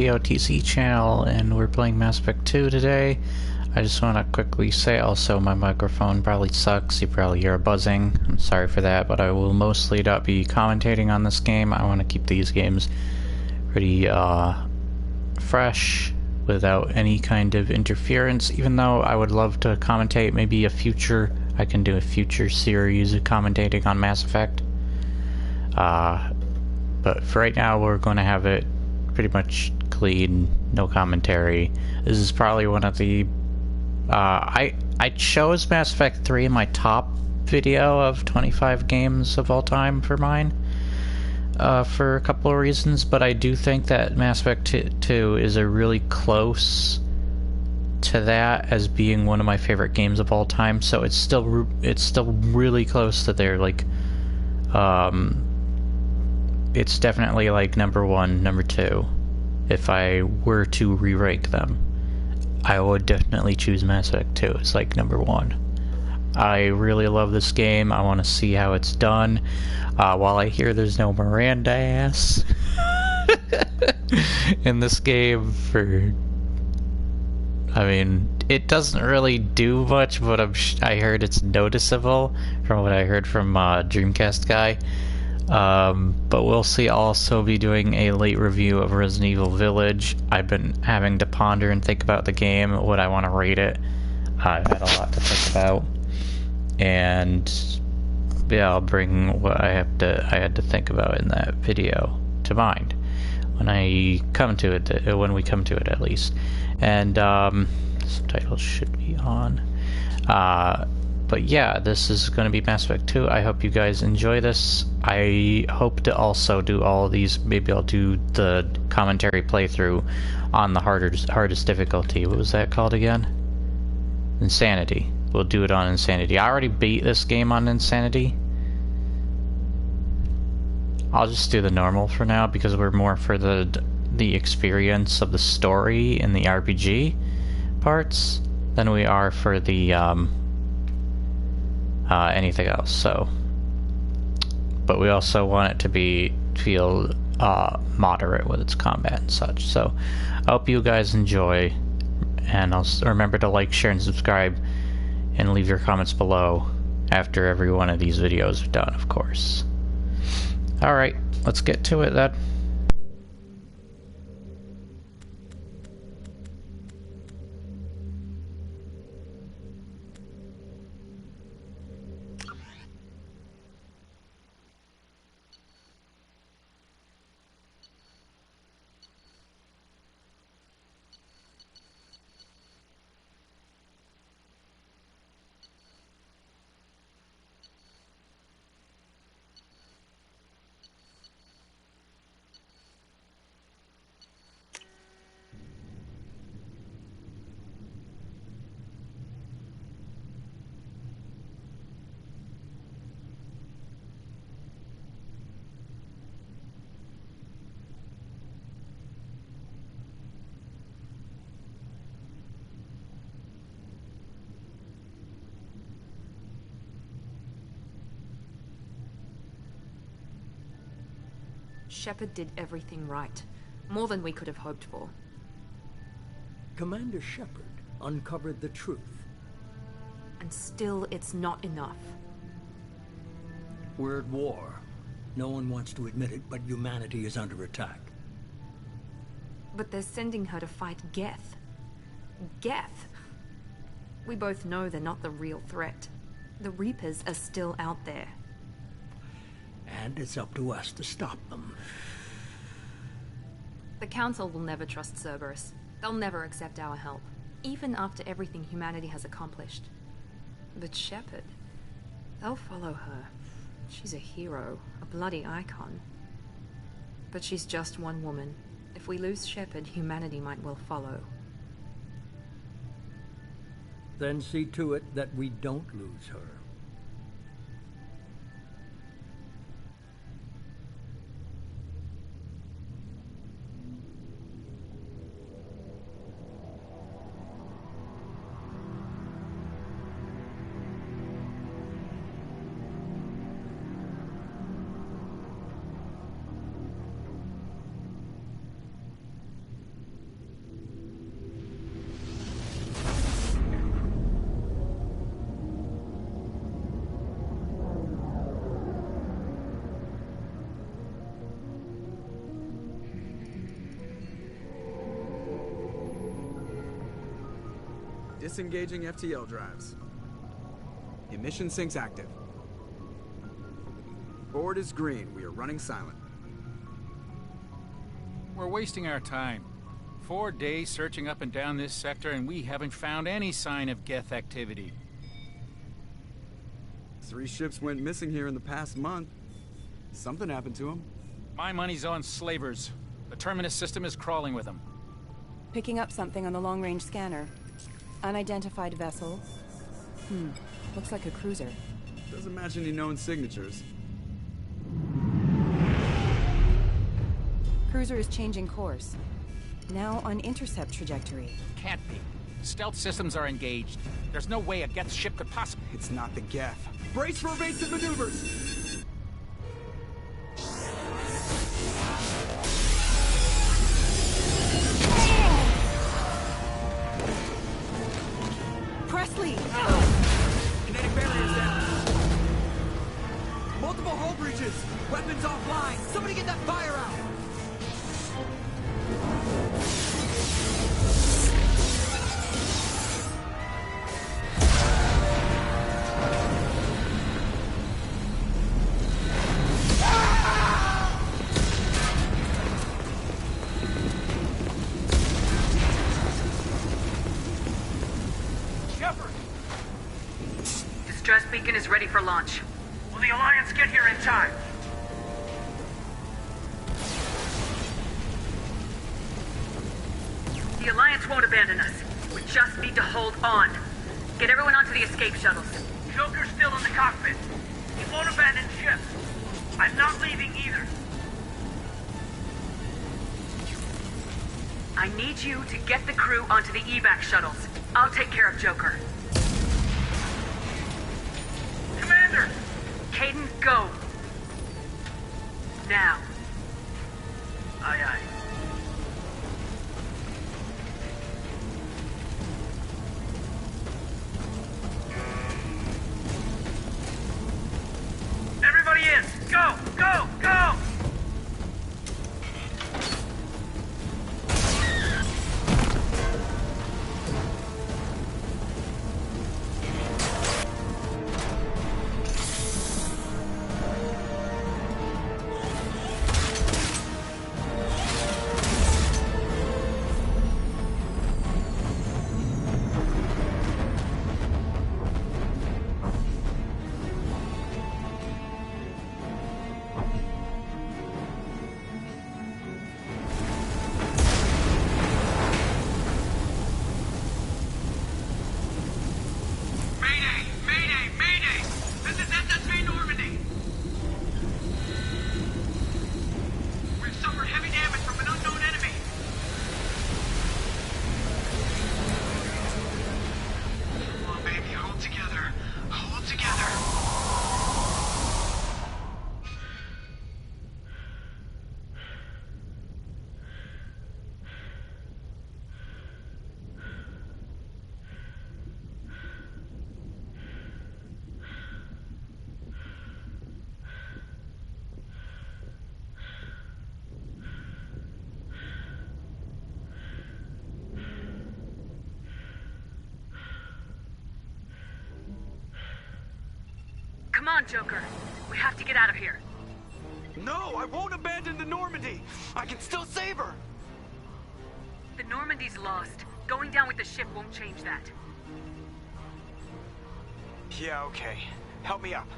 DOTC channel, and we're playing Mass Effect 2 today. I just want to quickly say also my microphone probably sucks. You probably hear a buzzing. I'm sorry for that, but I will mostly not be commentating on this game. I want to keep these games pretty fresh without any kind of interference, even though I would love to commentate maybe I can do a future series of commentating on Mass Effect. But for right now, we're going to have it pretty much clean, no commentary. This is probably one of the... I chose Mass Effect 3 in my top video of 25 games of all time for mine, for a couple of reasons, but I do think that Mass Effect 2 is a really close to that as being one of my favorite games of all time, so it's still really close to their, like, it's definitely like number 1, number 2. If I were to re-rank them, I would definitely choose Mass Effect 2 as like number 1. I really love this game. I want to see how it's done. While I hear there's no Miranda ass in this game I mean, it doesn't really do much, but I heard it's noticeable from what I heard from Dreamcast guy. But we'll see. I'll also be doing a late review of Resident Evil Village. I've been having to ponder and think about the game, what I want to rate it. I've had a lot to think about, and yeah, I'll bring what I had to think about in that video to mind when we come to it, at least. And subtitles should be on. But yeah, this is going to be Mass Effect 2. I hope you guys enjoy this. I hope to also do all of these. Maybe I'll do the commentary playthrough on the hardest difficulty. What was that called again? Insanity. We'll do it on Insanity. I already beat this game on Insanity. I'll just do the normal for now because we're more for the experience of the story in the RPG parts than we are for the anything else. So, but we also want it to feel moderate with its combat and such. So I hope you guys enjoy, and remember to like, share, and subscribe, and leave your comments below after every one of these videos are done, of course. Alright, let's get to it then. Shepard did everything right. More than we could have hoped for. Commander Shepard uncovered the truth. And still, it's not enough. We're at war. No one wants to admit it, but humanity is under attack. But they're sending her to fight Geth. Geth! We both know they're not the real threat. The Reapers are still out there. And it's up to us to stop them. The Council will never trust Cerberus. They'll never accept our help, even after everything humanity has accomplished. But Shepard, they'll follow her. She's a hero, a bloody icon. But she's just one woman. If we lose Shepard, humanity might well follow. Then see to it that we don't lose her. Disengaging FTL drives. Emission sinks active. Board is green. We are running silent. We're wasting our time. 4 days searching up and down this sector, and we haven't found any sign of Geth activity. 3 ships went missing here in the past month. Something happened to them. My money's on slavers. The Terminus system is crawling with them. Picking up something on the long-range scanner. Unidentified vessel. Looks like a cruiser. Doesn't match any known signatures. Cruiser is changing course. Now on intercept trajectory. Can't be. Stealth systems are engaged. There's no way a Geth ship could possibly... It's not the Geth. Brace for evasive maneuvers! Presley! Kinetic barriers down. Multiple hull breaches. Weapons offline. Somebody get that fire out. Distress beacon is ready for launch. Will the Alliance get here in time? The Alliance won't abandon us. We just need to hold on. Get everyone onto the escape shuttles. Joker's still in the cockpit. He won't abandon ship. I'm not leaving either. I need you to get the crew onto the evac shuttles. I'll take care of Joker. Commander! Caden, go! Now. Aye, aye. Everybody in! Go! Go! Go! Come on, Joker. We have to get out of here. No, I won't abandon the Normandy. I can still save her. The Normandy's lost. Going down with the ship won't change that. Yeah, okay. Help me up.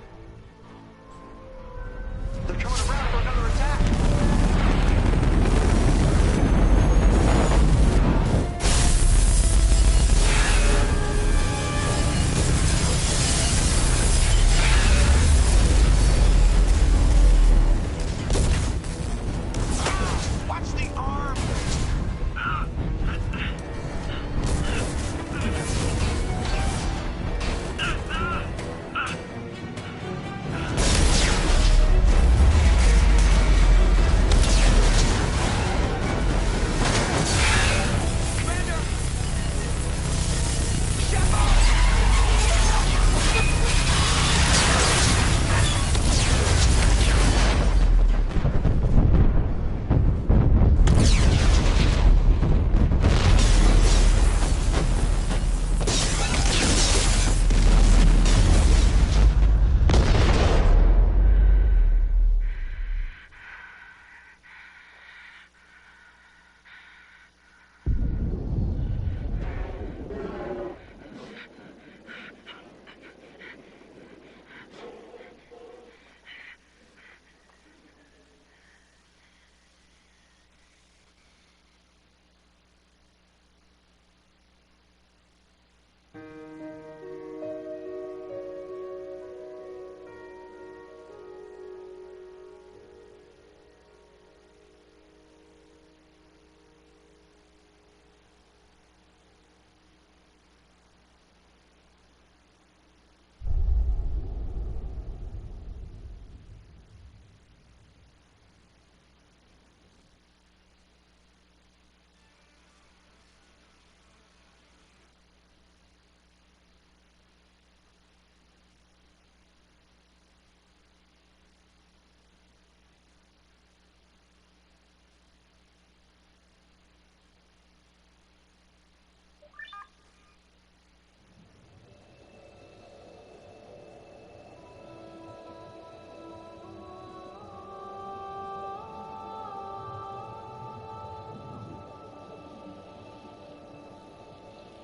They're coming around for another attack.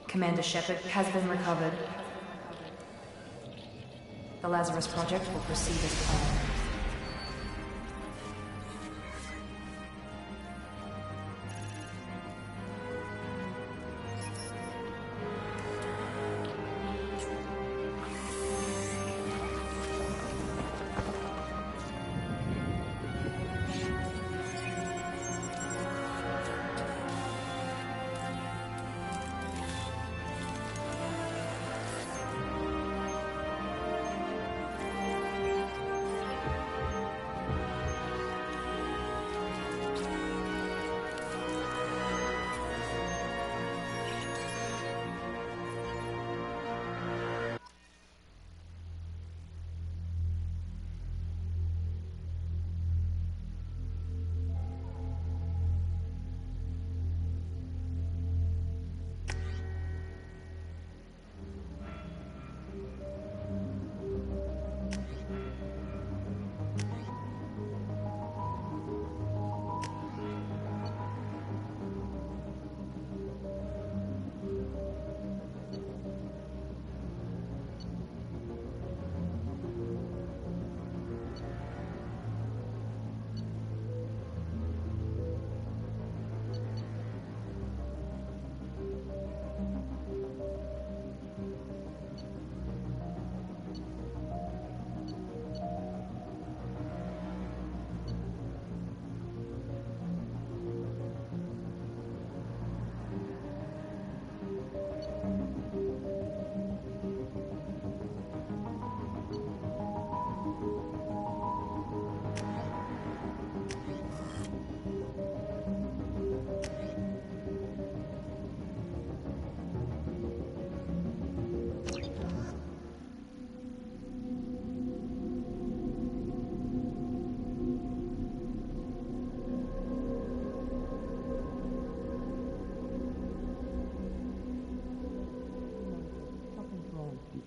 Commander Shepard has been recovered. The Lazarus Project will proceed as planned.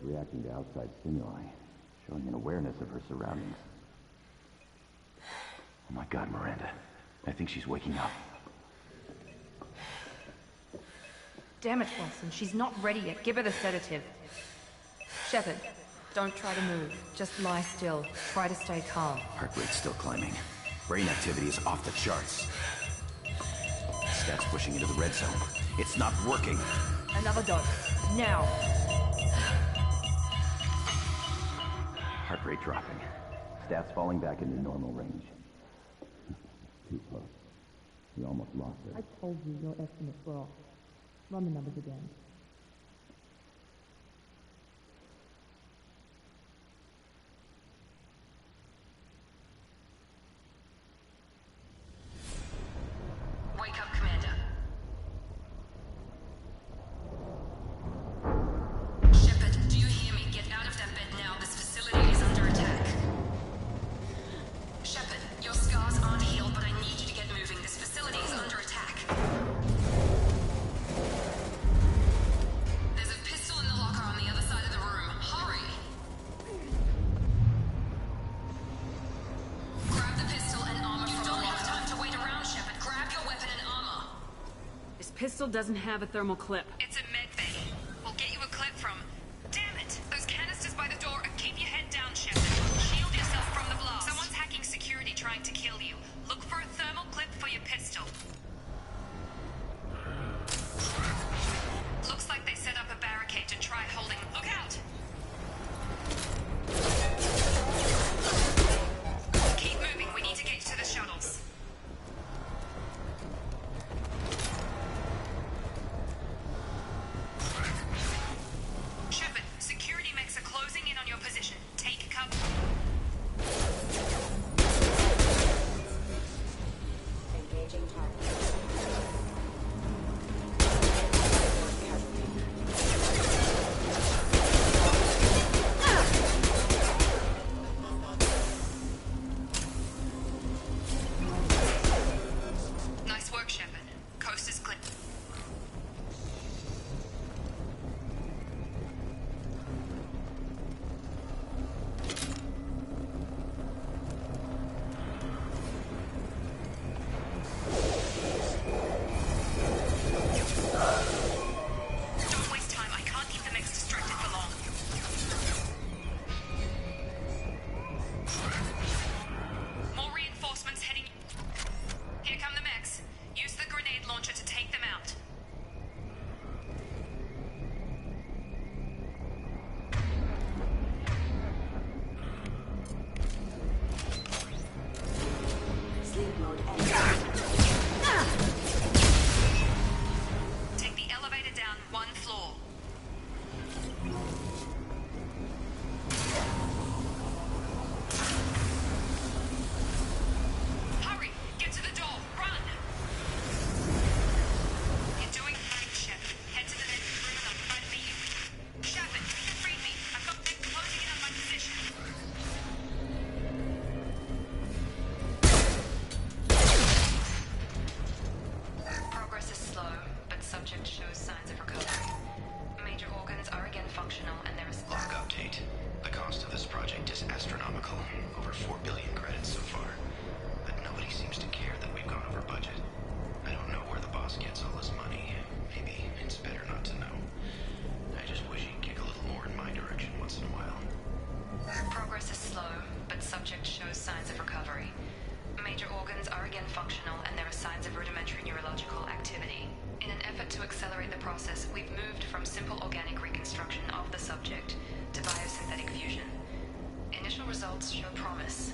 Reacting to outside stimuli, showing an awareness of her surroundings. Oh my God, Miranda. I think she's waking up. Damn it, Watson. She's not ready yet. Give her the sedative. Shepard, don't try to move. Just lie still. Try to stay calm. Heart rate's still climbing. Brain activity is off the charts. Stats pushing into the red zone. It's not working. Another dose. Now. Heart rate dropping. Stats falling back into normal range. Too close. We almost lost her. I told you your estimates were off. Run the numbers again. Wake up, Commander. Shepard, do you hear me? Get out of that bed now. This facility is under attack. Shepard, your scars aren't healed, but I need you to get moving. This facility is under attack. There's a pistol in the locker on the other side of the room. Hurry! Grab the pistol and armor from the locker. You don't have time to wait around, Shepard. Grab your weapon and armor. This pistol doesn't have a thermal clip. It's a med bay. We'll get you a clip from... Damn it! Those canisters by the door. Keep your head down, Shepard. Shield yourself from the blast. Someone's hacking security trying to kill you. Look for a thermal clip for your pistol. Looks like they set up a barricade to try holding... Look out! Keep moving. We need to get to the shuttles. one floor. Hurry! Get to the door! Run! You're doing fine, Shep. Head to the next room and I'll try to meet you. Shepard, you can read me. I've got them closing in on my position. Progress is slow, but subject shows signs of recovery. Major organs are again functional and there is... Log update. The cost of this project is astronomical. Over 4 billion credits so far. But nobody seems to care that we've gone over budget. I don't know where the boss gets all this money. Maybe it's better not to know. I just wish he'd kick a little more in my direction once in a while. Progress is slow, but subject shows signs of recovery. Major organs are again functional and there are signs of rudimentary neurological activity. In an effort to accelerate the process, we've moved from simple organic reconstruction of the subject to biosynthetic fusion. Initial results show promise.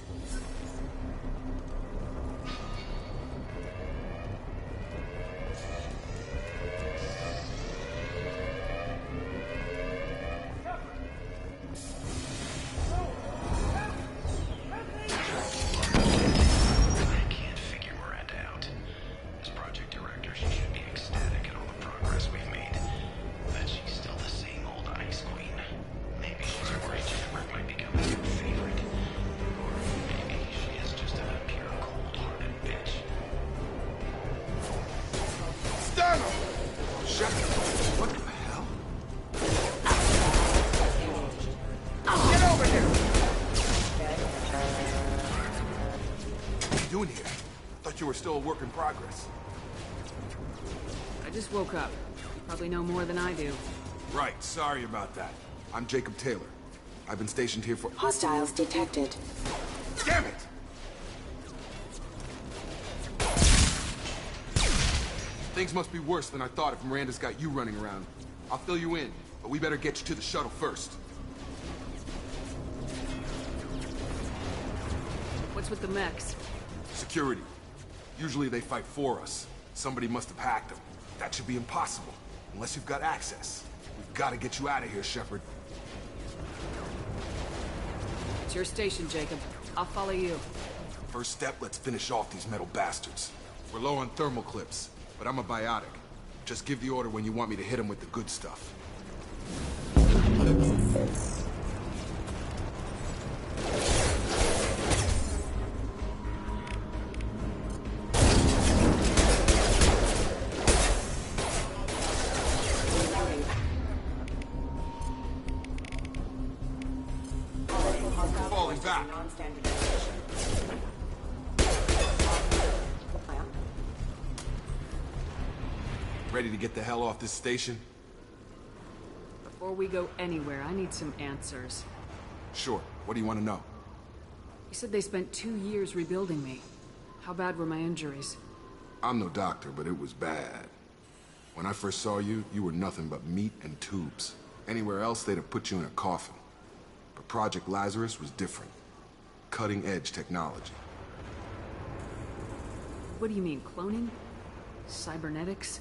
I can't figure Miranda out. As project director, she should be ecstatic at all the progress we've made. But she's still the same old ice queen. Maybe she's worried Shepard might become a new favorite. Or maybe she is just a pure cold-hearted bitch. Stand up! Shepard, what the hell? Get over here! What are you doing here? Thought you were still a work in progress. I just woke up. You probably know more than I do. Right, sorry about that. I'm Jacob Taylor. I've been stationed here for... Hostiles detected. Damn it! Things must be worse than I thought if Miranda's got you running around. I'll fill you in, but we better get you to the shuttle first. What's with the mechs? Security. Usually they fight for us. Somebody must have hacked them. That should be impossible, unless you've got access. We've got to get you out of here, Shepard. It's your station, Jacob. I'll follow you. First step, let's finish off these metal bastards. We're low on thermal clips, but I'm a biotic. Just give the order when you want me to hit them with the good stuff. Falling back. Ready to get the hell off this station? Before we go anywhere, I need some answers. Sure. What do you want to know? You said they spent 2 years rebuilding me. How bad were my injuries? I'm no doctor, but it was bad. When I first saw you, you were nothing but meat and tubes. Anywhere else, they'd have put you in a coffin. But Project Lazarus was different. Cutting-edge technology. What do you mean, cloning? Cybernetics?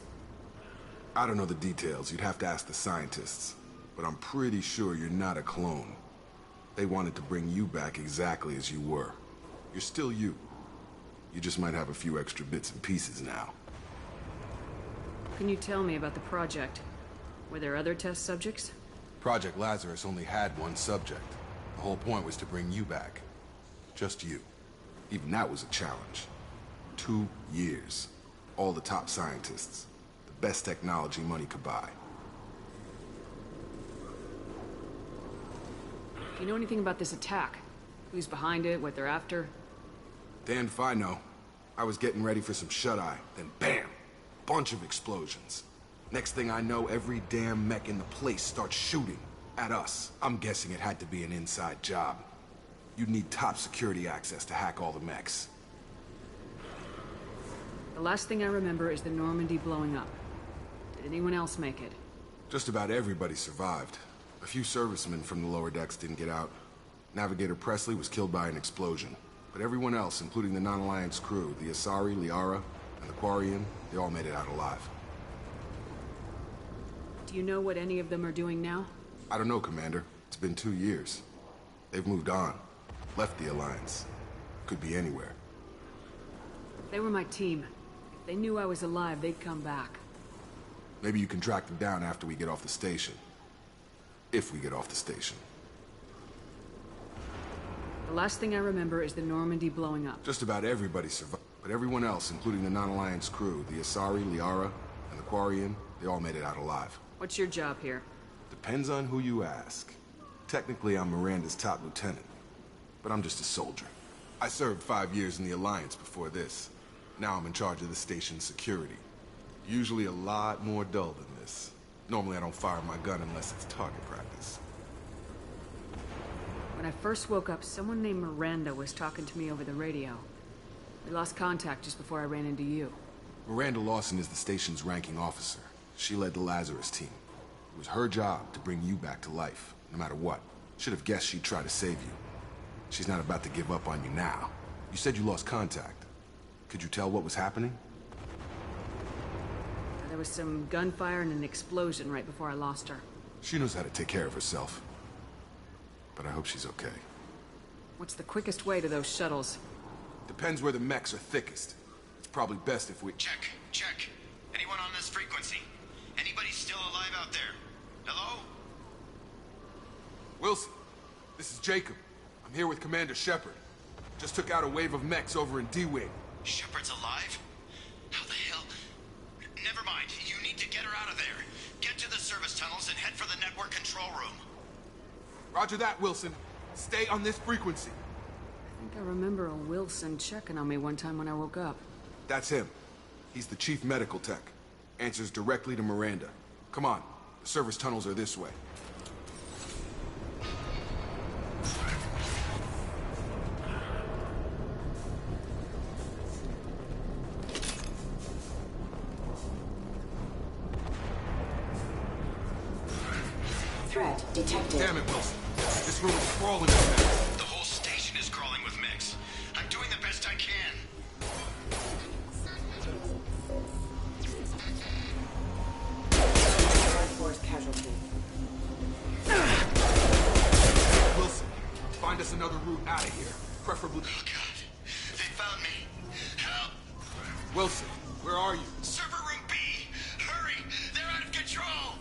I don't know the details. You'd have to ask the scientists. But I'm pretty sure you're not a clone. They wanted to bring you back exactly as you were. You're still you. You just might have a few extra bits and pieces now. Can you tell me about the project? Were there other test subjects? Project Lazarus only had one subject. The whole point was to bring you back. Just you. Even that was a challenge. 2 years. All the top scientists. The best technology money could buy. Do you know anything about this attack? Who's behind it, what they're after? Damned if I know. I was getting ready for some shut-eye, then bam! Bunch of explosions. Next thing I know, every damn mech in the place starts shooting at us. I'm guessing it had to be an inside job. You'd need top security access to hack all the mechs. The last thing I remember is the Normandy blowing up. Did anyone else make it? Just about everybody survived. A few servicemen from the lower decks didn't get out. Navigator Presley was killed by an explosion. But everyone else, including the non-Alliance crew, the Asari, Liara, and the Quarian, they all made it out alive. Do you know what any of them are doing now? I don't know, Commander. It's been 2 years. They've moved on. Left the Alliance. Could be anywhere. If they were my team, if they knew I was alive, they'd come back. Maybe you can track them down after we get off the station. If we get off the station. The last thing I remember is the Normandy blowing up. Just about everybody survived. But everyone else, including the non-Alliance crew, the Asari, Liara, and the Quarian, they all made it out alive. What's your job here? Depends on who you ask. Technically, I'm Miranda's top lieutenant. But I'm just a soldier. I served 5 years in the Alliance before this. Now I'm in charge of the station's security. Usually a lot more dull than this. Normally I don't fire my gun unless it's target practice. When I first woke up, someone named Miranda was talking to me over the radio. We lost contact just before I ran into you. Miranda Lawson is the station's ranking officer. She led the Lazarus team. It was her job to bring you back to life, no matter what. Should have guessed she'd try to save you. She's not about to give up on you now. You said you lost contact. Could you tell what was happening? There was some gunfire and an explosion right before I lost her. She knows how to take care of herself. But I hope she's okay. What's the quickest way to those shuttles? Depends where the mechs are thickest. It's probably best if we... Check. Anyone on this frequency? Anybody still alive out there? Hello? Wilson, this is Jacob. I'm here with Commander Shepard. Just took out a wave of mechs over in D-Wing. Shepard's alive? How the hell? Never mind. You need to get her out of there. Get to the service tunnels and head for the network control room. Roger that, Wilson. Stay on this frequency. I think I remember a Wilson checking on me one time when I woke up. That's him. He's the chief medical tech. Answers directly to Miranda. Come on. The service tunnels are this way. Threat detected. Damn it, Wilson. This room is crawling with mechs. The whole station is crawling with mechs. I'm doing the best I can. Force casualty. Wilson, find us another route out of here. Preferably... Oh, God. They found me. Help. Wilson, where are you? Server room B. Hurry. They're out of control.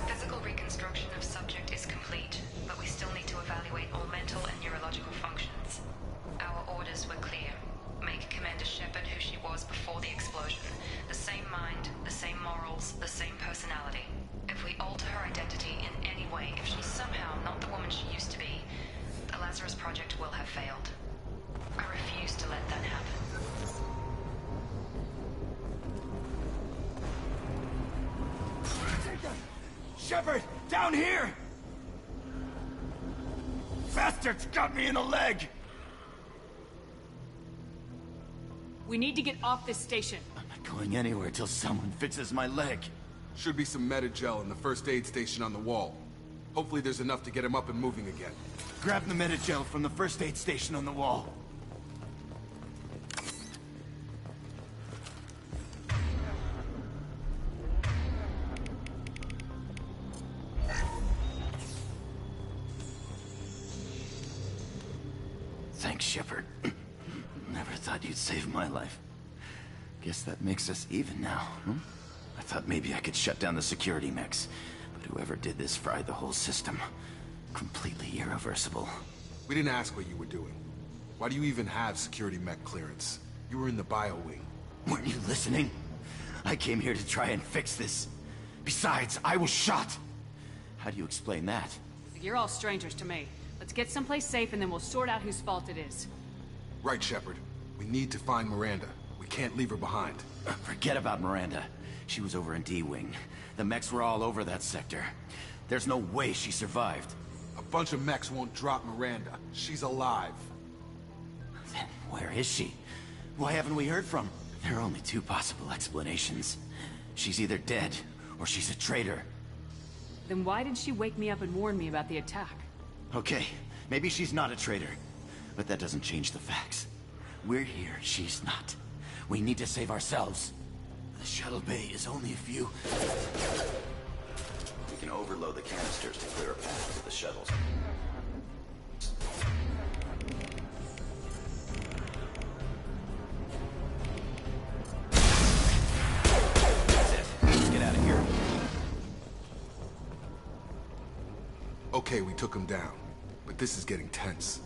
Physical reconstruction of subject is complete, but we still need to evaluate all mental and neurological functions. Our orders were clear. Make Commander Shepard who she was before the explosion. The same mind, the same morals, the same personality. If we alter her identity in any way, if she's somehow not the woman she used to be, the Lazarus Project will have failed. I refuse to let that happen. Shepard, down here! Bastard's got me in the leg! We need to get off this station. I'm not going anywhere till someone fixes my leg. Should be some Metagel in the first aid station on the wall. Hopefully there's enough to get him up and moving again. Grab the Metagel from the first aid station on the wall. Thanks, Shepard. Never thought you'd save my life. Guess that makes us even now, huh? I thought maybe I could shut down the security mechs, but whoever did this fried the whole system. Completely irreversible. We didn't ask what you were doing. Why do you even have security mech clearance? You were in the bio wing. Weren't you listening? I came here to try and fix this. Besides, I was shot. How do you explain that? You're all strangers to me. Let's get someplace safe and then we'll sort out whose fault it is. Right, Shepard. We need to find Miranda. We can't leave her behind. Forget about Miranda. She was over in D-Wing. The mechs were all over that sector. There's no way she survived. A bunch of mechs won't drop Miranda. She's alive. Then where is she? Why haven't we heard from her? There are only two possible explanations. She's either dead, or she's a traitor. Then why did she wake me up and warn me about the attack? Okay, maybe she's not a traitor, but that doesn't change the facts. We're here, she's not. We need to save ourselves. The shuttle bay is only a few... We can overload the canisters to clear a path to the shuttles. That's it. Let's get out of here. Okay, we took him down, but this is getting tense.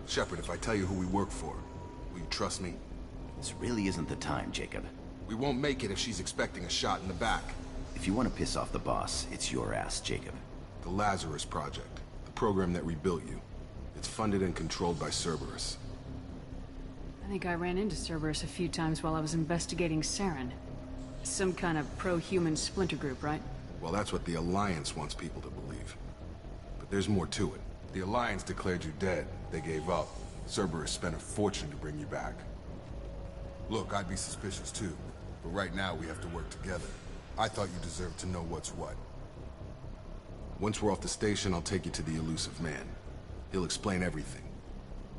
Shepard, if I tell you who we work for, will you trust me? This really isn't the time, Jacob. We won't make it if she's expecting a shot in the back. If you want to piss off the boss, it's your ass, Jacob. The Lazarus Project, the program that rebuilt you. It's funded and controlled by Cerberus. I think I ran into Cerberus a few times while I was investigating Saren. Some kind of pro-human splinter group, right? Well, that's what the Alliance wants people to believe. But there's more to it. The Alliance declared you dead. They gave up. Cerberus spent a fortune to bring you back. Look, I'd be suspicious too. But right now, we have to work together. I thought you deserved to know what's what. Once we're off the station, I'll take you to the Elusive Man. He'll explain everything.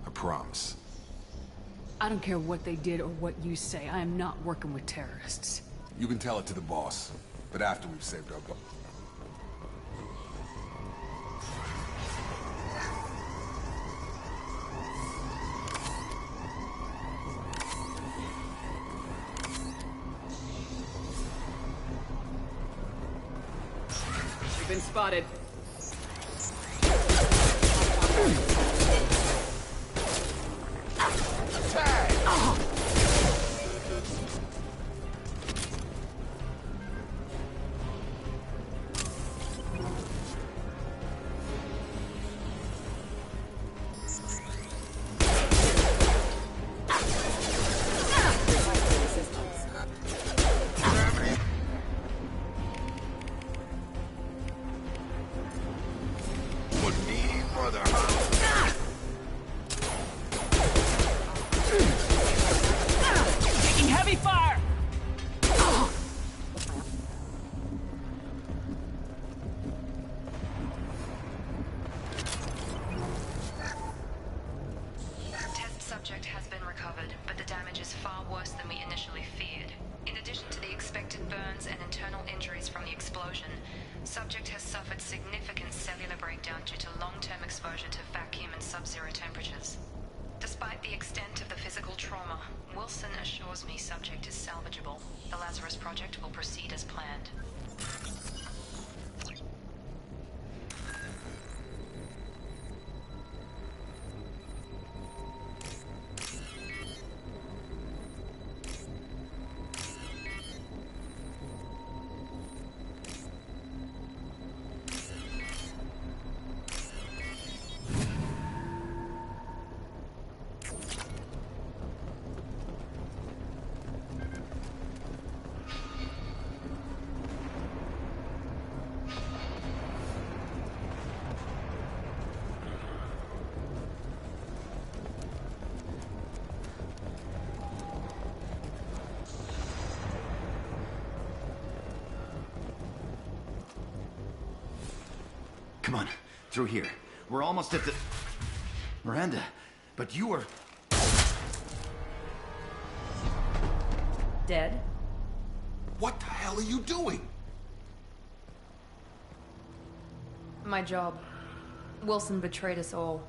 I promise. I don't care what they did or what you say. I am not working with terrorists. You can tell it to the boss, but after we've saved our butt. We've been spotted. Taking heavy fire! Test subject has been recovered, but the damage is far worse than we initially feared. In addition to the expected burns and internal injuries from the explosion, subject has suffered significant cellular breakdown due to long-term exposure to vacuum and sub-zero temperatures. Despite the extent of the physical trauma, Wilson assures me subject is salvageable. The Lazarus Project will proceed as planned. Come on, through here. We're almost at the... Miranda, but you were... Dead? What the hell are you doing? My job. Wilson betrayed us all.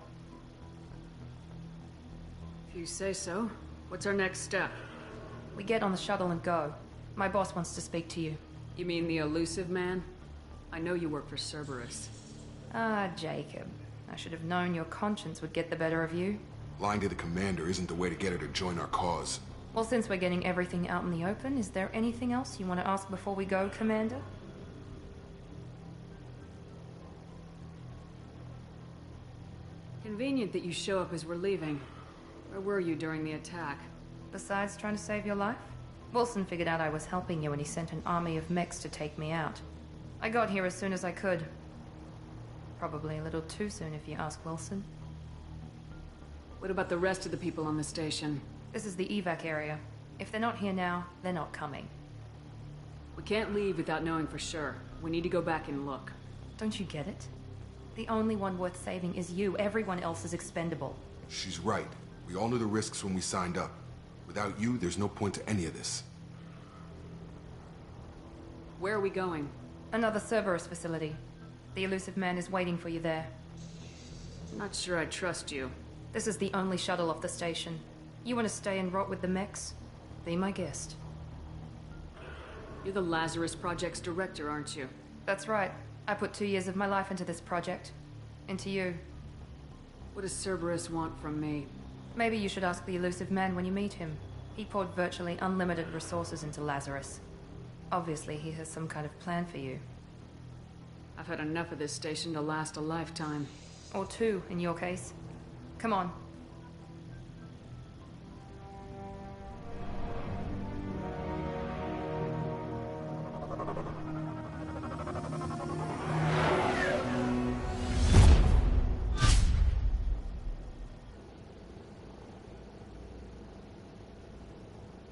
If you say so. What's our next step? We get on the shuttle and go. My boss wants to speak to you. You mean the Elusive Man? I know you work for Cerberus. Ah, Jacob. I should have known your conscience would get the better of you. Lying to the commander isn't the way to get her to join our cause. Well, since we're getting everything out in the open, is there anything else you want to ask before we go, Commander? Convenient that you show up as we're leaving. Where were you during the attack? Besides trying to save your life? Wilson figured out I was helping you and he sent an army of mechs to take me out. I got here as soon as I could. Probably a little too soon if you ask Wilson. What about the rest of the people on the station? This is the evac area. If they're not here now, they're not coming. We can't leave without knowing for sure. We need to go back and look. Don't you get it? The only one worth saving is you. Everyone else is expendable. She's right. We all knew the risks when we signed up. Without you, there's no point to any of this. Where are we going? Another Cerberus facility. The Elusive Man is waiting for you there. Not sure I trust you. This is the only shuttle off the station. You want to stay and rot with the mechs? Be my guest. You're the Lazarus Project's director, aren't you? That's right. I put 2 years of my life into this project. Into you. What does Cerberus want from me? Maybe you should ask the Elusive Man when you meet him. He poured virtually unlimited resources into Lazarus. Obviously, he has some kind of plan for you. I've had enough of this station to last a lifetime. Or 2, in your case. Come on.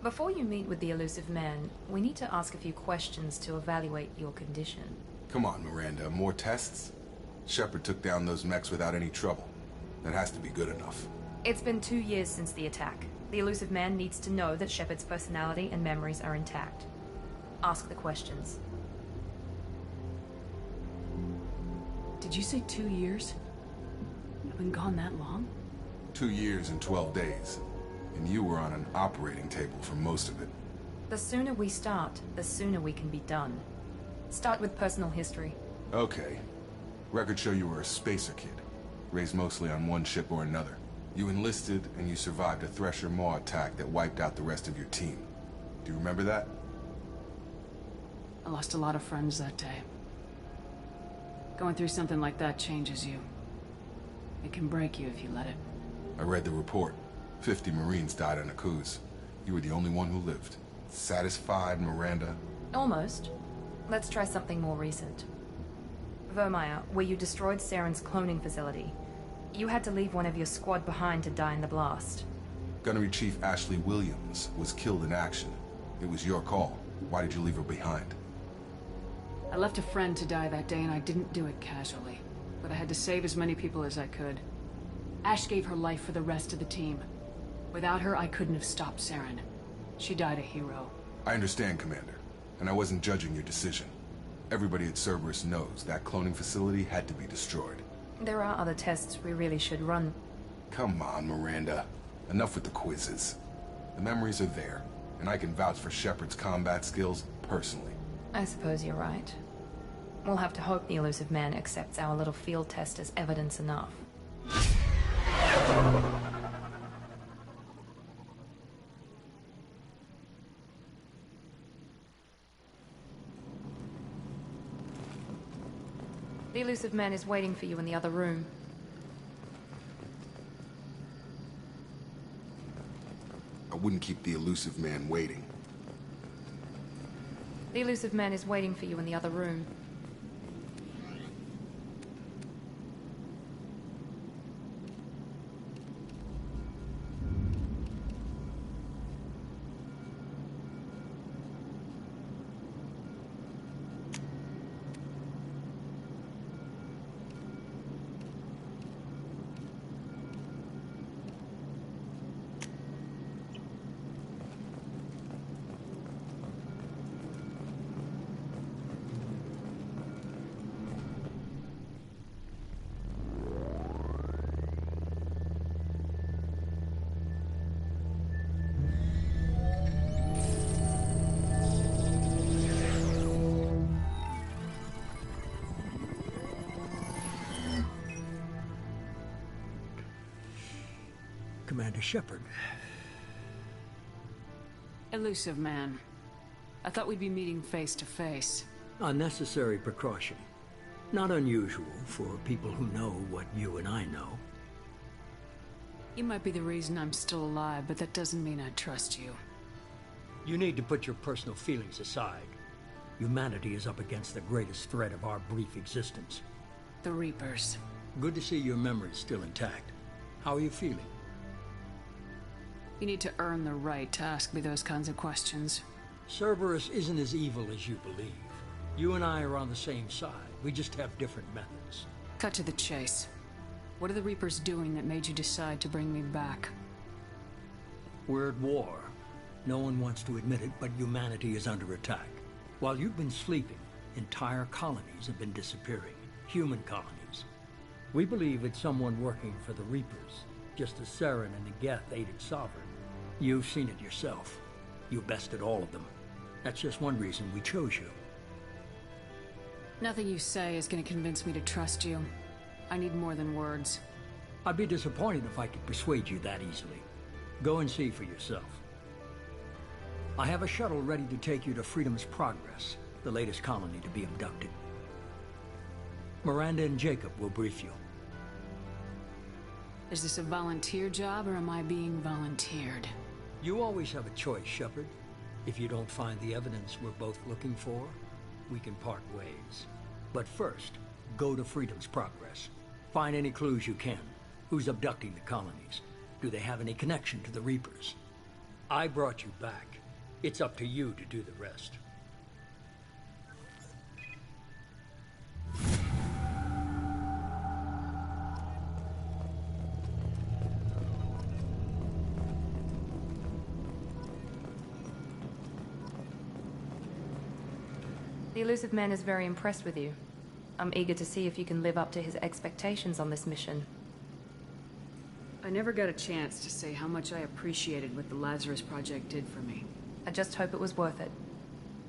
Before you meet with the Elusive Man, we need to ask a few questions to evaluate your condition. Come on, Miranda. More tests? Shepard took down those mechs without any trouble. That has to be good enough. It's been 2 years since the attack. The Elusive Man needs to know that Shepard's personality and memories are intact. Ask the questions. Did you say 2 years? I've been gone that long? 2 years and 12 days. And you were on an operating table for most of it. The sooner we start, the sooner we can be done. Start with personal history. Okay. Records show you were a spacer kid. Raised mostly on one ship or another. You enlisted and you survived a Thresher Maw attack that wiped out the rest of your team. Do you remember that? I lost a lot of friends that day. Going through something like that changes you. It can break you if you let it. I read the report. 50 Marines died on Akuz. You were the only one who lived. Satisfied, Miranda? Almost. Let's try something more recent. Vermeer, where you destroyed Saren's cloning facility. You had to leave one of your squad behind to die in the blast. Gunnery Chief Ashley Williams was killed in action. It was your call. Why did you leave her behind? I left a friend to die that day and I didn't do it casually. But I had to save as many people as I could. Ash gave her life for the rest of the team. Without her, I couldn't have stopped Saren. She died a hero. I understand, Commander. And I wasn't judging your decision. Everybody at Cerberus knows that cloning facility had to be destroyed. There are other tests we really should run. Come on, Miranda. Enough with the quizzes. The memories are there, and I can vouch for Shepard's combat skills personally. I suppose you're right. We'll have to hope the Elusive Man accepts our little field test as evidence enough. The Elusive Man is waiting for you in the other room. I wouldn't keep the Elusive Man waiting. The Elusive Man is waiting for you in the other room. Commander Shepard. Elusive Man. I thought we'd be meeting face to face. Unnecessary precaution. Not unusual for people who know what you and I know. You might be the reason I'm still alive, but that doesn't mean I trust you. You need to put your personal feelings aside. Humanity is up against the greatest threat of our brief existence. The Reapers. Good to see your memory's still intact. How are you feeling? You need to earn the right to ask me those kinds of questions. Cerberus isn't as evil as you believe. You and I are on the same side. We just have different methods. Cut to the chase. What are the Reapers doing that made you decide to bring me back? We're at war. No one wants to admit it, but humanity is under attack. While you've been sleeping, entire colonies have been disappearing. Human colonies. We believe it's someone working for the Reapers, just as Saren and the Geth aided Sovereign. You've seen it yourself. You bested all of them. That's just one reason we chose you. Nothing you say is going to convince me to trust you. I need more than words. I'd be disappointed if I could persuade you that easily. Go and see for yourself. I have a shuttle ready to take you to Freedom's Progress, the latest colony to be abducted. Miranda and Jacob will brief you. Is this a volunteer job, or am I being volunteered? You always have a choice, Shepard. If you don't find the evidence we're both looking for, we can part ways. But first, go to Freedom's Progress. Find any clues you can. Who's abducting the colonies? Do they have any connection to the Reapers? I brought you back. It's up to you to do the rest. The Illusive Man is very impressed with you. I'm eager to see if you can live up to his expectations on this mission. I never got a chance to say how much I appreciated what the Lazarus Project did for me. I just hope it was worth it.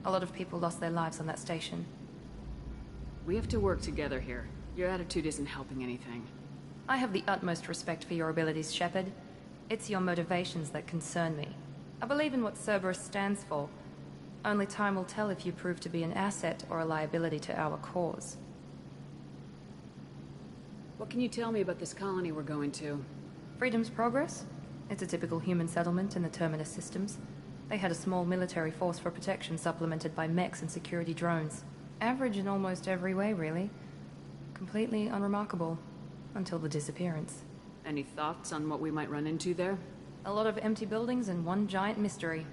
A lot of people lost their lives on that station. We have to work together here. Your attitude isn't helping anything. I have the utmost respect for your abilities, Shepard. It's your motivations that concern me. I believe in what Cerberus stands for. Only time will tell if you prove to be an asset or a liability to our cause. What can you tell me about this colony we're going to? Freedom's Progress? It's a typical human settlement in the Terminus systems. They had a small military force for protection supplemented by mechs and security drones. Average in almost every way, really. Completely unremarkable. Until the disappearance. Any thoughts on what we might run into there? A lot of empty buildings and one giant mystery.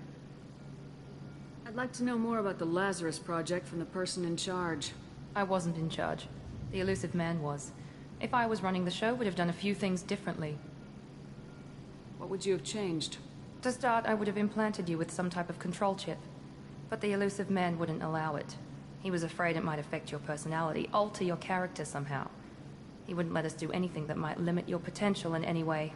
I'd like to know more about the Lazarus Project from the person in charge. I wasn't in charge. The Illusive Man was. If I was running the show, would have done a few things differently. What would you have changed? To start, I would have implanted you with some type of control chip. But the Illusive Man wouldn't allow it. He was afraid it might affect your personality, alter your character somehow. He wouldn't let us do anything that might limit your potential in any way.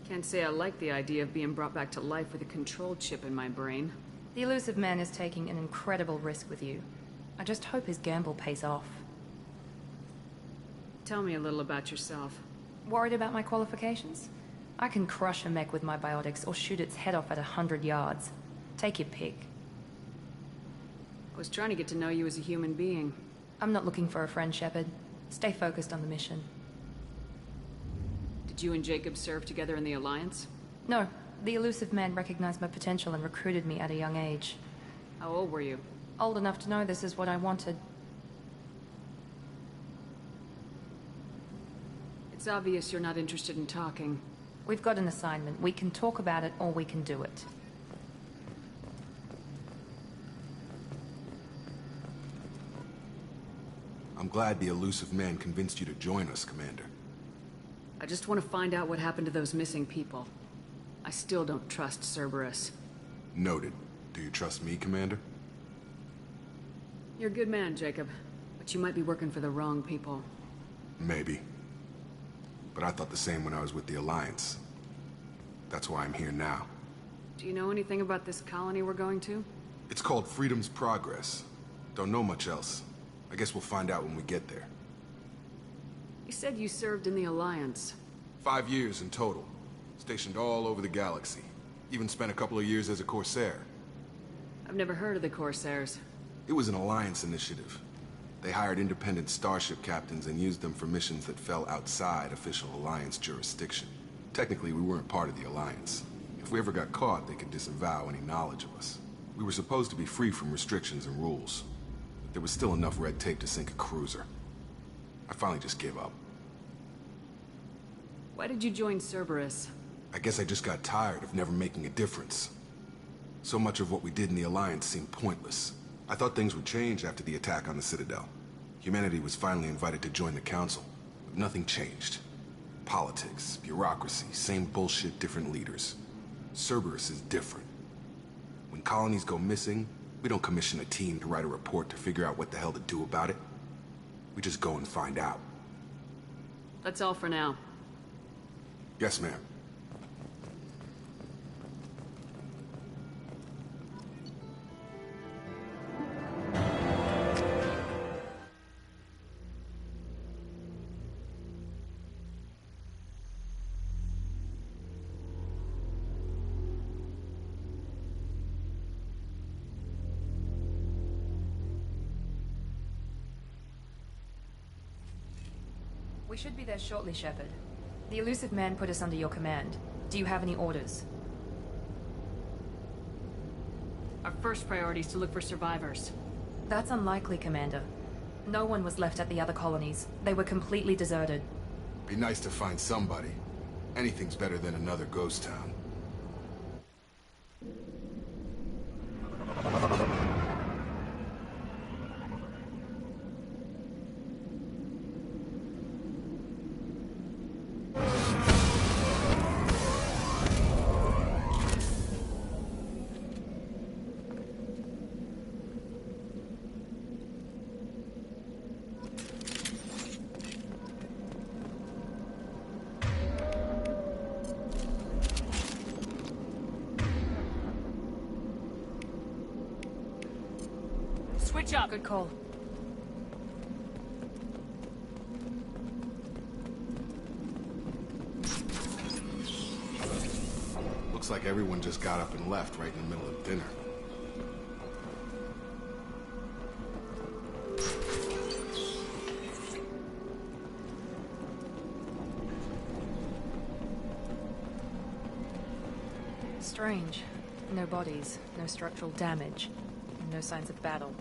Can't say I like the idea of being brought back to life with a control chip in my brain. The Illusive Man is taking an incredible risk with you. I just hope his gamble pays off. Tell me a little about yourself. Worried about my qualifications? I can crush a mech with my biotics or shoot its head off at 100 yards. Take your pick. I was trying to get to know you as a human being. I'm not looking for a friend, Shepard. Stay focused on the mission. Did you and Jacob serve together in the Alliance? No. The Illusive Man recognized my potential and recruited me at a young age. How old were you? Old enough to know this is what I wanted. It's obvious you're not interested in talking. We've got an assignment. We can talk about it or we can do it. I'm glad the Illusive Man convinced you to join us, Commander. I just want to find out what happened to those missing people. I still don't trust Cerberus. Noted. Do you trust me, Commander? You're a good man, Jacob. But you might be working for the wrong people. Maybe. But I thought the same when I was with the Alliance. That's why I'm here now. Do you know anything about this colony we're going to? It's called Freedom's Progress. Don't know much else. I guess we'll find out when we get there. You said you served in the Alliance. 5 years in total. Stationed all over the galaxy. Even spent a couple of years as a Corsair. I've never heard of the Corsairs. It was an Alliance initiative. They hired independent starship captains and used them for missions that fell outside official Alliance jurisdiction. Technically, we weren't part of the Alliance. If we ever got caught, they could disavow any knowledge of us. We were supposed to be free from restrictions and rules. But there was still enough red tape to sink a cruiser. I finally just gave up. Why did you join Cerberus? I guess I just got tired of never making a difference. So much of what we did in the Alliance seemed pointless. I thought things would change after the attack on the Citadel. Humanity was finally invited to join the Council, but nothing changed. Politics, bureaucracy, same bullshit, different leaders. Cerberus is different. When colonies go missing, we don't commission a team to write a report to figure out what the hell to do about it. We just go and find out. That's all for now. Yes, ma'am. We should be there shortly, Shepard. The Elusive Man put us under your command. Do you have any orders? Our first priority is to look for survivors. That's unlikely, Commander. No one was left at the other colonies. They were completely deserted. Be nice to find somebody. Anything's better than another ghost town. Switch up! Good call. Looks like everyone just got up and left right in the middle of dinner. Strange. No bodies, no structural damage, no signs of battle.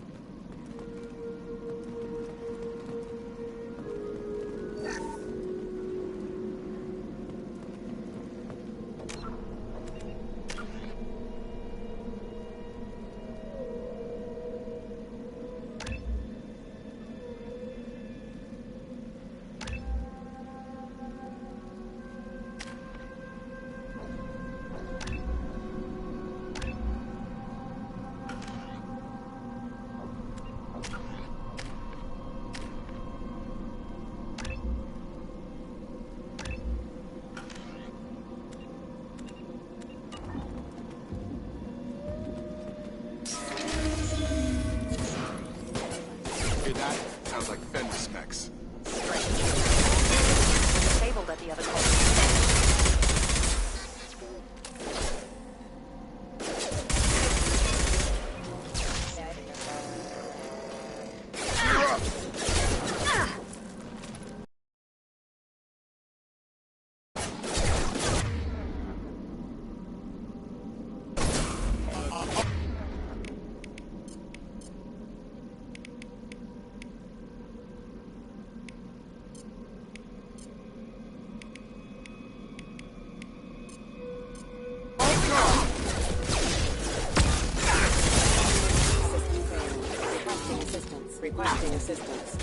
Sounds like fender specs. Disabled at the other colony. Requesting assistance.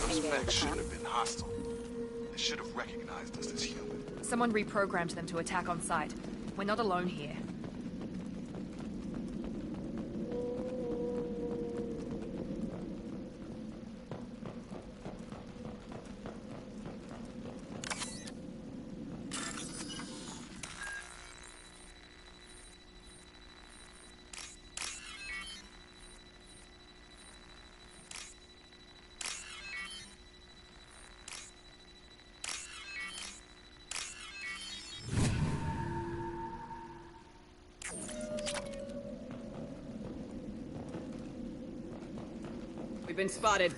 Those mechs shouldn't have been hostile. They should have recognized us as human. Someone reprogrammed them to attack on sight. We're not alone here. We've been spotted.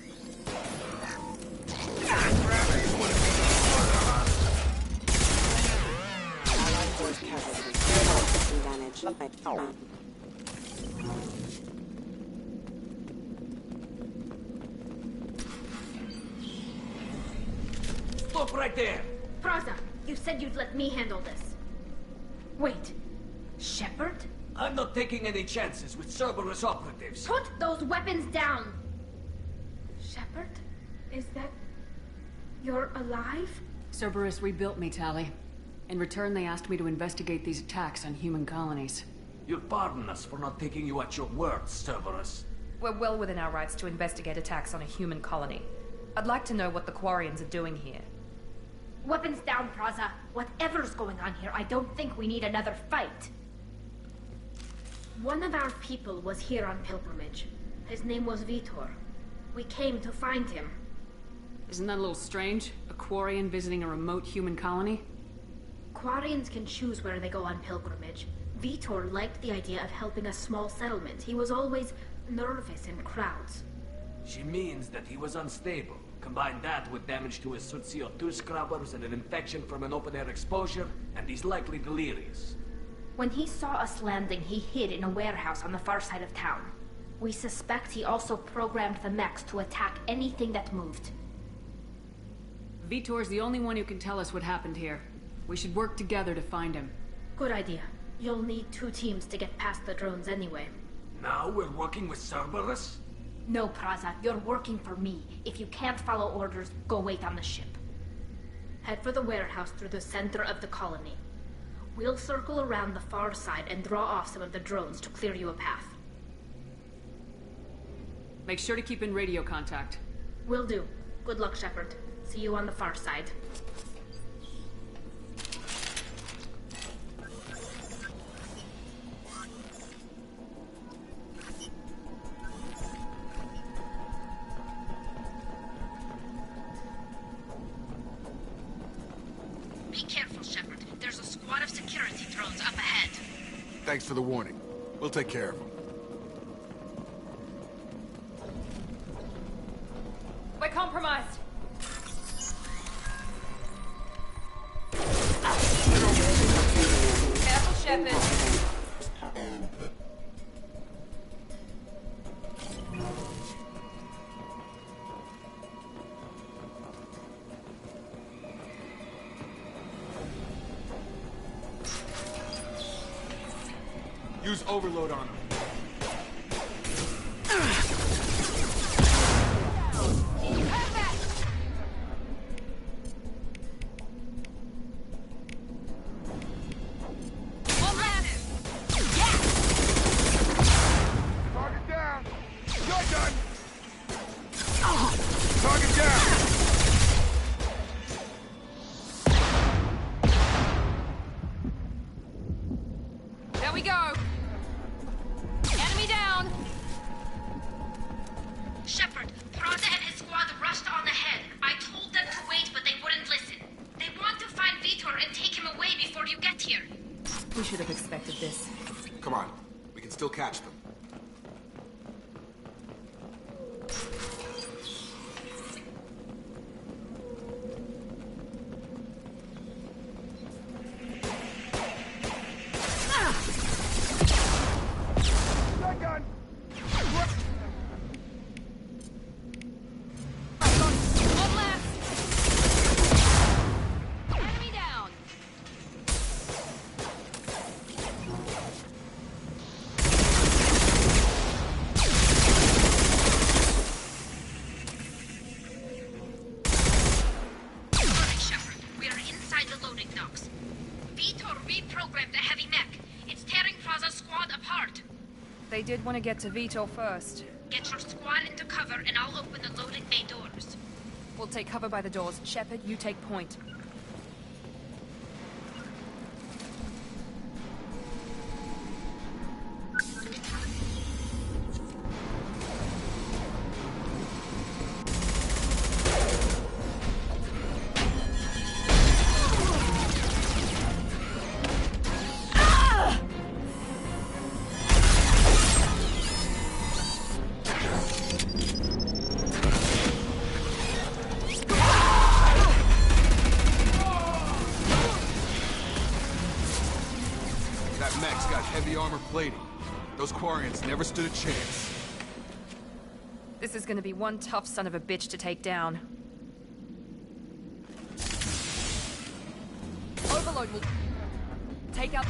Stop right there! Praza, You said you'd let me handle this. Wait. Shepard? I'm not taking any chances with Cerberus operatives. Put those weapons down! Shepard? Is that... You're alive? Cerberus rebuilt me, Tali. In return, they asked me to investigate these attacks on human colonies. You'll pardon us for not taking you at your word, Cerberus. We're well within our rights to investigate attacks on a human colony. I'd like to know what the Quarians are doing here. Weapons down, Praza. Whatever's going on here, I don't think we need another fight. One of our people was here on pilgrimage. His name was Vitor. We came to find him. Isn't that a little strange? A Quarian visiting a remote human colony? Quarians can choose where they go on pilgrimage. Vitor liked the idea of helping a small settlement. He was always nervous in crowds. She means that he was unstable. Combine that with damage to his suit CO2 scrubbers and an infection from an open-air exposure, and he's likely delirious. When he saw us landing, he hid in a warehouse on the far side of town. We suspect he also programmed the mechs to attack anything that moved. Vitor's the only one who can tell us what happened here. We should work together to find him. Good idea. You'll need 2 teams to get past the drones anyway. Now we're working with Cerberus? No, Praza. You're working for me. If you can't follow orders, go wait on the ship. Head for the warehouse through the center of the colony. We'll circle around the far side and draw off some of the drones to clear you a path. Make sure to keep in radio contact. Will do. Good luck, Shepard. See you on the far side. Be careful, Shepard. There's a squad of security drones up ahead. Thanks for the warning. We'll take care of them. We're compromised. Careful, Shepard. Use overload on them. Target down! You're done! Target down! There we go. Enemy down. Shepard, Praza and his squad rushed on ahead. I told them to wait, but they wouldn't listen. They want to find Vitor and take him away before you get here. We should have expected this. Come on. We can still catch them. Shotgun! One left. Enemy down. Alright, Shepard. We are inside the loading docks. Vitor reprogrammed the heavy mech. It's tearing Praza's squad apart. They did want to get to Vitor first. Get your squad into cover and I'll open the loading bay doors. We'll take cover by the doors. Shepard, you take point. That mech's got heavy armor plating. Those Quarians never stood a chance. This is gonna be one tough son of a bitch to take down. payload will take out...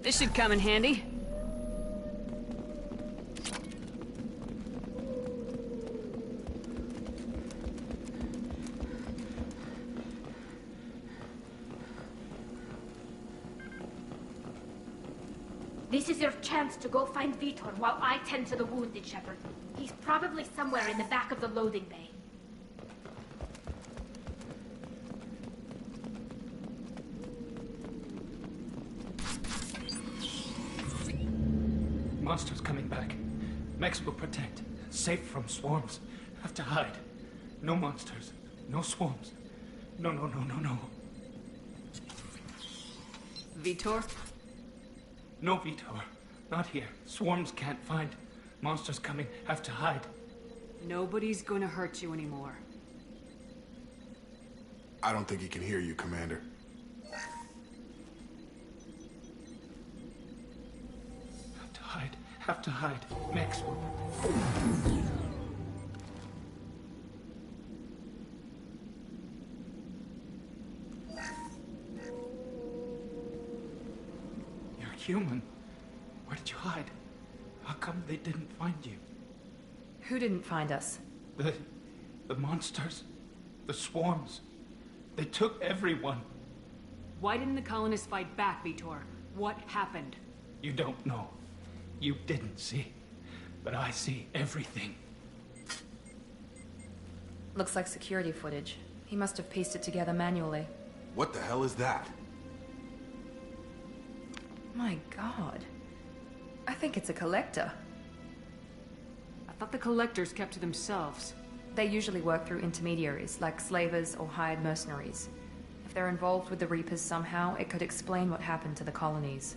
This should come in handy. This is your chance to go find Vitor while I tend to the wounded, Shepard. He's probably somewhere in the back of the loading bay. Monsters coming back. Mechs will protect. Safe from swarms. Have to hide. No monsters. No swarms. No. Vitor? No Vitor. Not here. Swarms can't find. Monsters coming. Have to hide. Nobody's gonna hurt you anymore. I don't think he can hear you, Commander. Have to hide. Mechs will... You're human. Where did you hide? How come they didn't find you? Who didn't find us? The monsters. The swarms. They took everyone. Why didn't the colonists fight back, Vitor? What happened? You don't know. You didn't see. But I see everything. Looks like security footage. He must have pieced it together manually. What the hell is that? My god. I think it's a collector. I thought the collectors kept to themselves. They usually work through intermediaries, like slavers or hired mercenaries. If they're involved with the Reapers somehow, it could explain what happened to the colonies.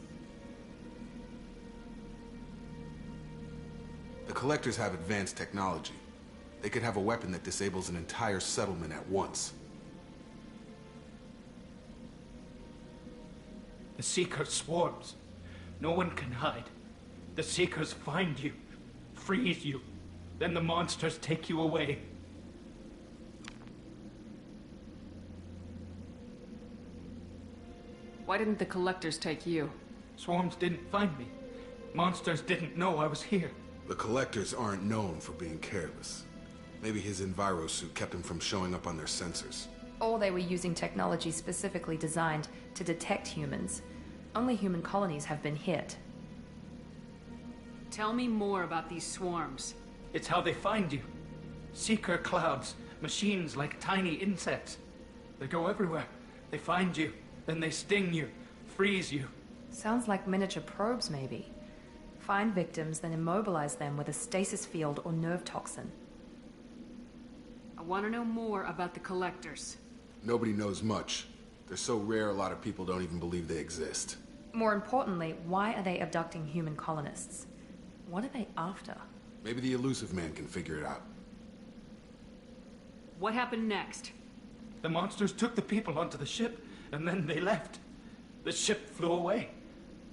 The Collectors have advanced technology. They could have a weapon that disables an entire settlement at once. The Seeker swarms. No one can hide. The Seekers find you, freeze you, then the monsters take you away. Why didn't the collectors take you? Swarms didn't find me. Monsters didn't know I was here. The Collectors aren't known for being careless. Maybe his envirosuit kept him from showing up on their sensors. Or they were using technology specifically designed to detect humans. Only human colonies have been hit. Tell me more about these swarms. It's how they find you. Seeker clouds, machines like tiny insects. They go everywhere. They find you, then they sting you, freeze you. Sounds like miniature probes, maybe. Find victims, then immobilize them with a stasis field or nerve toxin. I want to know more about the collectors. Nobody knows much. They're so rare, a lot of people don't even believe they exist. More importantly, why are they abducting human colonists? What are they after? Maybe the Elusive Man can figure it out. What happened next? The monsters took the people onto the ship, and then they left. The ship flew away.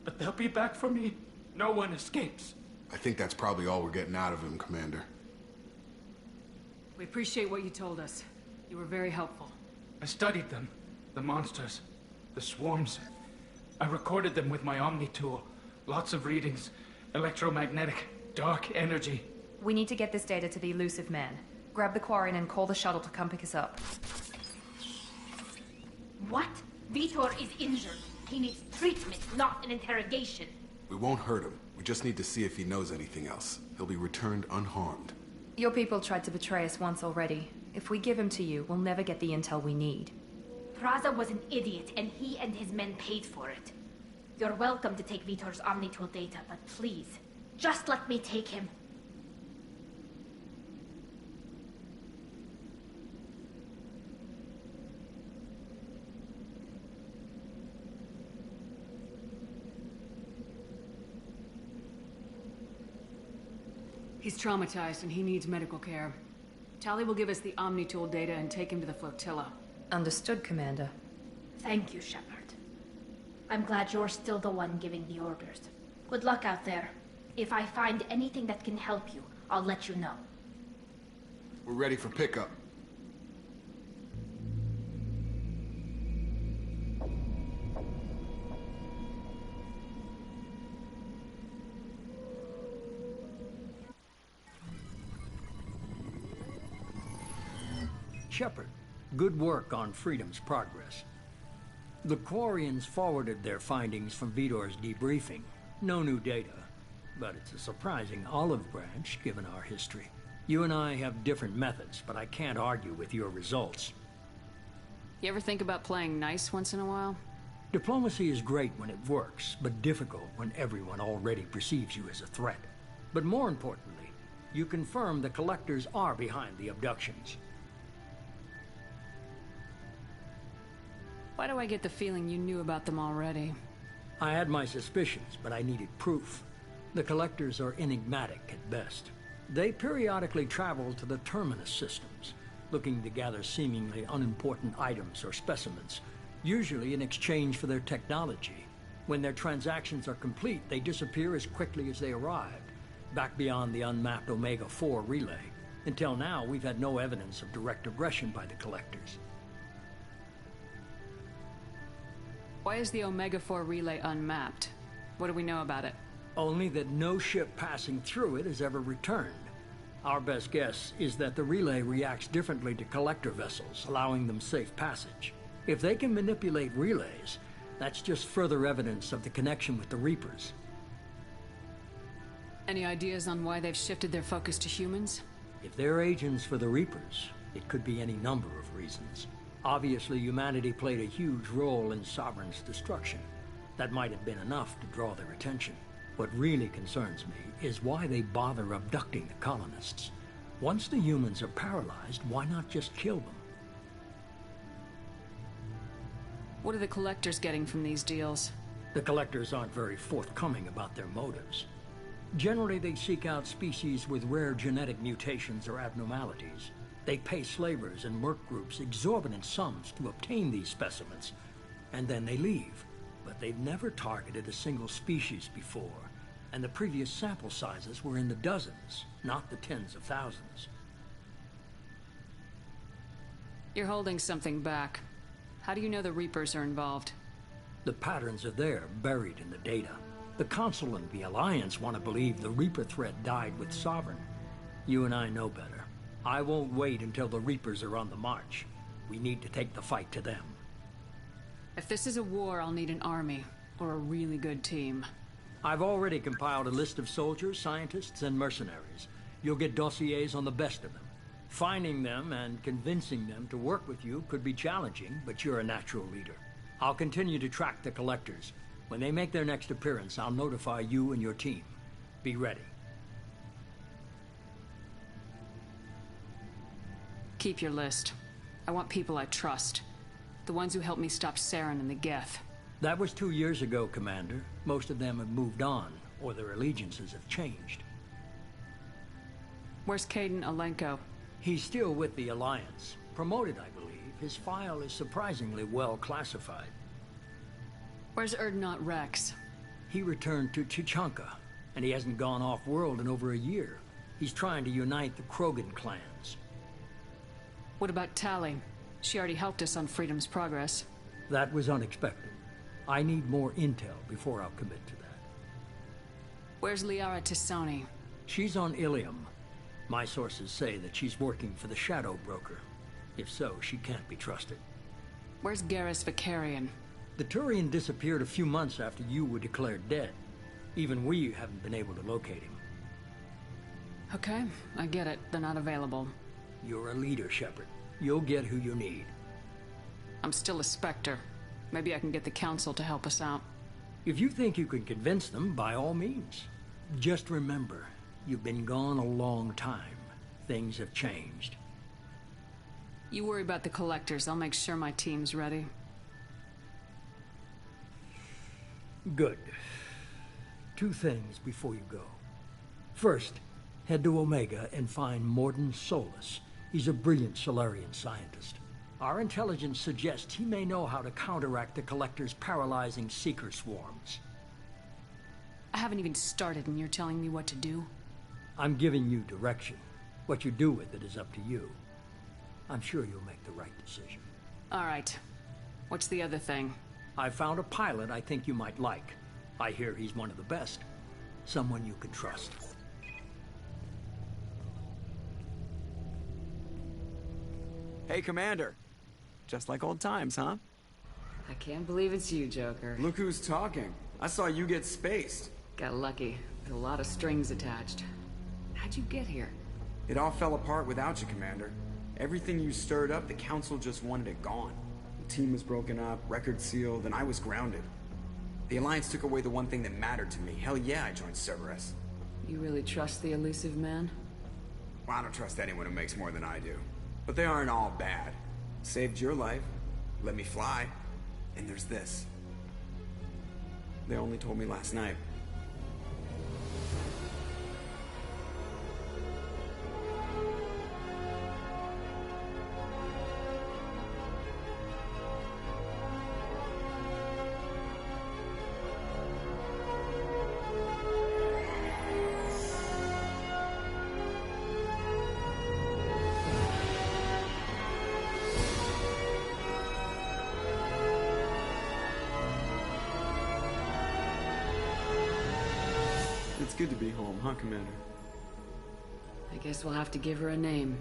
But they'll be back for me. No one escapes. I think that's probably all we're getting out of him, Commander. We appreciate what you told us. You were very helpful. I studied them. The monsters. The swarms. I recorded them with my Omni tool. Lots of readings. Electromagnetic. Dark energy. We need to get this data to the Elusive Man. Grab the Quarian and call the shuttle to come pick us up. What? Vitor is injured. He needs treatment, not an interrogation. We won't hurt him. We just need to see if he knows anything else. He'll be returned unharmed. Your people tried to betray us once already. If we give him to you, we'll never get the intel we need. Praza was an idiot, and he and his men paid for it. You're welcome to take Vitor's Omnitool data, but please, just let me take him. He's traumatized and he needs medical care. Tali will give us the Omnitool data and take him to the flotilla. Understood, Commander. Thank you, Shepard. I'm glad you're still the one giving the orders. Good luck out there. If I find anything that can help you, I'll let you know. We're ready for pickup. Shepard, good work on Freedom's progress. The Quarians forwarded their findings from Vitor's debriefing. No new data, but it's a surprising olive branch given our history. You and I have different methods, but I can't argue with your results. You ever think about playing nice once in a while? Diplomacy is great when it works, but difficult when everyone already perceives you as a threat. But more importantly, you confirm the Collectors are behind the abductions. Why do I get the feeling you knew about them already? I had my suspicions, but I needed proof. The Collectors are enigmatic at best. They periodically travel to the Terminus systems, looking to gather seemingly unimportant items or specimens, usually in exchange for their technology. When their transactions are complete, they disappear as quickly as they arrived, back beyond the unmapped Omega-4 relay. Until now, we've had no evidence of direct aggression by the Collectors. Why is the Omega-4 relay unmapped? What do we know about it? Only that no ship passing through it has ever returned. Our best guess is that the relay reacts differently to Collector vessels, allowing them safe passage. If they can manipulate relays, that's just further evidence of the connection with the Reapers. Any ideas on why they've shifted their focus to humans? If they're agents for the Reapers, it could be any number of reasons. Obviously, humanity played a huge role in Sovereign's destruction. That might have been enough to draw their attention. What really concerns me is why they bother abducting the colonists. Once the humans are paralyzed, why not just kill them? What are the Collectors getting from these deals? The Collectors aren't very forthcoming about their motives. Generally, they seek out species with rare genetic mutations or abnormalities. They pay slavers and merc groups exorbitant sums to obtain these specimens, and then they leave. But they've never targeted a single species before, and the previous sample sizes were in the dozens, not the tens of thousands. You're holding something back. How do you know the Reapers are involved? The patterns are there, buried in the data. The Council and the Alliance want to believe the Reaper threat died with Sovereign. You and I know better. I won't wait until the Reapers are on the march. We need to take the fight to them. If this is a war, I'll need an army, or a really good team. I've already compiled a list of soldiers, scientists, and mercenaries. You'll get dossiers on the best of them. Finding them and convincing them to work with you could be challenging, but you're a natural leader. I'll continue to track the Collectors. When they make their next appearance, I'll notify you and your team. Be ready. Keep your list. I want people I trust. The ones who helped me stop Saren and the Geth. That was 2 years ago, Commander. Most of them have moved on, or their allegiances have changed. Where's Caden Alenko? He's still with the Alliance. Promoted, I believe. His file is surprisingly well classified. Where's Erdnot Rex? He returned to Chichanka, and he hasn't gone off-world in over a year. He's trying to unite the Krogan clans. What about Tali? She already helped us on Freedom's Progress. That was unexpected. I need more intel before I'll commit to that. Where's Liara T'Soni? She's on Ilium. My sources say that she's working for the Shadow Broker. If so, she can't be trusted. Where's Garrus Vakarian? The Turian disappeared a few months after you were declared dead. Even we haven't been able to locate him. Okay, I get it. They're not available. You're a leader, Shepard. You'll get who you need. I'm still a Spectre. Maybe I can get the Council to help us out. If you think you can convince them, by all means. Just remember, you've been gone a long time. Things have changed. You worry about the Collectors. I'll make sure my team's ready. Good. 2 things before you go. First, head to Omega and find Mordin Solus. He's a brilliant Solarian scientist. Our intelligence suggests he may know how to counteract the Collector's paralyzing Seeker swarms. I haven't even started and you're telling me what to do? I'm giving you direction. What you do with it is up to you. I'm sure you'll make the right decision. All right. What's the other thing? I found a pilot I think you might like. I hear he's one of the best. Someone you can trust. Hey, Commander. Just like old times, huh? I can't believe it's you, Joker. Look who's talking. I saw you get spaced. Got lucky. With a lot of strings attached. How'd you get here? It all fell apart without you, Commander. Everything you stirred up, the Council just wanted it gone. The team was broken up, record sealed, and I was grounded. The Alliance took away the one thing that mattered to me. Hell yeah, I joined Cerberus. You really trust the elusive man? Well, I don't trust anyone who makes more than I do. But they aren't all bad. Saved your life, let me fly, and there's this. They only told me last night. It's good to be home, huh, Commander? I guess we'll have to give her a name.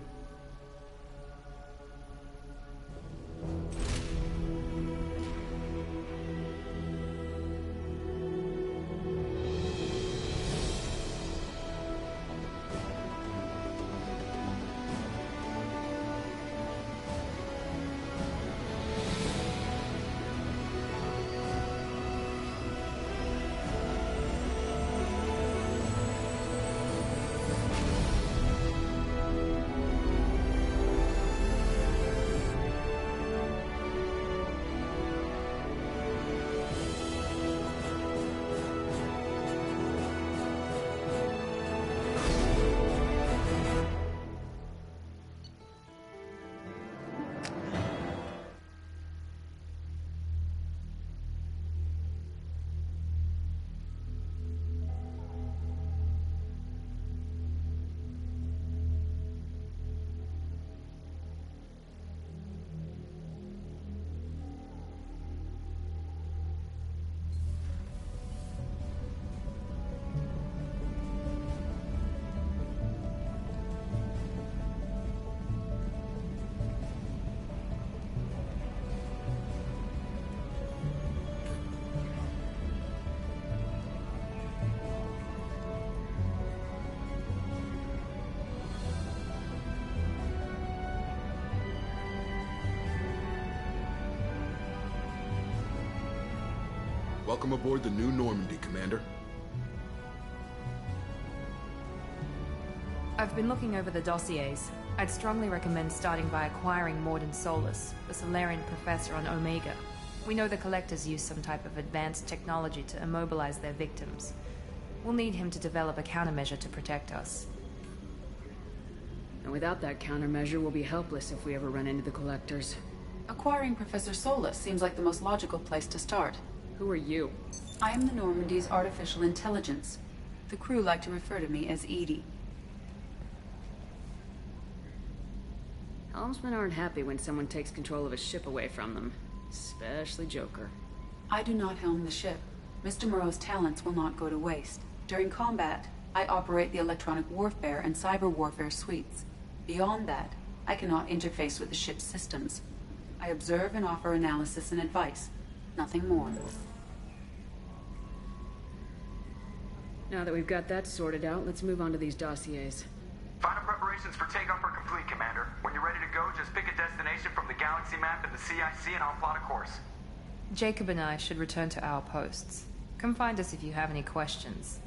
Welcome aboard the New Normandy, Commander. I've been looking over the dossiers. I'd strongly recommend starting by acquiring Morden Solus, the Solarian professor on Omega. We know the Collectors use some type of advanced technology to immobilize their victims. We'll need him to develop a countermeasure to protect us. And without that countermeasure, we'll be helpless if we ever run into the Collectors. Acquiring Professor Solus seems like the most logical place to start. Who are you? I am the Normandy's artificial intelligence. The crew like to refer to me as Edie. Helmsmen aren't happy when someone takes control of a ship away from them. Especially Joker. I do not helm the ship. Mr. Moreau's talents will not go to waste. During combat, I operate the electronic warfare and cyber warfare suites. Beyond that, I cannot interface with the ship's systems. I observe and offer analysis and advice. Nothing more. Now that we've got that sorted out, let's move on to these dossiers. Final preparations for takeoff are complete, Commander. When you're ready to go, just pick a destination from the galaxy map and the CIC and I'll plot a course. Jacob and I should return to our posts. Come find us if you have any questions.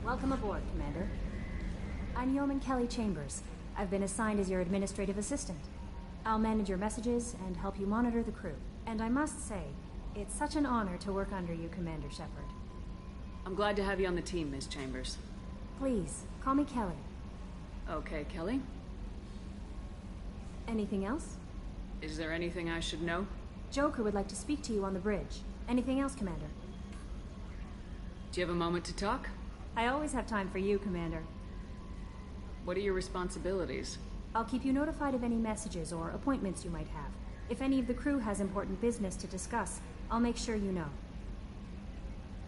Welcome aboard, Commander. I'm Yeoman Kelly Chambers. I've been assigned as your administrative assistant. I'll manage your messages and help you monitor the crew. And I must say, it's such an honor to work under you, Commander Shepard. I'm glad to have you on the team, Ms. Chambers. Please, call me Kelly. Okay, Kelly. Anything else? Is there anything I should know? Joker would like to speak to you on the bridge. Anything else, Commander? Do you have a moment to talk? I always have time for you, Commander. What are your responsibilities? I'll keep you notified of any messages or appointments you might have. If any of the crew has important business to discuss, I'll make sure you know.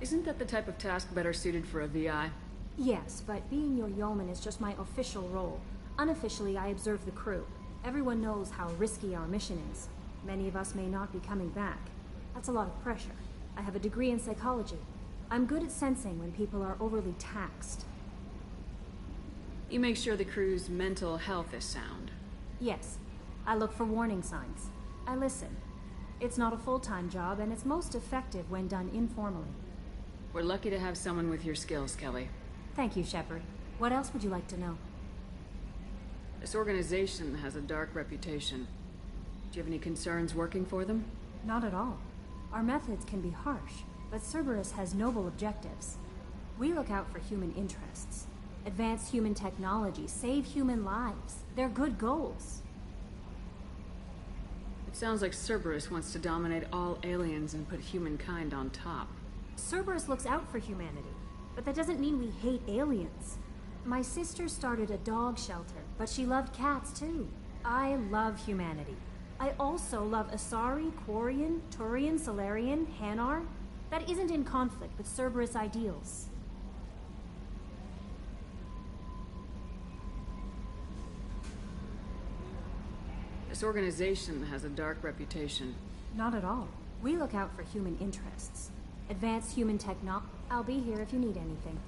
Isn't that the type of task better suited for a VI? Yes, but being your yeoman is just my official role. Unofficially, I observe the crew. Everyone knows how risky our mission is. Many of us may not be coming back. That's a lot of pressure. I have a degree in psychology. I'm good at sensing when people are overly taxed. You make sure the crew's mental health is sound. Yes. I look for warning signs. I listen. It's not a full-time job, and it's most effective when done informally. We're lucky to have someone with your skills, Kelly. Thank you, Shepard. What else would you like to know? This organization has a dark reputation. Do you have any concerns working for them? Not at all. Our methods can be harsh, but Cerberus has noble objectives. We look out for human interests. Advance human technology, save human lives. They're good goals. It sounds like Cerberus wants to dominate all aliens and put humankind on top. Cerberus looks out for humanity, but that doesn't mean we hate aliens. My sister started a dog shelter, but she loved cats too. I love humanity. I also love Asari, Quarian, Turian, Solarian, Hanar. That isn't in conflict with Cerberus ideals. This organization has a dark reputation. Not at all. We look out for human interests. Advance human technology. I'll be here if you need anything.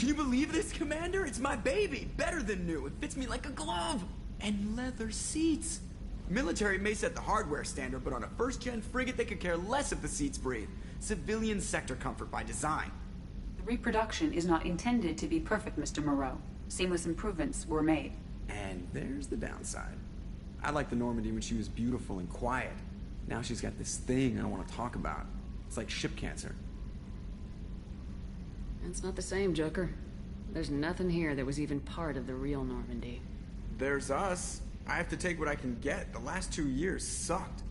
Can you believe this, Commander? It's my baby! Better than new. It fits me like a glove! And leather seats. Military may set the hardware standard, but on a first-gen frigate, they could care less if the seats breathe. Civilian sector comfort by design. The reproduction is not intended to be perfect, Mr. Moreau. Seamless improvements were made. And there's the downside. I liked the Normandy when she was beautiful and quiet. Now she's got this thing I don't want to talk about. It's like ship cancer. It's not the same, Joker. There's nothing here that was even part of the real Normandy. There's us. I have to take what I can get. The last 2 years sucked.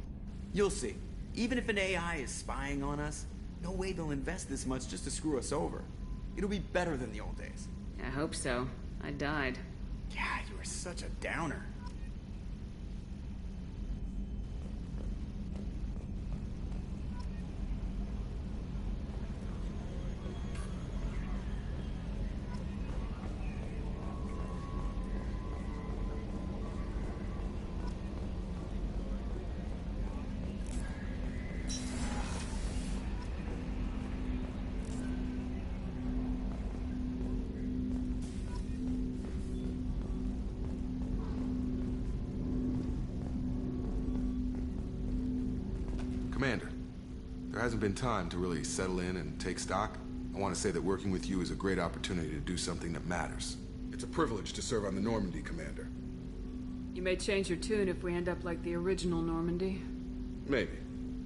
You'll see. Even if an AI is spying on us, no way they'll invest this much just to screw us over. It'll be better than the old days. I hope so. I died. Yeah, you were such a downer. Commander, there hasn't been time to really settle in and take stock. I want to say that working with you is a great opportunity to do something that matters. It's a privilege to serve on the Normandy, Commander. You may change your tune if we end up like the original Normandy. Maybe.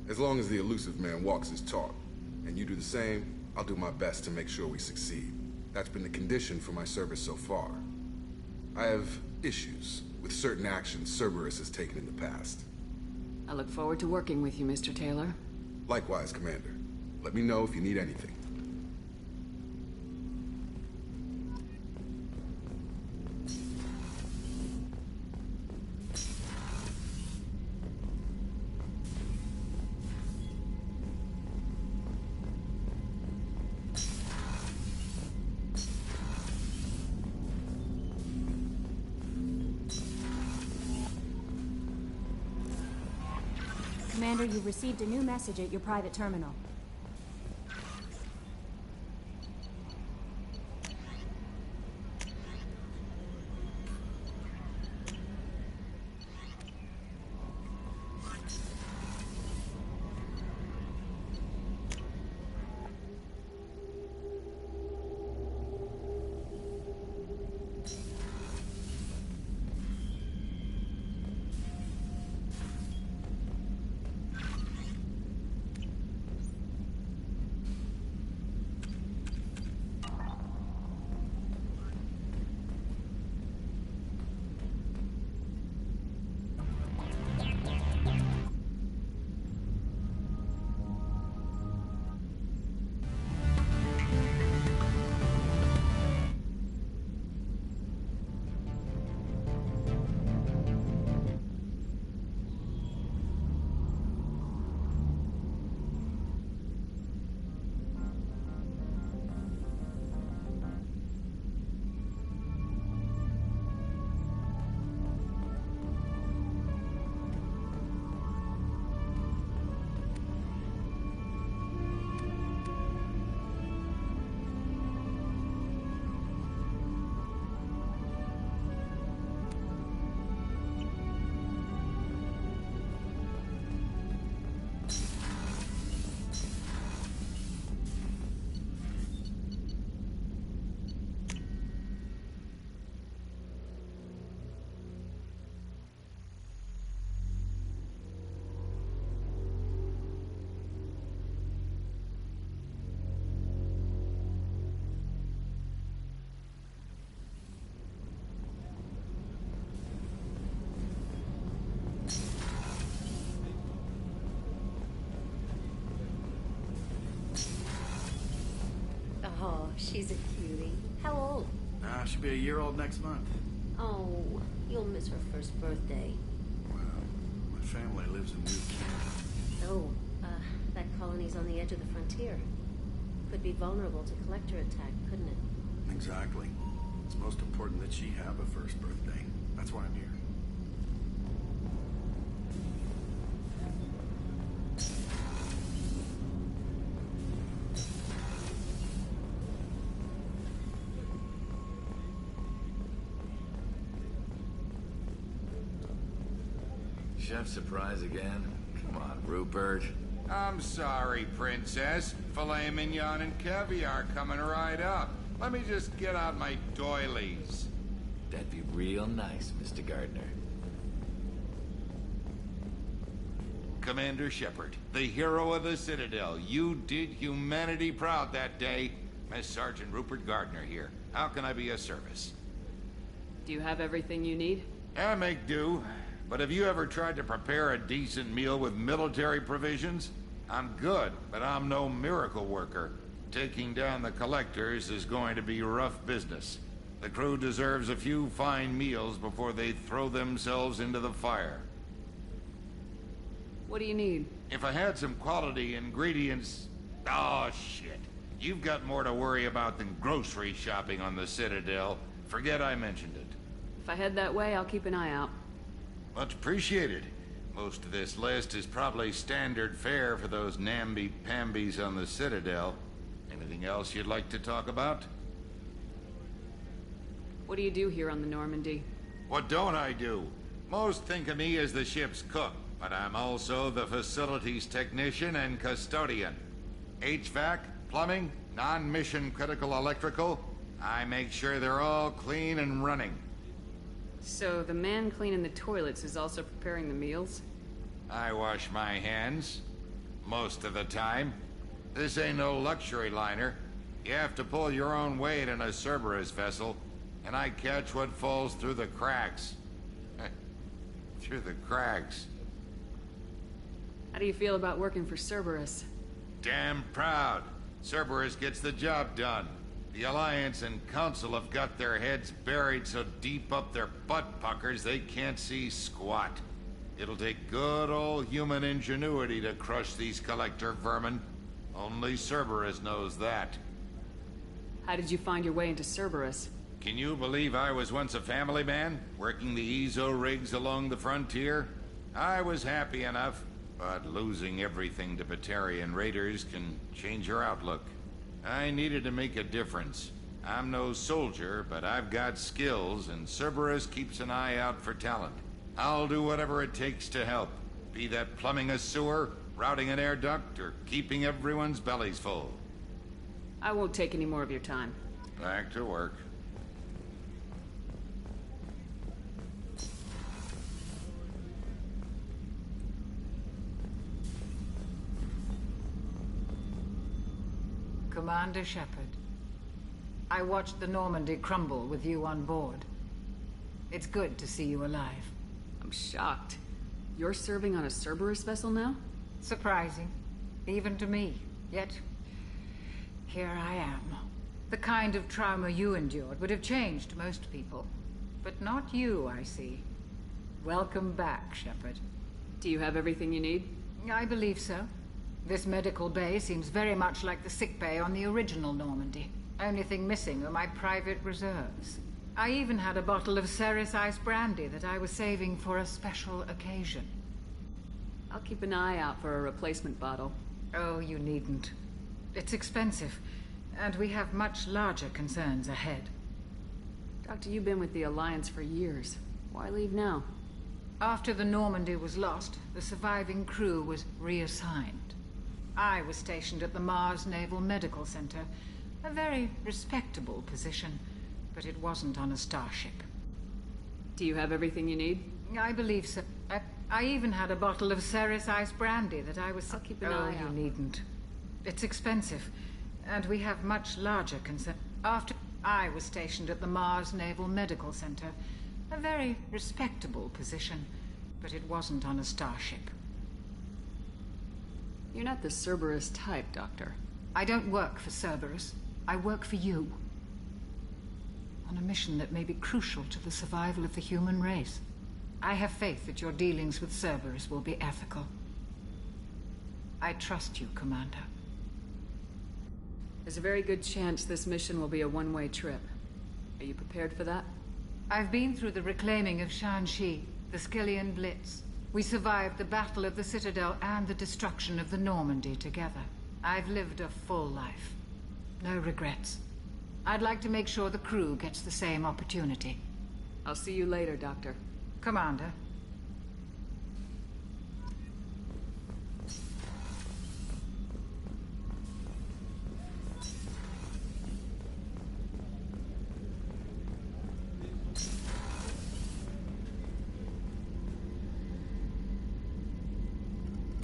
As long as the elusive man walks his talk. And you do the same, I'll do my best to make sure we succeed. That's been the condition for my service so far. I have issues with certain actions Cerberus has taken in the past. I look forward to working with you, Mr. Taylor. Likewise, Commander. Let me know if you need anything. Commander, you've received a new message at your private terminal. Oh, she's a cutie. How old? She'll be a year old next month. Oh, you'll miss her first birthday. Well, my family lives in New Canada. Oh, that colony's on the edge of the frontier. Could be vulnerable to collector attack, couldn't it? Exactly. It's most important that she have a first birthday. That's why I'm here. Chef surprise again? Come on, Rupert. I'm sorry, Princess. Filet mignon and caviar coming right up. Let me just get out my doilies. That'd be real nice, Mr. Gardner. Commander Shepard, the hero of the Citadel. You did humanity proud that day. Mess Sergeant Rupert Gardner here. How can I be of service? Do you have everything you need? I make do. But have you ever tried to prepare a decent meal with military provisions? I'm good, but I'm no miracle worker. Taking down the collectors is going to be rough business. The crew deserves a few fine meals before they throw themselves into the fire. What do you need? If I had some quality ingredients... Oh, shit. You've got more to worry about than grocery shopping on the Citadel. Forget I mentioned it. If I head that way, I'll keep an eye out. Much appreciated. Most of this list is probably standard fare for those namby-pambies on the Citadel. Anything else you'd like to talk about? What do you do here on the Normandy? What don't I do? Most think of me as the ship's cook, but I'm also the facilities technician and custodian. HVAC, plumbing, non-mission critical electrical. I make sure they're all clean and running. So the man cleaning the toilets is also preparing the meals? I wash my hands. Most of the time. This ain't no luxury liner. You have to pull your own weight in a Cerberus vessel, and I catch what falls through the cracks. Through the cracks. How do you feel about working for Cerberus? Damn proud. Cerberus gets the job done. The Alliance and Council have got their heads buried so deep up their butt puckers they can't see squat. It'll take good old human ingenuity to crush these collector vermin. Only Cerberus knows that. How did you find your way into Cerberus? Can you believe I was once a family man, working the EZO rigs along the frontier? I was happy enough, but losing everything to Batarian raiders can change your outlook. I needed to make a difference. I'm no soldier, but I've got skills, and Cerberus keeps an eye out for talent. I'll do whatever it takes to help, be that plumbing a sewer, routing an air duct, or keeping everyone's bellies full. I won't take any more of your time. Back to work. Commander Shepard, I watched the Normandy crumble with you on board. It's good to see you alive. I'm shocked. You're serving on a Cerberus vessel now? Surprising, even to me. Yet, here I am. The kind of trauma you endured would have changed most people. But not you, I see. Welcome back, Shepard. Do you have everything you need? I believe so. This medical bay seems very much like the sick bay on the original Normandy. Only thing missing are my private reserves. I even had a bottle of Ceres Ice brandy that I was saving for a special occasion. I'll keep an eye out for a replacement bottle. Oh, you needn't. It's expensive, and we have much larger concerns ahead. Doctor, you've been with the Alliance for years. Why leave now? After the Normandy was lost, the surviving crew was reassigned. I was stationed at the Mars Naval Medical Center, a very respectable position, but it wasn't on a starship. Do you have everything you need? I believe so. I even had a bottle of Ceres Ice brandy that I was... I'll keep an eye out. You needn't. It's expensive, and we have much larger concern. After I was stationed at the Mars Naval Medical Center, a very respectable position, but it wasn't on a starship. You're not the Cerberus type, Doctor. I don't work for Cerberus. I work for you. On a mission that may be crucial to the survival of the human race. I have faith that your dealings with Cerberus will be ethical. I trust you, Commander. There's a very good chance this mission will be a one-way trip. Are you prepared for that? I've been through the reclaiming of Shanxi, the Skillian Blitz. We survived the Battle of the Citadel and the destruction of the Normandy together. I've lived a full life. No regrets. I'd like to make sure the crew gets the same opportunity. I'll see you later, Doctor. Commander.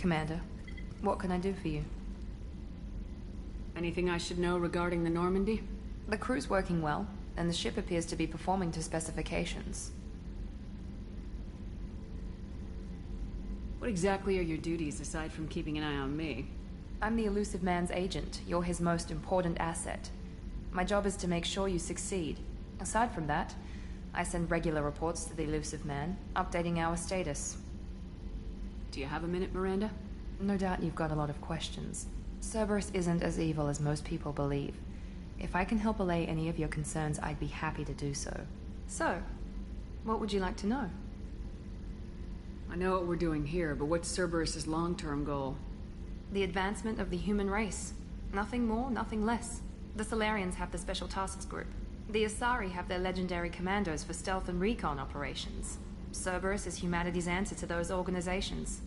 Commander, what can I do for you? Anything I should know regarding the Normandy? The crew's working well, and the ship appears to be performing to specifications. What exactly are your duties aside from keeping an eye on me? I'm the Elusive Man's agent. You're his most important asset. My job is to make sure you succeed. Aside from that, I send regular reports to the Elusive Man, updating our status. Do you have a minute, Miranda? No doubt you've got a lot of questions. Cerberus isn't as evil as most people believe. If I can help allay any of your concerns, I'd be happy to do so. So, what would you like to know? I know what we're doing here, but what's Cerberus's long-term goal? The advancement of the human race. Nothing more, nothing less. The Solarians have the Special Tasks Group. The Asari have their legendary commandos for stealth and recon operations. Cerberus is humanity's answer to those organizations.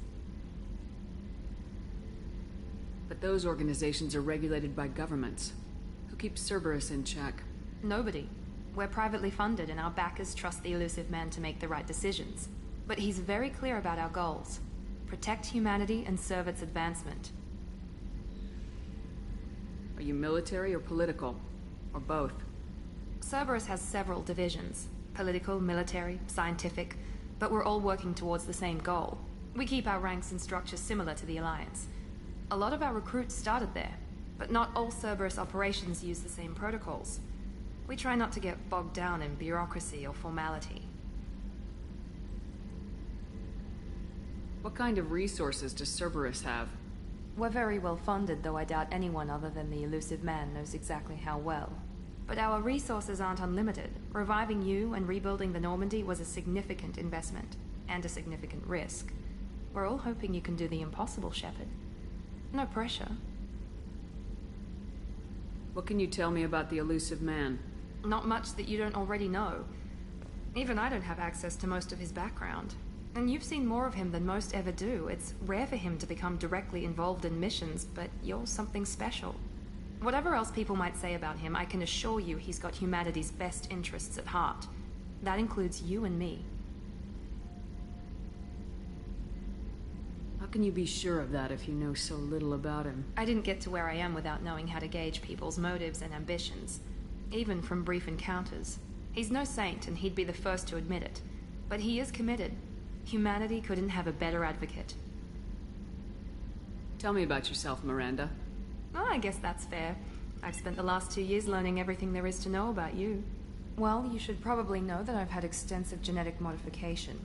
But those organizations are regulated by governments. Who keeps Cerberus in check? Nobody. We're privately funded, and our backers trust the Elusive Man to make the right decisions. But he's very clear about our goals. Protect humanity and serve its advancement. Are you military or political? Or both? Cerberus has several divisions. Political, military, scientific. But we're all working towards the same goal. We keep our ranks and structures similar to the Alliance. A lot of our recruits started there. But not all Cerberus operations use the same protocols. We try not to get bogged down in bureaucracy or formality. What kind of resources does Cerberus have? We're very well funded, though I doubt anyone other than the Elusive Man knows exactly how well. But our resources aren't unlimited. Reviving you and rebuilding the Normandy was a significant investment, and a significant risk. We're all hoping you can do the impossible, Shepard. No pressure. What can you tell me about the Elusive Man? Not much that you don't already know. Even I don't have access to most of his background. And you've seen more of him than most ever do. It's rare for him to become directly involved in missions, but you're something special. Whatever else people might say about him, I can assure you he's got humanity's best interests at heart. That includes you and me. How can you be sure of that if you know so little about him? I didn't get to where I am without knowing how to gauge people's motives and ambitions. Even from brief encounters. He's no saint, and he'd be the first to admit it. But he is committed. Humanity couldn't have a better advocate. Tell me about yourself, Miranda. Oh, I guess that's fair. I've spent the last 2 years learning everything there is to know about you. Well, you should probably know that I've had extensive genetic modification.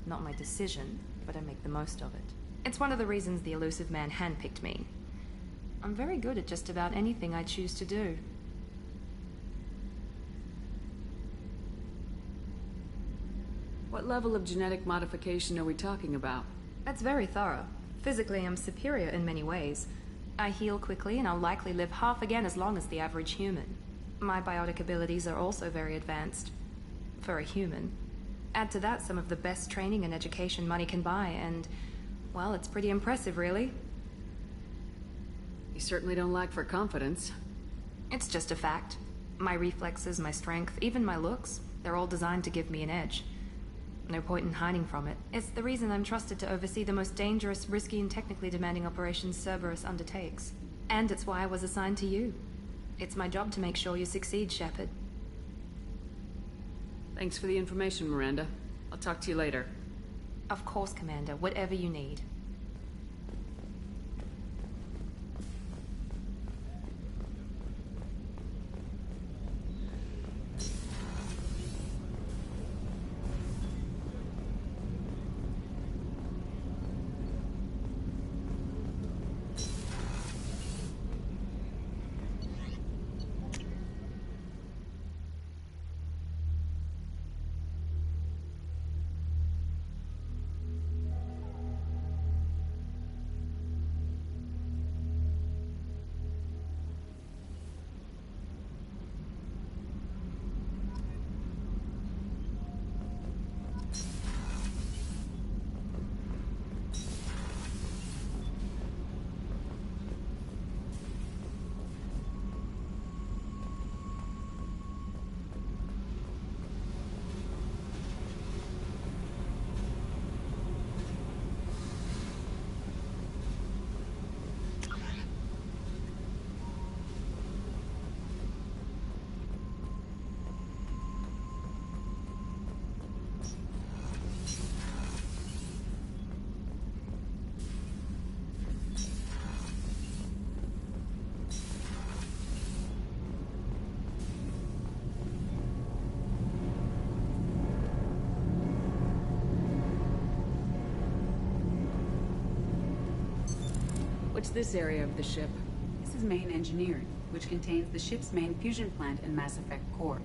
Not my decision, but I make the most of it. It's one of the reasons the Elusive Man handpicked me. I'm very good at just about anything I choose to do. What level of genetic modification are we talking about? That's very thorough. Physically, I'm superior in many ways. I heal quickly, and I'll likely live half again as long as the average human. My biotic abilities are also very advanced. For a human. Add to that some of the best training and education money can buy, and, well, it's pretty impressive, really. You certainly don't lack for confidence. It's just a fact. My reflexes, my strength, even my looks, they're all designed to give me an edge. No point in hiding from it. It's the reason I'm trusted to oversee the most dangerous, risky, and technically demanding operations Cerberus undertakes. And it's why I was assigned to you. It's my job to make sure you succeed, Shepard. Thanks for the information, Miranda. I'll talk to you later. Of course, Commander. Whatever you need. this area of the ship? This is main engineering, which contains the ship's main fusion plant and Mass Effect core.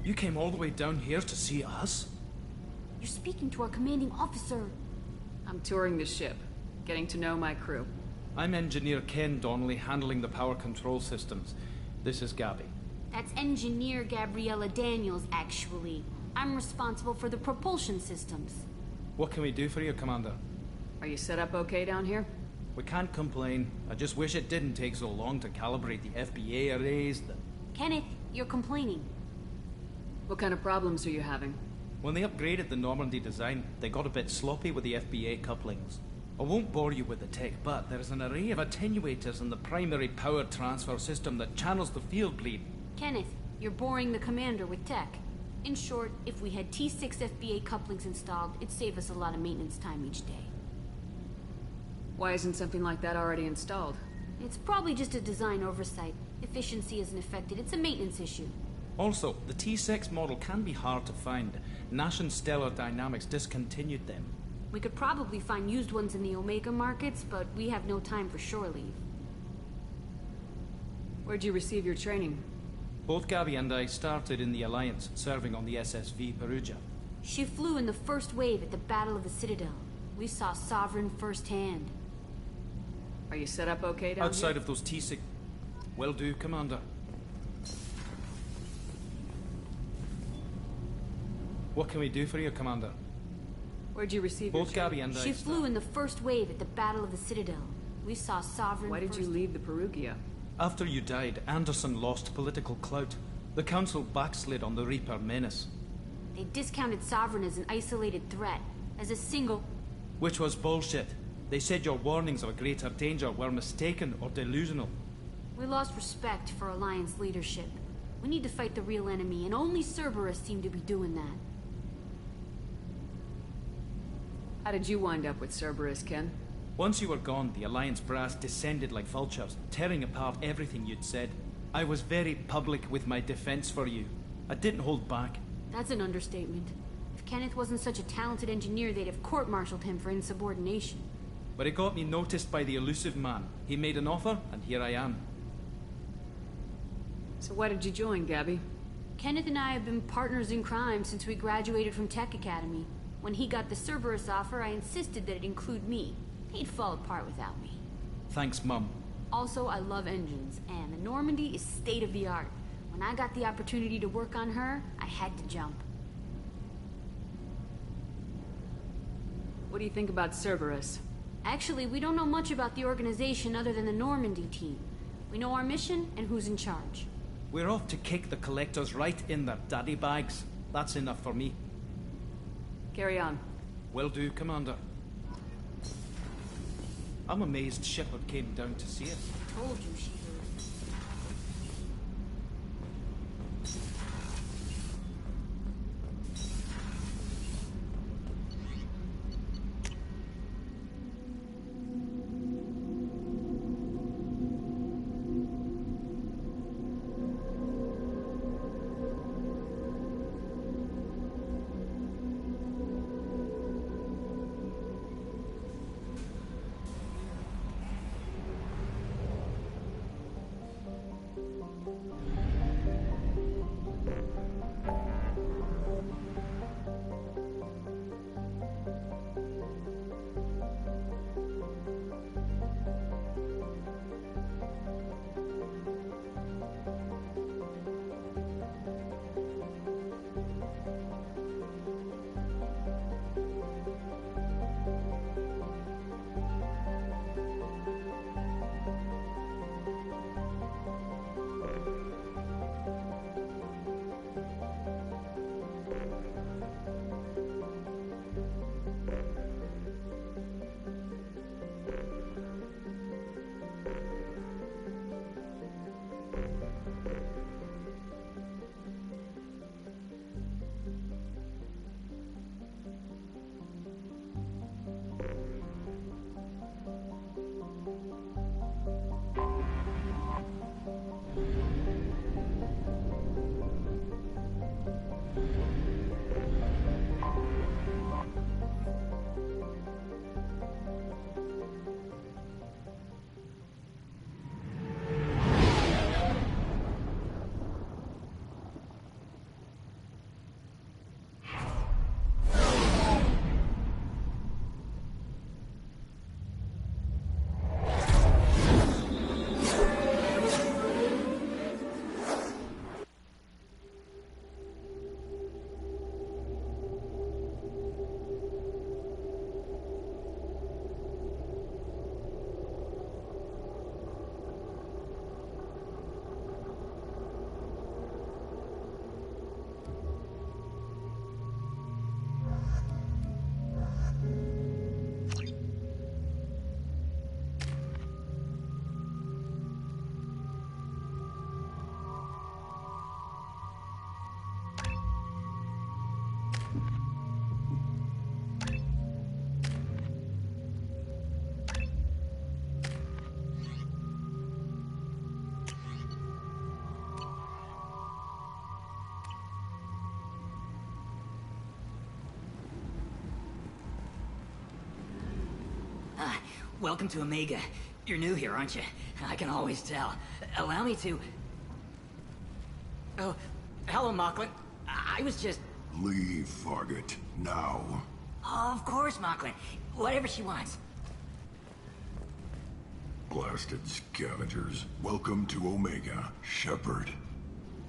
You came all the way down here to see us? You're speaking to our commanding officer. I'm touring the ship, getting to know my crew. I'm Engineer Ken Donnelly, handling the power control systems. This is Gabby. That's Engineer Gabriella Daniels, actually. I'm responsible for the propulsion systems. What can we do for you, Commander? Are you set up okay down here? We can't complain. I just wish it didn't take so long to calibrate the FBA arrays. Kenneth, you're complaining. What kind of problems are you having? When they upgraded the Normandy design, they got a bit sloppy with the FBA couplings. I won't bore you with the tech, but there is an array of attenuators in the primary power transfer system that channels the field bleed. Kenneth, you're boring the commander with tech. In short, if we had T6 FBA couplings installed, it'd save us a lot of maintenance time each day. Why isn't something like that already installed? It's probably just a design oversight. Efficiency isn't affected, it's a maintenance issue. Also, the T6 model can be hard to find. Nash and Stellar Dynamics discontinued them. We could probably find used ones in the Omega markets, but we have no time for shore leave. Where'd you receive your training? Both Gabby and I started in the Alliance, serving on the SSV Perugia. She flew in the first wave at the Battle of the Citadel. We saw Sovereign firsthand. Are you set up okay down Outside here? of those T6... Will do, Commander. What can we do for you, Commander? Where'd you receive Both your Gabby and I... She flew in the first wave at the Battle of the Citadel. We saw Sovereign Why did you leave the Perugia? After you died, Anderson lost political clout. The Council backslid on the Reaper menace. They discounted Sovereign as an isolated threat, as a single... Which was bullshit. They said your warnings of a greater danger were mistaken or delusional. We lost respect for Alliance leadership. We need to fight the real enemy, and only Cerberus seemed to be doing that. How did you wind up with Cerberus, Ken? Once you were gone, the Alliance brass descended like vultures, tearing apart everything you'd said. I was very public with my defense for you. I didn't hold back. That's an understatement. If Kenneth wasn't such a talented engineer, they'd have court-martialed him for insubordination. But it got me noticed by the elusive man. He made an offer, and here I am. So why did you join, Gabby? Kenneth and I have been partners in crime since we graduated from Tech Academy. When he got the Cerberus offer, I insisted that it include me. He'd fall apart without me. Thanks, Mum. Also, I love engines, and the Normandy is state-of-the-art. When I got the opportunity to work on her, I had to jump. What do you think about Cerberus? Actually, we don't know much about the organization other than the Normandy team. We know our mission and who's in charge. We're off to kick the Collectors right in their daddy bags. That's enough for me. Carry on. Will do, Commander. I'm amazed Shepard came down to see us. Told you she heard. Welcome to Omega. You're new here, aren't you? I can always tell. Allow me to... Oh, hello, Mocklin. I was just... Leave, Fargate. Now. Of course, Mocklin. Whatever she wants. Blasted scavengers. Welcome to Omega, Shepard.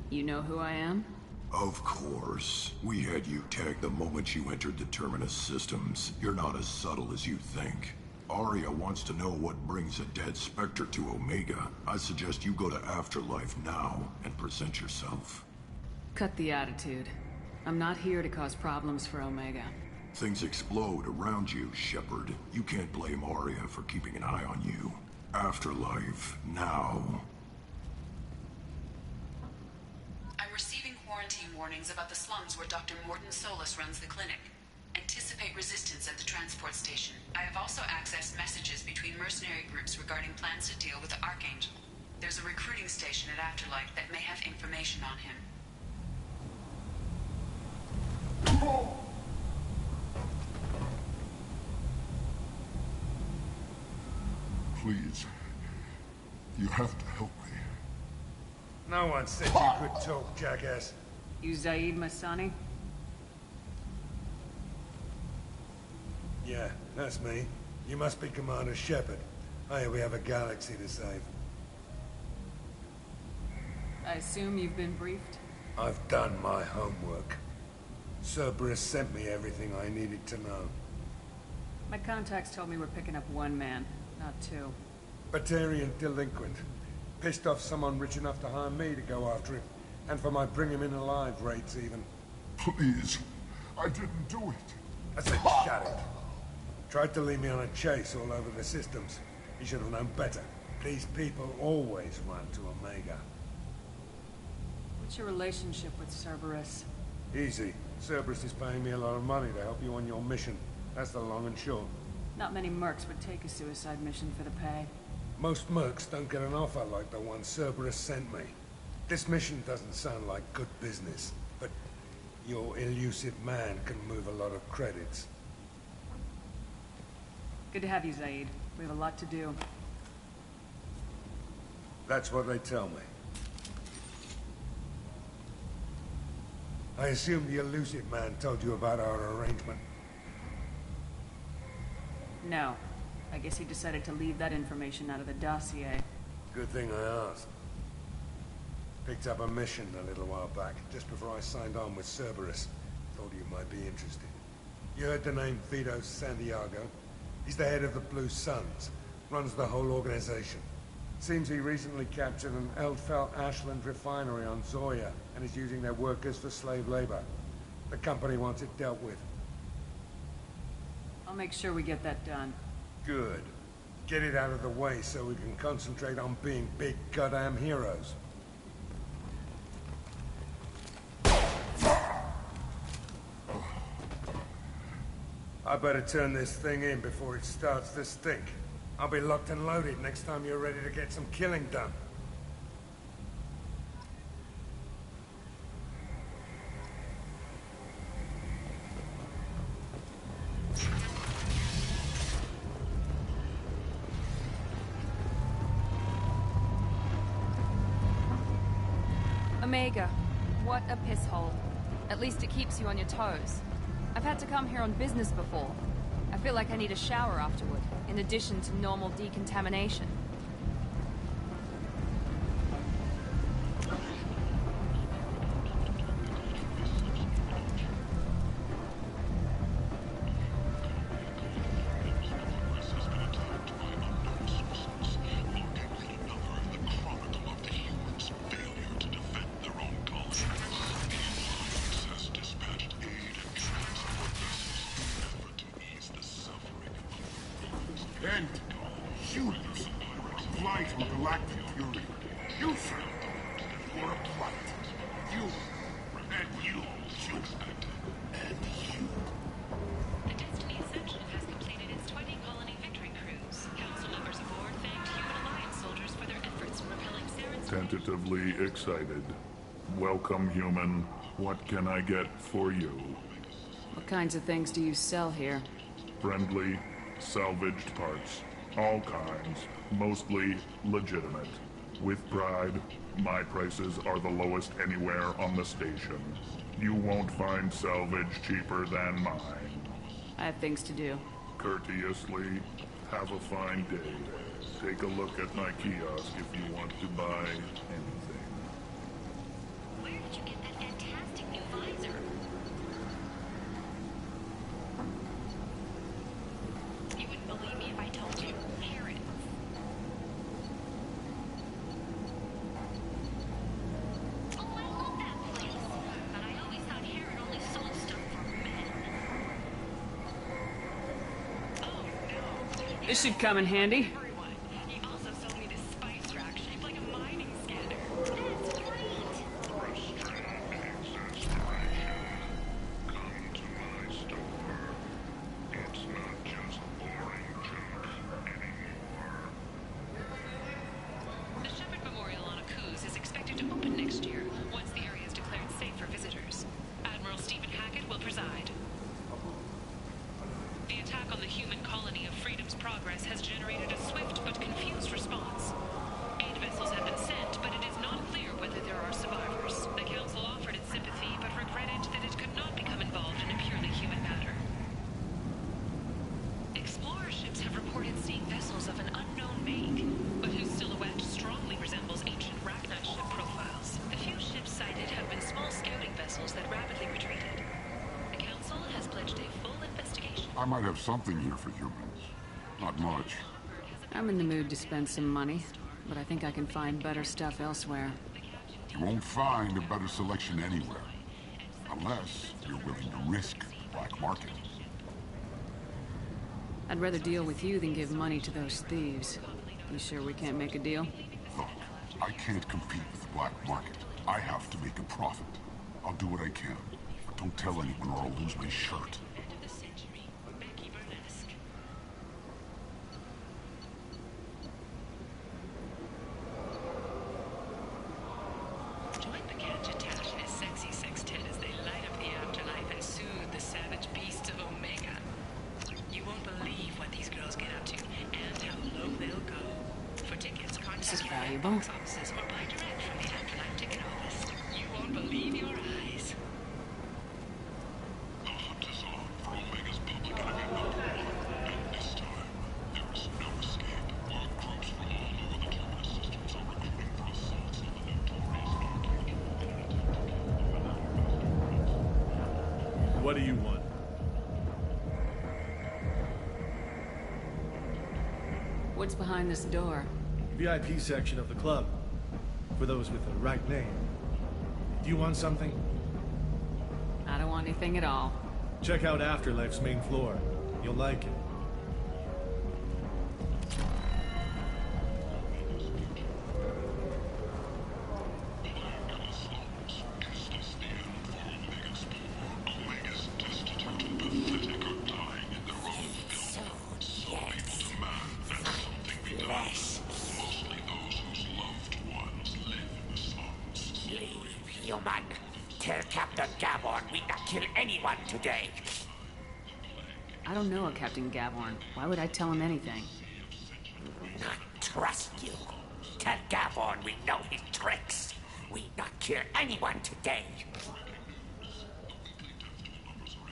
You know who I am? Of course. We had you tagged the moment you entered the Terminus systems. You're not as subtle as you think. Aria wants to know what brings a dead Spectre to Omega. I suggest you go to Afterlife now and present yourself. Cut the attitude. I'm not here to cause problems for Omega. Things explode around you, Shepard. You can't blame Aria for keeping an eye on you. Afterlife, now. I'm receiving quarantine warnings about the slums where Dr. Morton Solus runs the clinic. Anticipate resistance at the transport station. I have also accessed messages between mercenary groups regarding plans to deal with the Archangel. There's a recruiting station at Afterlife that may have information on him. Please. You have to help me. No one said you could talk, jackass. You Zaid Masani? Yeah, that's me. You must be Commander Shepard. Hey, we have a galaxy to save. I assume you've been briefed? I've done my homework. Cerberus sent me everything I needed to know. My contacts told me we're picking up one man, not two. Batarian delinquent. Pissed off someone rich enough to hire me to go after him. And for my bring him in alive rates, even. Please. I didn't do it. I said shut it. Tried to lead me on a chase all over the systems. He should have known better. These people always run to Omega. What's your relationship with Cerberus? Easy. Cerberus is paying me a lot of money to help you on your mission. That's the long and short. Not many mercs would take a suicide mission for the pay. Most mercs don't get an offer like the one Cerberus sent me. This mission doesn't sound like good business, but your elusive man can move a lot of credits. Good to have you, Zaid. We have a lot to do. That's what they tell me. I assume the elusive man told you about our arrangement. No. I guess he decided to leave that information out of the dossier. Good thing I asked. Picked up a mission a little while back, just before I signed on with Cerberus. Thought you might be interested. You heard the name Vito Santiago? He's the head of the Blue Suns. Runs the whole organization. Seems he recently captured an Eldfell Ashland refinery on Zoya and is using their workers for slave labor. The company wants it dealt with. I'll make sure we get that done. Good. Get it out of the way so we can concentrate on being big goddamn heroes. I better turn this thing in before it starts to stink. I'll be locked and loaded next time you're ready to get some killing done. Omega. What a piss hole. At least it keeps you on your toes. I've had to come here on business before. I feel like I need a shower afterward, in addition to normal decontamination. And humans fly from galactic fury. You, sir, you're a blight. You, and you, and you. The Destiny Ascension has completed its 20-colony victory cruise. Council members aboard thanked human alliance soldiers for their efforts in repelling Saren's... Tentatively excited. Welcome, human. What can I get for you? What kinds of things do you sell here? Friendly, Salvaged parts. All kinds. Mostly legitimate. With pride, my prices are the lowest anywhere on the station. You won't find salvage cheaper than mine. I have things to do. Courteously, have a fine day. Take a look at my kiosk if you want to buy anything. Where did you get that fantastic new visor? You wouldn't believe me if I told you. Heron. Oh, I love that place. But I always thought Heron only sold stuff for men. This should come in handy. He also sold me this spice rack shaped like a mining scanner. That's great. The Shepard Memorial on Akuz is expected to open next year, once the area is declared safe for visitors. Admiral Stephen Hackett will preside. The attack on the human colony of Freedom's Progress has generated a swift but confused response. 8 vessels have been sent, but it is not clear whether there are survivors. The Council offered its sympathy, but regretted that it could not become involved in a purely human matter. Explorer ships have reported seeing vessels of an unknown make, but whose silhouette strongly resembles ancient Rachna ship profiles. The few ships sighted have been small scouting vessels that rapidly retreated. The Council has pledged a full investigation. I might have something here for humans. Not much. I'm in the mood to spend some money, but I think I can find better stuff elsewhere. You won't find a better selection anywhere. Unless you're willing to risk the black market. I'd rather deal with you than give money to those thieves. You sure we can't make a deal? Look, I can't compete with the black market. I have to make a profit. I'll do what I can. But don't tell anyone or I'll lose my shirt. Join the Gadgetat and his sexy sextet as they light up the afterlife and soothe the savage beasts of Omega. You won't believe what these girls get up to and how low they'll go. For tickets, This is contact valuable. box offices or buy direct from the afterlife ticket office. You won't believe your eyes. The hunt is on for Omega's public enemy number 1. And this time, there is no escape. Our groups from all over the Terminus systems are recruiting for assaults on the notorious What do you want? What's behind this door? VIP section of the club. For those with the right name. Do you want something? I don't want anything at all. Check out Afterlife's main floor. You'll like it. Human, tell Captain Gavorn we not kill anyone today. I don't know a Captain Gavorn. Why would I tell him anything? Not trust you. Tell Gavorn we know his tricks. We not kill anyone today.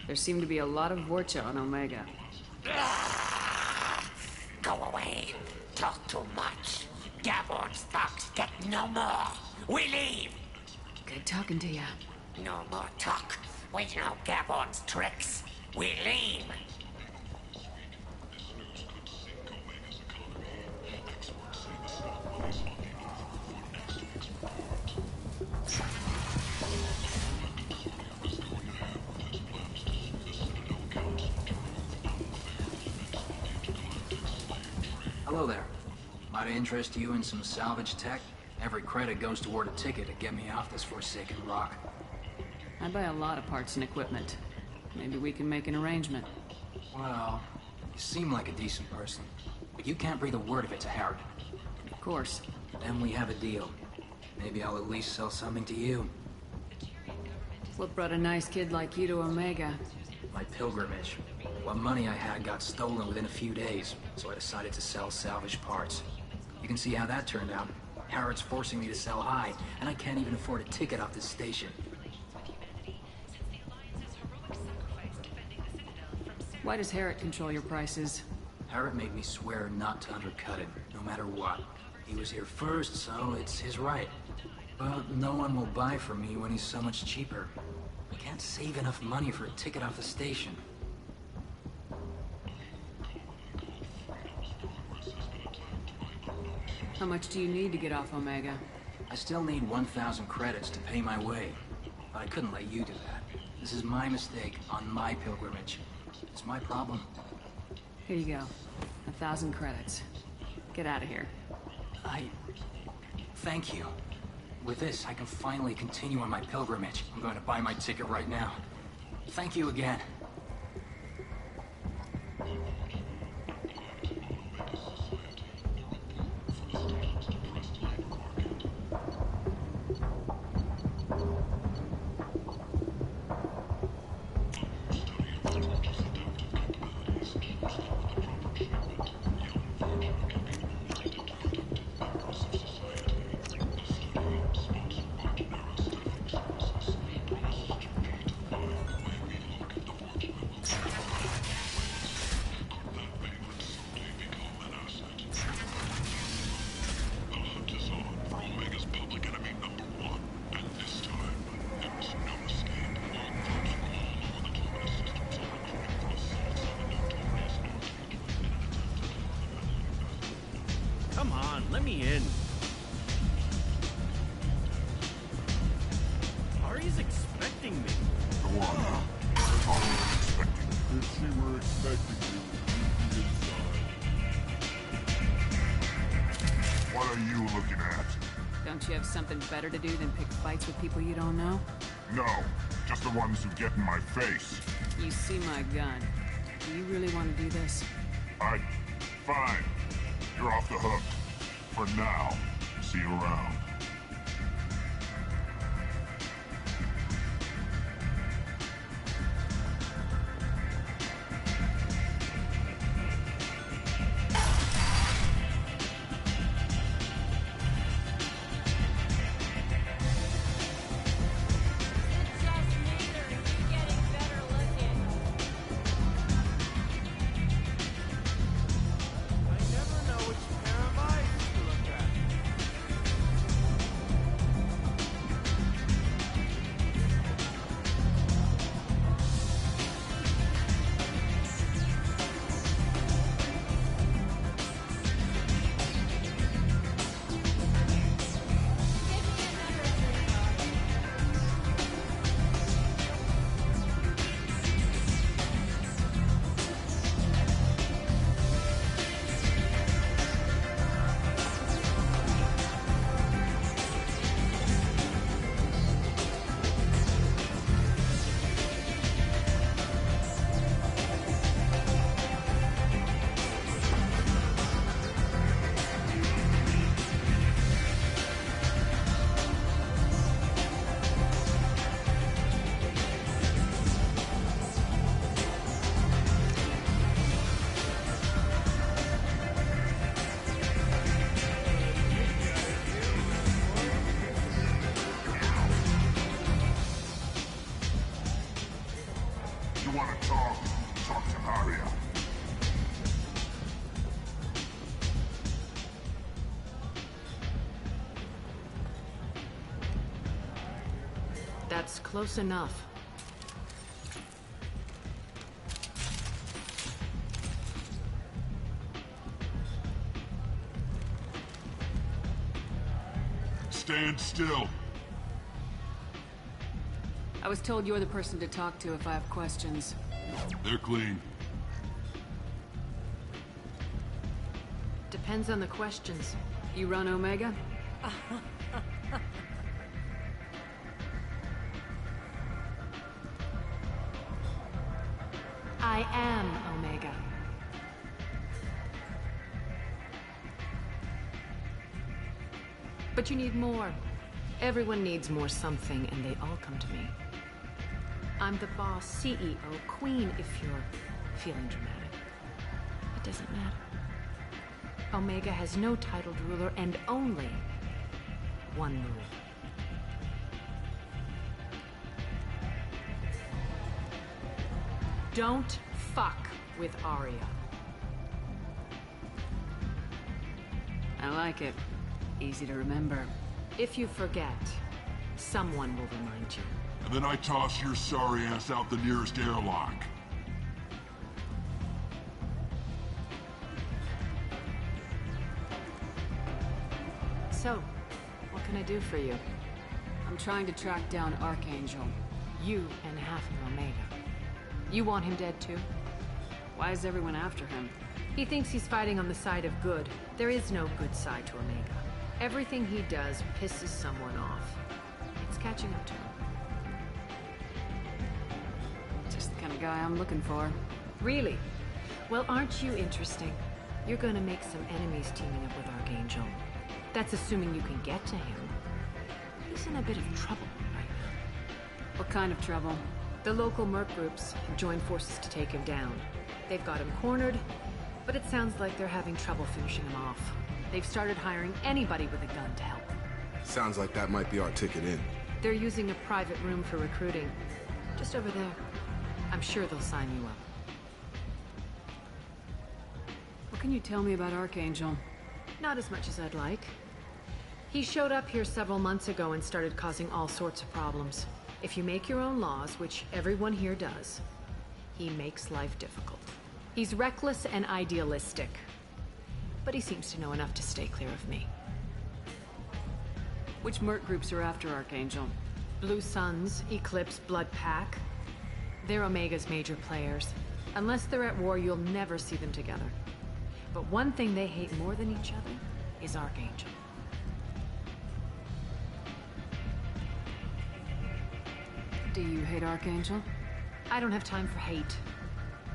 There seem to be a lot of Vorcha on Omega. Go away. Talk too much. Gavorn's thugs get no more. We leave. Good talking to ya. No more talk. We know Gavorn's tricks. We leave. Hello there. Might I interest you in some salvage tech? Every credit goes toward a ticket to get me off this forsaken rock. I buy a lot of parts and equipment. Maybe we can make an arrangement. Well, you seem like a decent person, but you can't breathe a word of it to Harrigan. Of course. Then we have a deal. Maybe I'll at least sell something to you. What brought a nice kid like you to Omega? My pilgrimage. What money I had got stolen within a few days, so I decided to sell salvage parts. You can see how that turned out. Harrod's forcing me to sell high, and I can't even afford a ticket off this station. Why does Harrod control your prices? Harrod made me swear not to undercut him, no matter what. He was here first, so it's his right. But no one will buy from me when he's so much cheaper. I can't save enough money for a ticket off the station. How much do you need to get off Omega? I still need 1,000 credits to pay my way. But I couldn't let you do that. This is my mistake on my pilgrimage. It's my problem. Here you go. 1,000 credits. Get out of here. Thank you. With this, I can finally continue on my pilgrimage. I'm going to buy my ticket right now. Thank you again. Come on, let me in. Ari's expecting me. Go on. Ari's expecting you. If she were expecting you, you'd be inside. What are you looking at? Don't you have something better to do than pick fights with people you don't know? No, just the ones who get in my face. You see my gun. Do you really want to do this? Fine. You're off the hook. For now. See you around. Talk to Aria. That's close enough. Stand still. I was told you're the person to talk to if I have questions. They're clean. Depends on the questions. You run Omega? I am Omega. But you need more. Everyone needs more something, and they all come to me. I'm the boss, CEO, queen, if you're feeling dramatic. It doesn't matter. Omega has no titled ruler and only one rule. Don't fuck with Arya. I like it. Easy to remember. If you forget, someone will remind you. And then I toss your sorry ass out the nearest airlock. So, what can I do for you? I'm trying to track down Archangel. You and half of Omega. You want him dead too? Why is everyone after him? He thinks he's fighting on the side of good. There is no good side to Omega. Everything he does pisses someone off. It's catching up to him. Just the kind of guy I'm looking for. Really? Well, aren't you interesting? You're gonna make some enemies teaming up with Archangel. That's assuming you can get to him. He's in a bit of trouble right now. What kind of trouble? The local merc groups have joined forces to take him down. They've got him cornered, but it sounds like they're having trouble finishing him off. They've started hiring anybody with a gun to help. Sounds like that might be our ticket in. They're using a private room for recruiting. Just over there. I'm sure they'll sign you up. What can you tell me about Archangel? Not as much as I'd like. He showed up here several months ago and started causing all sorts of problems. If you make your own laws, which everyone here does, he makes life difficult. He's reckless and idealistic. But he seems to know enough to stay clear of me. Which merc groups are after Archangel? Blue Suns, Eclipse, Blood Pack. They're Omega's major players. Unless they're at war, you'll never see them together. But one thing they hate more than each other is Archangel. Do you hate Archangel? I don't have time for hate,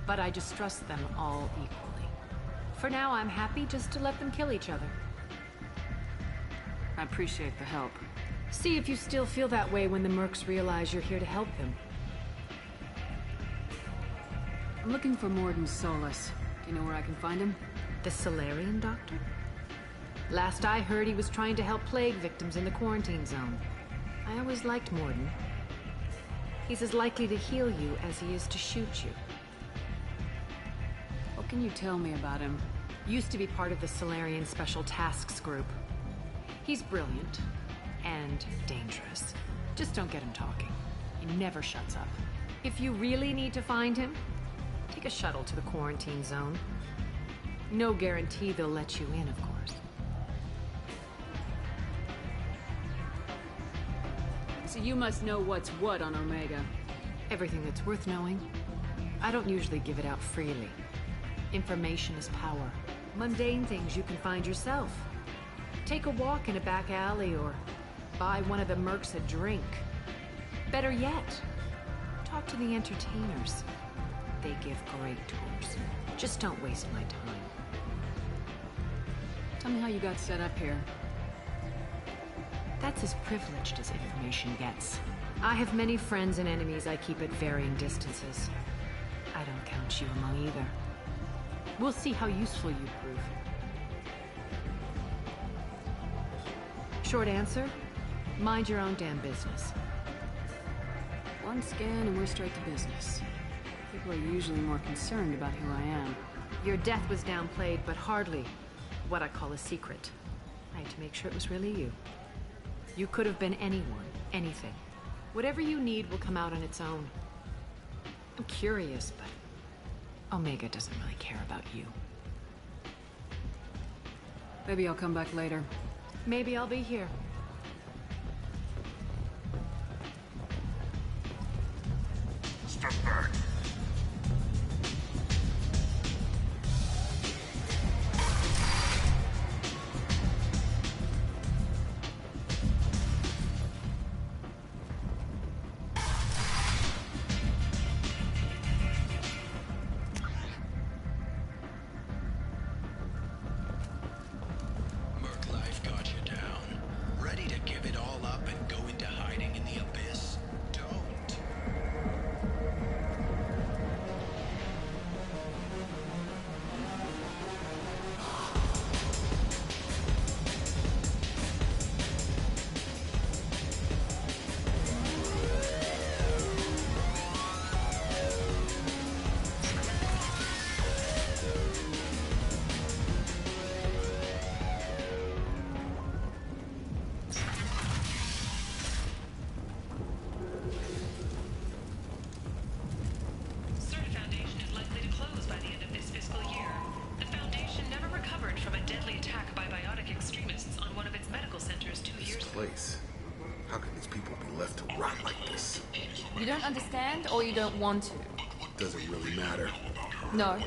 but I distrust them all equally. For now, I'm happy just to let them kill each other. I appreciate the help. See if you still feel that way when the mercs realize you're here to help them. I'm looking for Mordin Solus. Do you know where I can find him? The Salarian doctor? Last I heard, he was trying to help plague victims in the quarantine zone. I always liked Mordin. He's as likely to heal you as he is to shoot you. What can you tell me about him? Used to be part of the Salarian Special Tasks Group. He's brilliant and dangerous. Just don't get him talking. He never shuts up. If you really need to find him, take a shuttle to the quarantine zone. No guarantee they'll let you in, of course. So you must know what's what on Omega. Everything that's worth knowing. I don't usually give it out freely. Information is power. Mundane things you can find yourself. Take a walk in a back alley or buy one of the mercs a drink. Better yet, talk to the entertainers. They give great tours. Just don't waste my time. Tell me how you got set up here. That's as privileged as information gets. I have many friends and enemies I keep at varying distances. I don't count you among either. We'll see how useful you prove. Short answer, mind your own damn business. One scan and we're straight to business. People are usually more concerned about who I am. Your death was downplayed, but hardly what I call a secret. I had to make sure it was really you. You could have been anyone, anything. Whatever you need will come out on its own. I'm curious, but Omega doesn't really care about you. Maybe I'll come back later. Maybe I'll be here. Step back. How can these people be left to rot like this? You don't understand, or you don't want to? Doesn't really matter. No.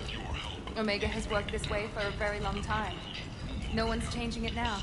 Omega has worked this way for a very long time. No one's changing it now.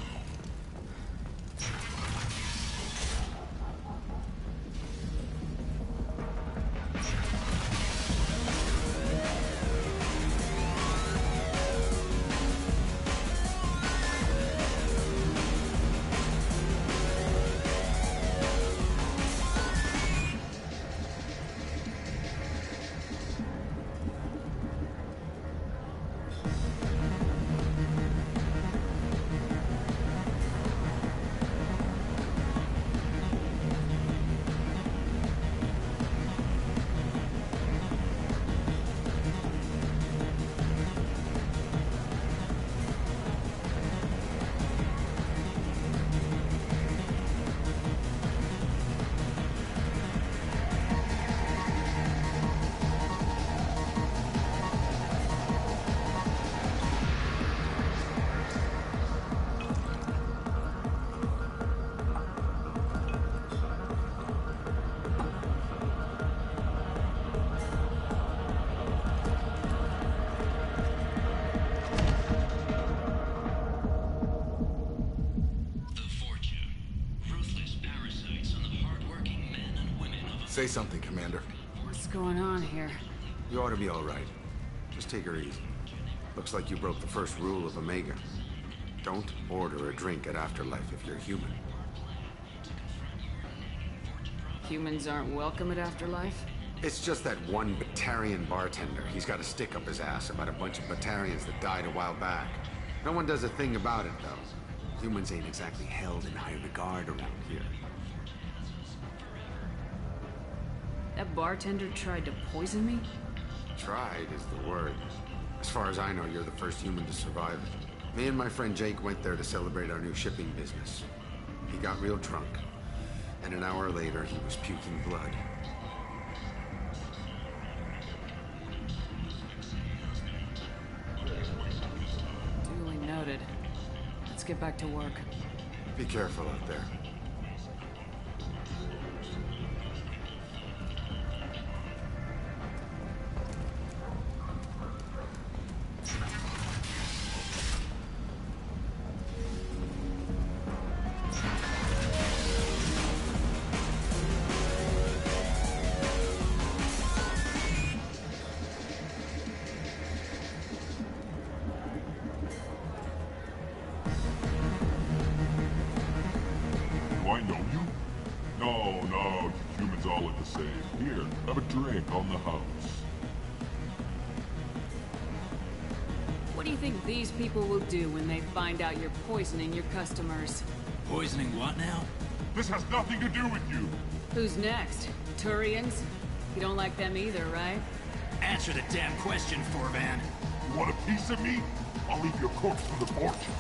Say something, Commander. What's going on here? You ought to be all right. Just take her easy. Looks like you broke the first rule of Omega. Don't order a drink at Afterlife if you're human. Humans aren't welcome at Afterlife? It's just that one Batarian bartender. He's got a stick up his ass about a bunch of Batarians that died a while back. No one does a thing about it, though. Humans ain't exactly held in high regard around here. That bartender tried to poison me? Tried is the word. As far as I know, you're the first human to survive it. Me and my friend Jake went there to celebrate our new shipping business. He got real drunk, and an hour later, he was puking blood. Duly noted. Let's get back to work. Be careful out there. On the house. What do you think these people will do when they find out you're poisoning your customers? Poisoning what now? This has nothing to do with you. Who's next? Turians? You don't like them either, right? Answer the damn question, Forvan. You want a piece of me? I'll leave your corpse for the fortune.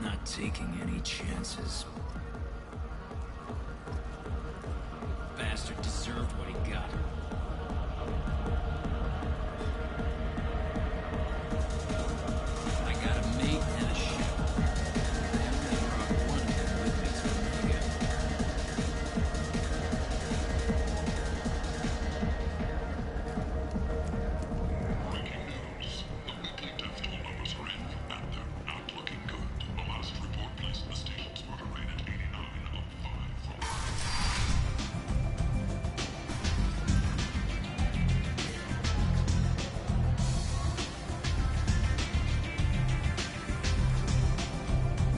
Not taking any chances. Bastard deserved what he got. I got a mate and a ship. I brought one of them with me to Omega. Breaking news. The weekly death toll numbers are in, and they're not looking good. The last report placed the station's murder rate at 89 of 5.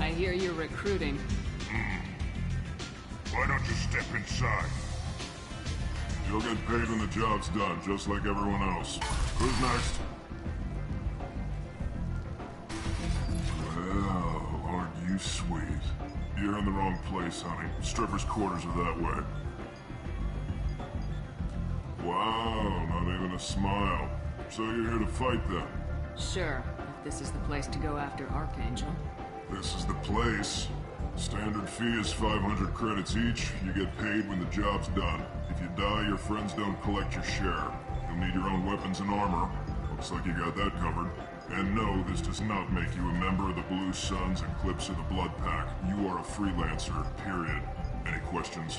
I hear you're recruiting. Why don't you step inside? You'll get paid when the job's done, just like everyone else. Who's next? Well, aren't you sweet? You're in the wrong place, honey. Strippers' quarters are that way. Wow, not even a smile. So you're here to fight then? Sure, if this is the place to go after Archangel. This is the place. Standard fee is 500 credits each. You get paid when the job's done. If you die, your friends don't collect your share. You'll need your own weapons and armor. Looks like you got that covered. And no, this does not make you a member of the Blue Suns and Clips of the Blood Pack. You are a freelancer, period. Any questions?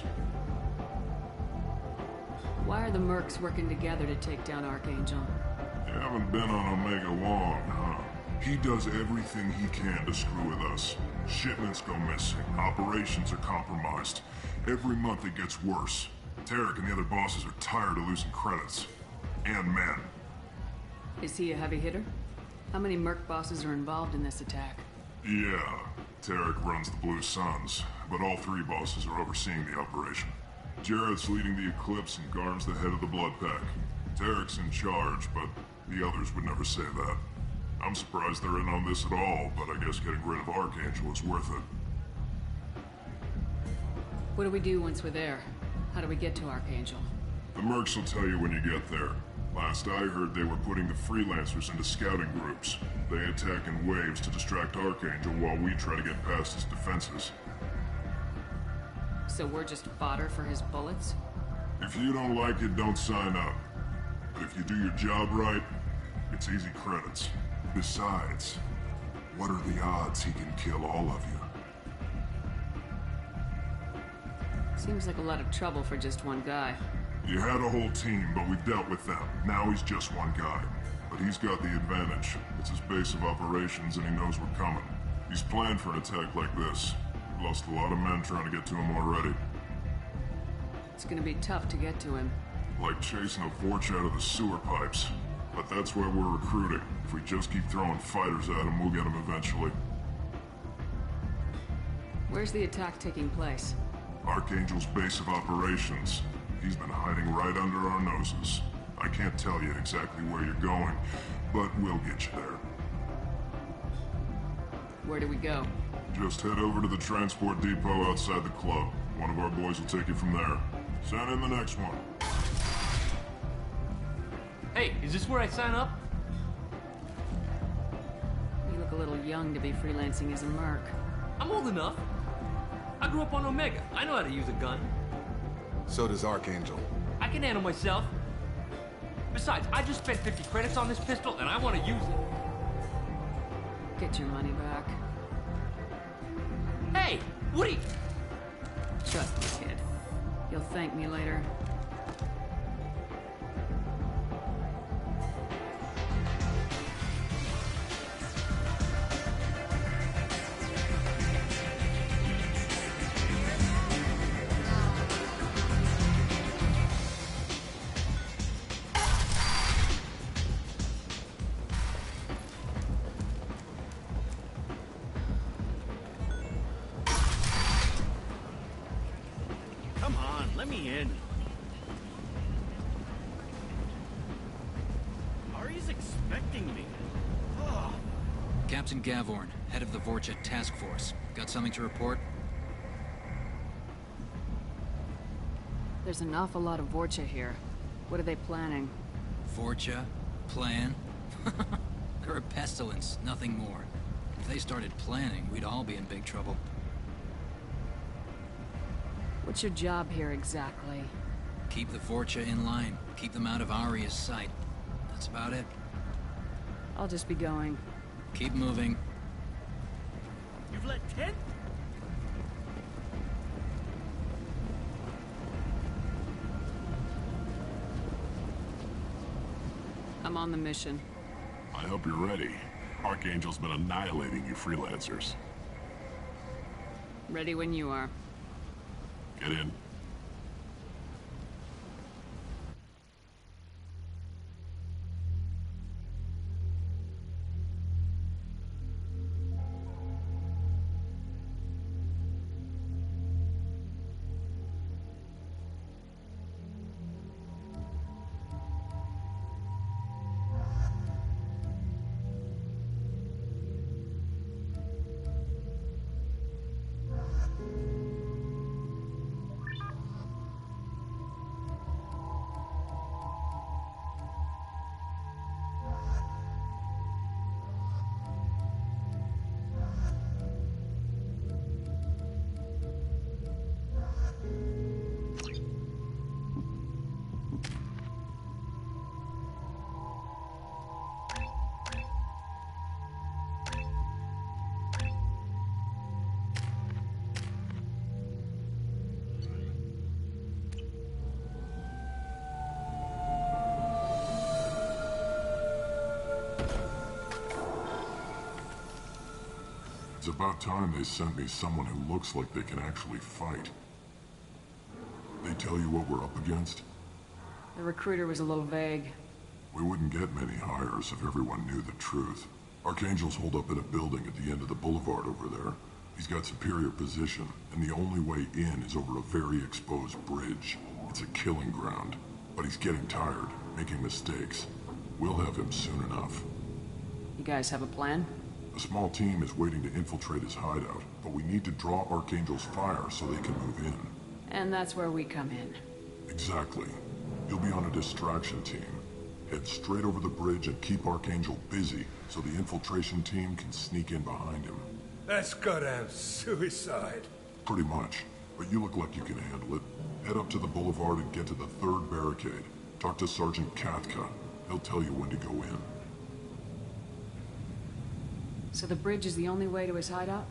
Why are the Mercs working together to take down Archangel? You haven't been on Omega long, huh? He does everything he can to screw with us. Shipments go missing, operations are compromised. Every month it gets worse. Tarek and the other bosses are tired of losing credits. And men. Is he a heavy hitter? How many Merc bosses are involved in this attack? Yeah, Tarek runs the Blue Suns, but all three bosses are overseeing the operation. Jared's leading the Eclipse and Garm's the head of the Blood Pack. Tarek's in charge, but the others would never say that. I'm surprised they're in on this at all, but I guess getting rid of Archangel is worth it. What do we do once we're there? How do we get to Archangel? The Mercs will tell you when you get there. Last I heard, they were putting the freelancers into scouting groups. They attack in waves to distract Archangel while we try to get past his defenses. So we're just fodder for his bullets? If you don't like it, don't sign up. But if you do your job right, it's easy credits. Besides, what are the odds he can kill all of you? Seems like a lot of trouble for just one guy. You had a whole team, but we've dealt with them. Now he's just one guy. But he's got the advantage. It's his base of operations and he knows we're coming. He's planned for an attack like this. We've lost a lot of men trying to get to him already. It's gonna be tough to get to him. Like chasing a Vorch out of the sewer pipes. But that's why we're recruiting. If we just keep throwing fighters at him, we'll get him eventually. Where's the attack taking place? Archangel's base of operations. He's been hiding right under our noses. I can't tell you exactly where you're going, but we'll get you there. Where do we go? Just head over to the transport depot outside the club. One of our boys will take you from there. Send in the next one. Hey, is this where I sign up? You look a little young to be freelancing as a Merc. I'm old enough. I grew up on Omega. I know how to use a gun. So does Archangel. I can handle myself. Besides, I just spent 50 credits on this pistol, and I want to use it. Get your money back. Hey, Woody! Trust me, kid. You'll thank me later. Come on, let me in. Ari's expecting me. Oh. Captain Gavorn, head of the Vorcha Task Force. Got something to report? There's an awful lot of Vorcha here. What are they planning? Vorcha? Plan? They're a pestilence, nothing more. If they started planning, we'd all be in big trouble. What's your job here exactly? Keep the Vorcha in line. Keep them out of Aria's sight. That's about it. I'll just be going. Keep moving. You've let 10? I'm on the mission. I hope you're ready. Archangel's been annihilating you freelancers. Ready when you are. Get in. It's about time they sent me someone who looks like they can actually fight. They tell you what we're up against? The recruiter was a little vague. We wouldn't get many hires if everyone knew the truth. Archangel's holed up in a building at the end of the boulevard over there. He's got superior position, and the only way in is over a very exposed bridge. It's a killing ground, but he's getting tired, making mistakes. We'll have him soon enough. You guys have a plan? A small team is waiting to infiltrate his hideout, but we need to draw Archangel's fire so they can move in. And that's where we come in. Exactly. You'll be on a distraction team. Head straight over the bridge and keep Archangel busy so the infiltration team can sneak in behind him. That's goddamn suicide. Pretty much. But you look like you can handle it. Head up to the boulevard and get to the 3rd barricade. Talk to Sergeant Katka. He'll tell you when to go in. So the bridge is the only way to his hideout?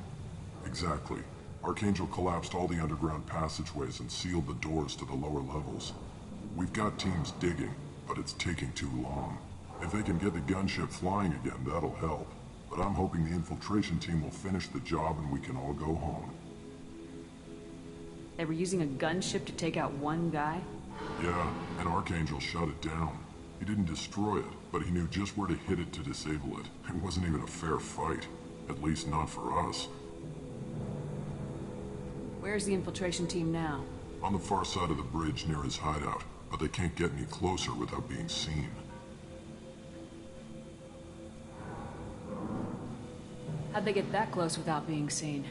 Exactly. Archangel collapsed all the underground passageways and sealed the doors to the lower levels. We've got teams digging, but it's taking too long. If they can get the gunship flying again, that'll help. But I'm hoping the infiltration team will finish the job and we can all go home. They were using a gunship to take out one guy? Yeah, and Archangel shut it down. He didn't destroy it, but he knew just where to hit it to disable it. It wasn't even a fair fight. At least not for us. Where's the infiltration team now? On the far side of the bridge near his hideout, but they can't get any closer without being seen. How'd they get that close without being seen?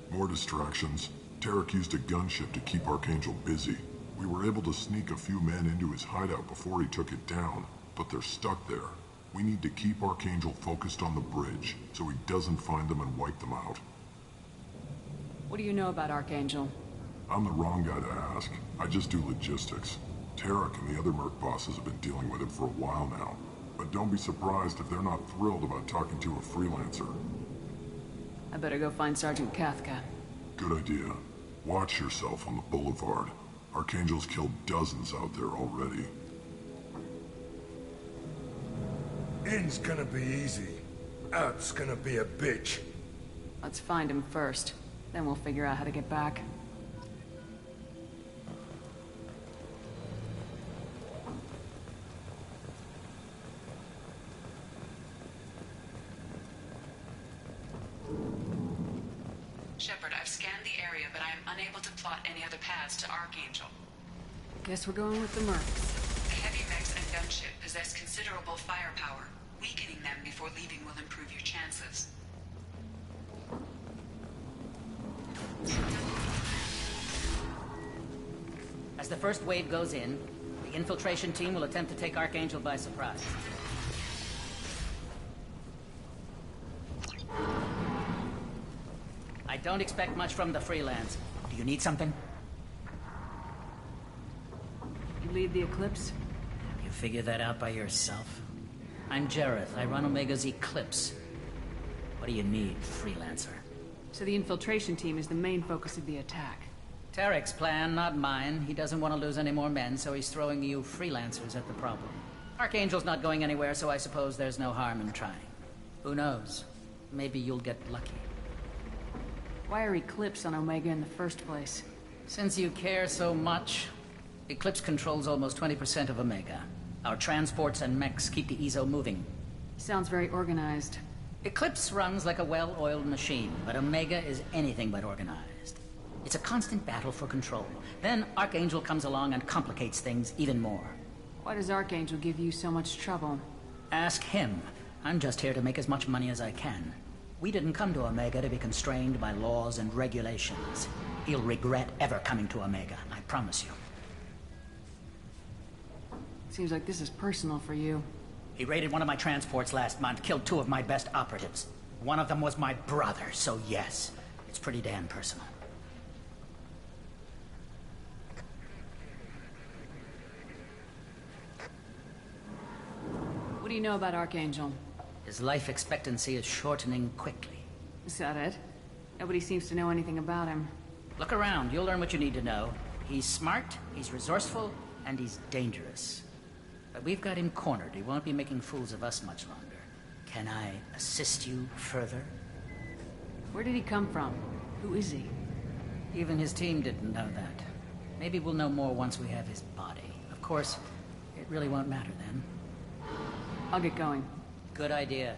More distractions. Tarek used a gunship to keep Archangel busy. We were able to sneak a few men into his hideout before he took it down, but they're stuck there. We need to keep Archangel focused on the bridge, so he doesn't find them and wipe them out. What do you know about Archangel? I'm the wrong guy to ask. I just do logistics. Tarek and the other merc bosses have been dealing with him for a while now. But don't be surprised if they're not thrilled about talking to a freelancer. I better go find Sergeant Katka. Good idea. Watch yourself on the boulevard. Archangel's killed dozens out there already. In's gonna be easy. Out's gonna be a bitch. Let's find him first. Then we'll figure out how to get back. Shepard, I've scanned the area, but I am unable to plot any other paths to Archangel. Guess we're going with the mercs. The heavy mechs and gunship possess considerable firepower. Weakening them before leaving will improve your chances. As the first wave goes in, the infiltration team will attempt to take Archangel by surprise. I don't expect much from the freelance. Do you need something? You lead the Eclipse? You figure that out by yourself? I'm Jareth. I run Omega's Eclipse. What do you need, freelancer? So the infiltration team is the main focus of the attack. Tarek's plan, not mine. He doesn't want to lose any more men, so he's throwing you freelancers at the problem. Archangel's not going anywhere, so I suppose there's no harm in trying. Who knows? Maybe you'll get lucky. Why are Eclipse on Omega in the first place? Since you care so much, Eclipse controls almost 20% of Omega. Our transports and mechs keep the EZO moving. Sounds very organized. Eclipse runs like a well-oiled machine, but Omega is anything but organized. It's a constant battle for control. Then Archangel comes along and complicates things even more. Why does Archangel give you so much trouble? Ask him. I'm just here to make as much money as I can. We didn't come to Omega to be constrained by laws and regulations. He'll regret ever coming to Omega, I promise you. Seems like this is personal for you. He raided one of my transports last month, killed 2 of my best operatives. One of them was my brother, so yes, it's pretty damn personal. What do you know about Archangel? His life expectancy is shortening quickly. Is that it? Nobody seems to know anything about him. Look around, you'll learn what you need to know. He's smart, he's resourceful, and he's dangerous. But we've got him cornered. He won't be making fools of us much longer. Can I assist you further? Where did he come from? Who is he? Even his team didn't know that. Maybe we'll know more once we have his body. Of course, it really won't matter then. I'll get going. Good idea.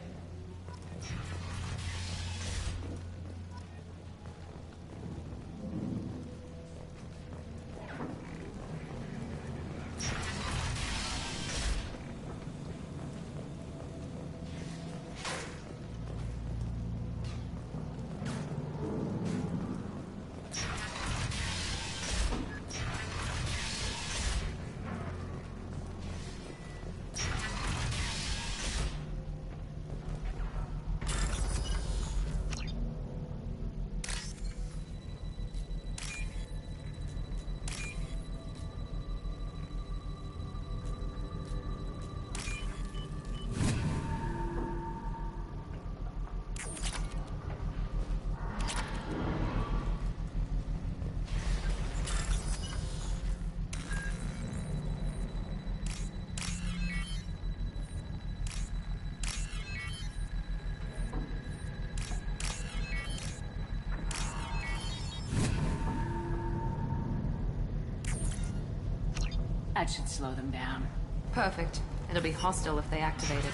That should slow them down. Perfect. It'll be hostile if they activate it.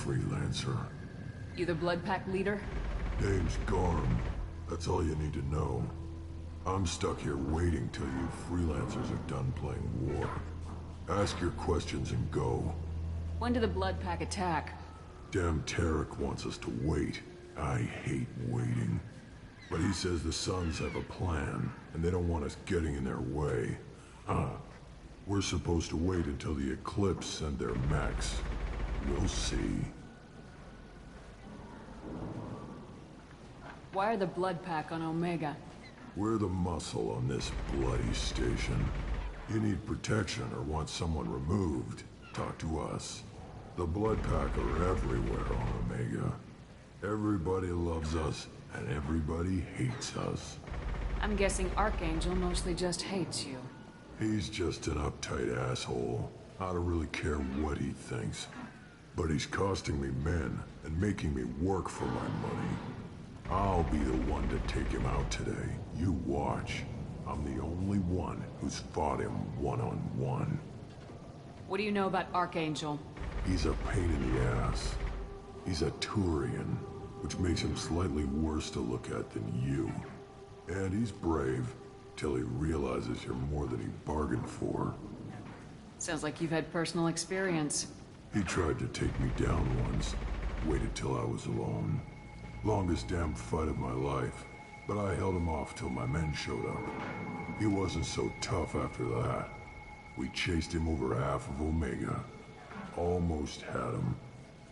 Freelancer. You the Blood Pack leader? Name's Garm. That's all you need to know. I'm stuck here waiting till you freelancers are done playing war. Ask your questions and go. When did the Blood Pack attack? Damn Tarek wants us to wait. I hate waiting. But he says the Suns have a plan, and they don't want us getting in their way. We're supposed to wait until the Eclipse send their mechs. We'll see. Why are the Blood Pack on Omega? We're the muscle on this bloody station. You need protection or want someone removed, talk to us. The Blood Pack are everywhere on Omega. Everybody loves us, and everybody hates us. I'm guessing Archangel mostly just hates you. He's just an uptight asshole. I don't really care what he thinks. But he's costing me men and making me work for my money. I'll be the one to take him out today. You watch. I'm the only one who's fought him one-on-one. What do you know about Archangel? He's a pain in the ass. He's a Turian, which makes him slightly worse to look at than you. And he's brave, till he realizes you're more than he bargained for. Sounds like you've had personal experience. He tried to take me down once. Waited till I was alone. Longest damn fight of my life. But I held him off till my men showed up. He wasn't so tough after that. We chased him over half of Omega. Almost had him.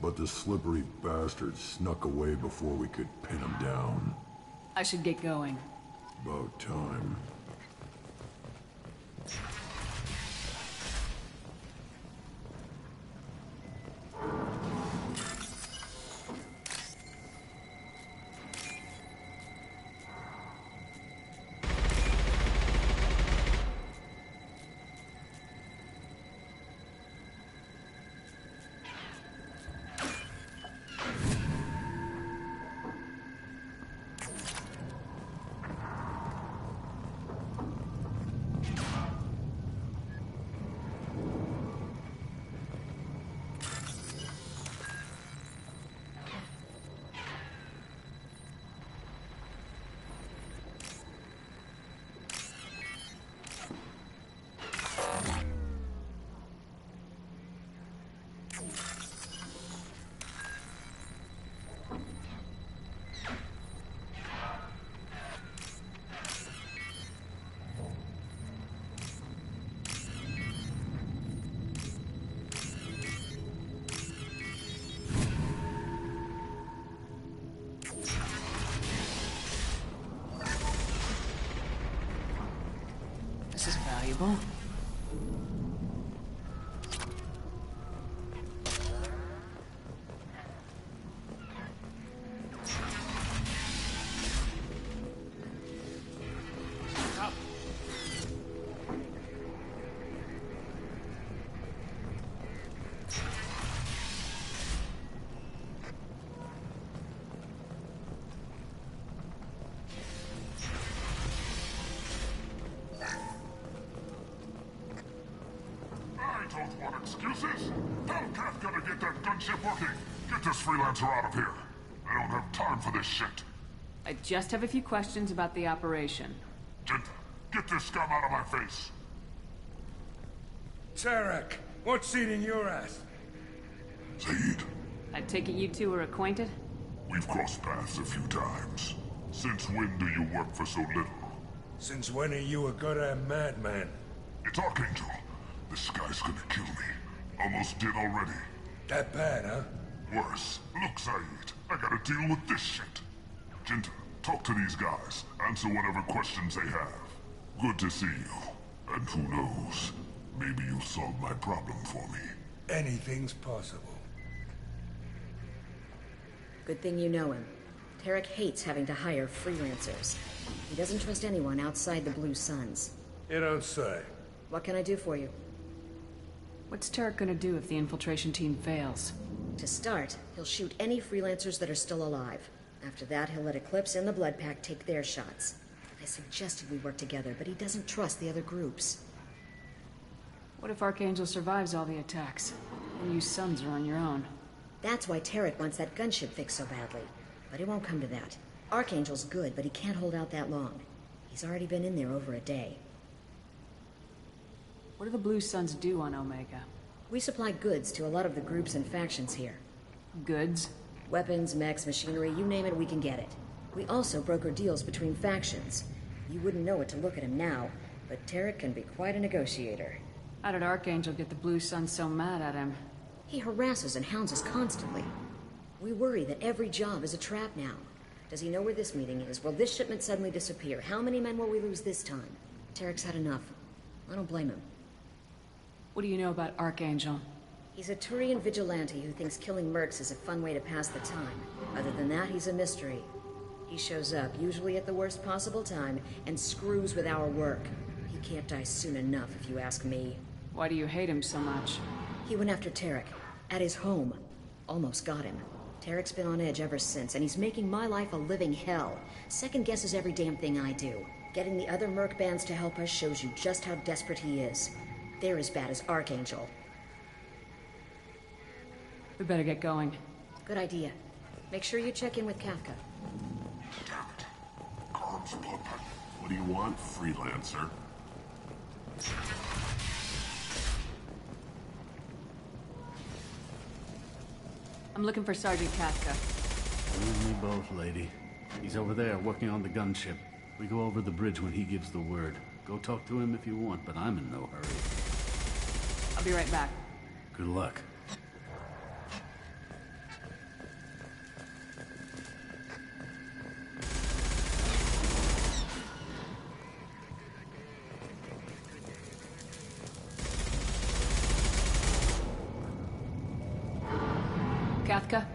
But the slippery bastard snuck away before we could pin him down. I should get going. About time. This is valuable. Excuses? Tell Kafka to get that gunship working. Get this freelancer out of here. I don't have time for this shit. I just have a few questions about the operation. Jinta, get this scum out of my face. Tarek, what's eating your ass? Zaid, I take it you two are acquainted? we've crossed paths a few times. Since when do you work for so little? Since when are you a goddamn madman? It's Archangel. This guy's gonna kill me. Almost did already. That bad, huh? Worse. Look, Zaid, I gotta deal with this shit. Jinta, talk to these guys. Answer whatever questions they have. Good to see you. And who knows, maybe you'll solve my problem for me. Anything's possible. Good thing you know him. Tarek hates having to hire freelancers. He doesn't trust anyone outside the Blue Suns. You don't say. What can I do for you? What's Tarek gonna do if the infiltration team fails? To start, he'll shoot any freelancers that are still alive. After that, he'll let Eclipse and the Blood Pack take their shots. I suggested we work together, but he doesn't trust the other groups. What if Archangel survives all the attacks? And you Sons are on your own? That's why Tarek wants that gunship fixed so badly. But it won't come to that. Archangel's good, but he can't hold out that long. He's already been in there over a day. What do the Blue Suns do on Omega? We supply goods to a lot of the groups and factions here. Goods? Weapons, mechs, machinery, you name it, we can get it. We also broker deals between factions. You wouldn't know it to look at him now, but Tarek can be quite a negotiator. How did Archangel get the Blue Suns so mad at him? He harasses and hounds us constantly. We worry that every job is a trap now. Does he know where this meeting is? Will this shipment suddenly disappear? How many men will we lose this time? Tarek's had enough. I don't blame him. What do you know about Archangel? He's a Turian vigilante who thinks killing mercs is a fun way to pass the time. Other than that, he's a mystery. He shows up, usually at the worst possible time, and screws with our work. He can't die soon enough, if you ask me. Why do you hate him so much? He went after Tarek. At his home. Almost got him. Tarek's been on edge ever since, and he's making my life a living hell. Second guesses every damn thing I do. Getting the other merc bands to help us shows you just how desperate he is. They're as bad as Archangel. We better get going. Good idea. Make sure you check in with Kafka. Damn it. Comms Blood Pack. What do you want, freelancer? I'm looking for Sergeant Kafka. You and me both, lady. He's over there working on the gunship. We go over the bridge when he gives the word. Go talk to him if you want, but I'm in no hurry. I'll be right back. Good luck. Kafka?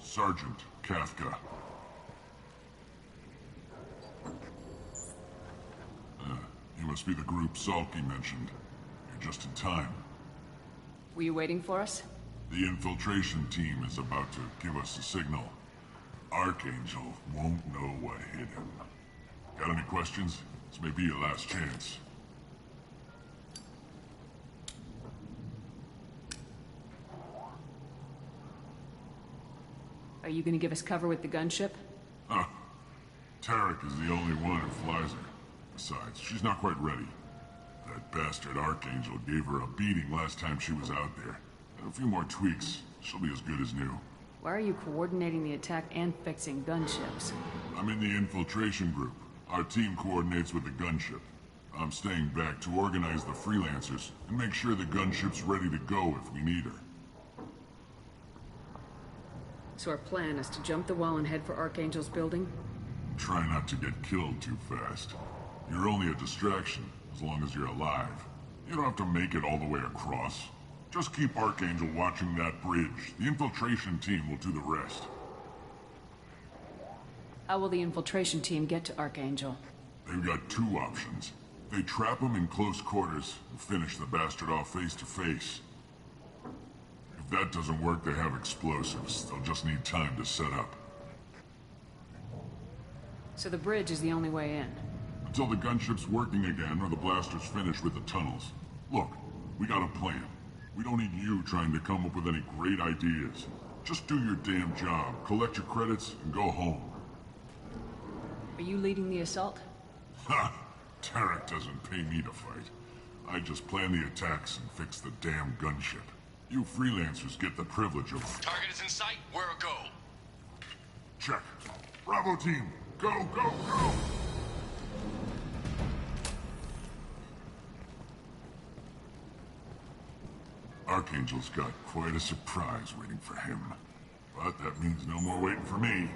Sergeant Kafka. You must be the group Salky mentioned. You're just in time. Were you waiting for us? The infiltration team is about to give us a signal. Archangel won't know what hit him. Got any questions? This may be your last chance. Are you gonna give us cover with the gunship? Huh. Tarek is the only one who flies her. Besides, she's not quite ready. That bastard Archangel gave her a beating last time she was out there. A few more tweaks, she'll be as good as new. Why are you coordinating the attack and fixing gunships? I'm in the infiltration group. Our team coordinates with the gunship. I'm staying back to organize the freelancers and make sure the gunship's ready to go if we need her. So our plan is to jump the wall and head for Archangel's building? Try not to get killed too fast. You're only a distraction, as long as you're alive. You don't have to make it all the way across. Just keep Archangel watching that bridge. The infiltration team will do the rest. How will the infiltration team get to Archangel? They've got two options. They trap him in close quarters and finish the bastard off face to face. If that doesn't work, they have explosives. They'll just need time to set up. So the bridge is the only way in? Until the gunship's working again or the blasters finish with the tunnels. Look, we got a plan. We don't need you trying to come up with any great ideas. Just do your damn job, collect your credits, and go home. Are you leading the assault? Ha! Tarek doesn't pay me to fight. I just plan the attacks and fix the damn gunship. You freelancers get the privilege of... Target is in sight. We're a go. Check. Bravo team, go, go, go! Archangel's got quite a surprise waiting for him. But that means no more waiting for me.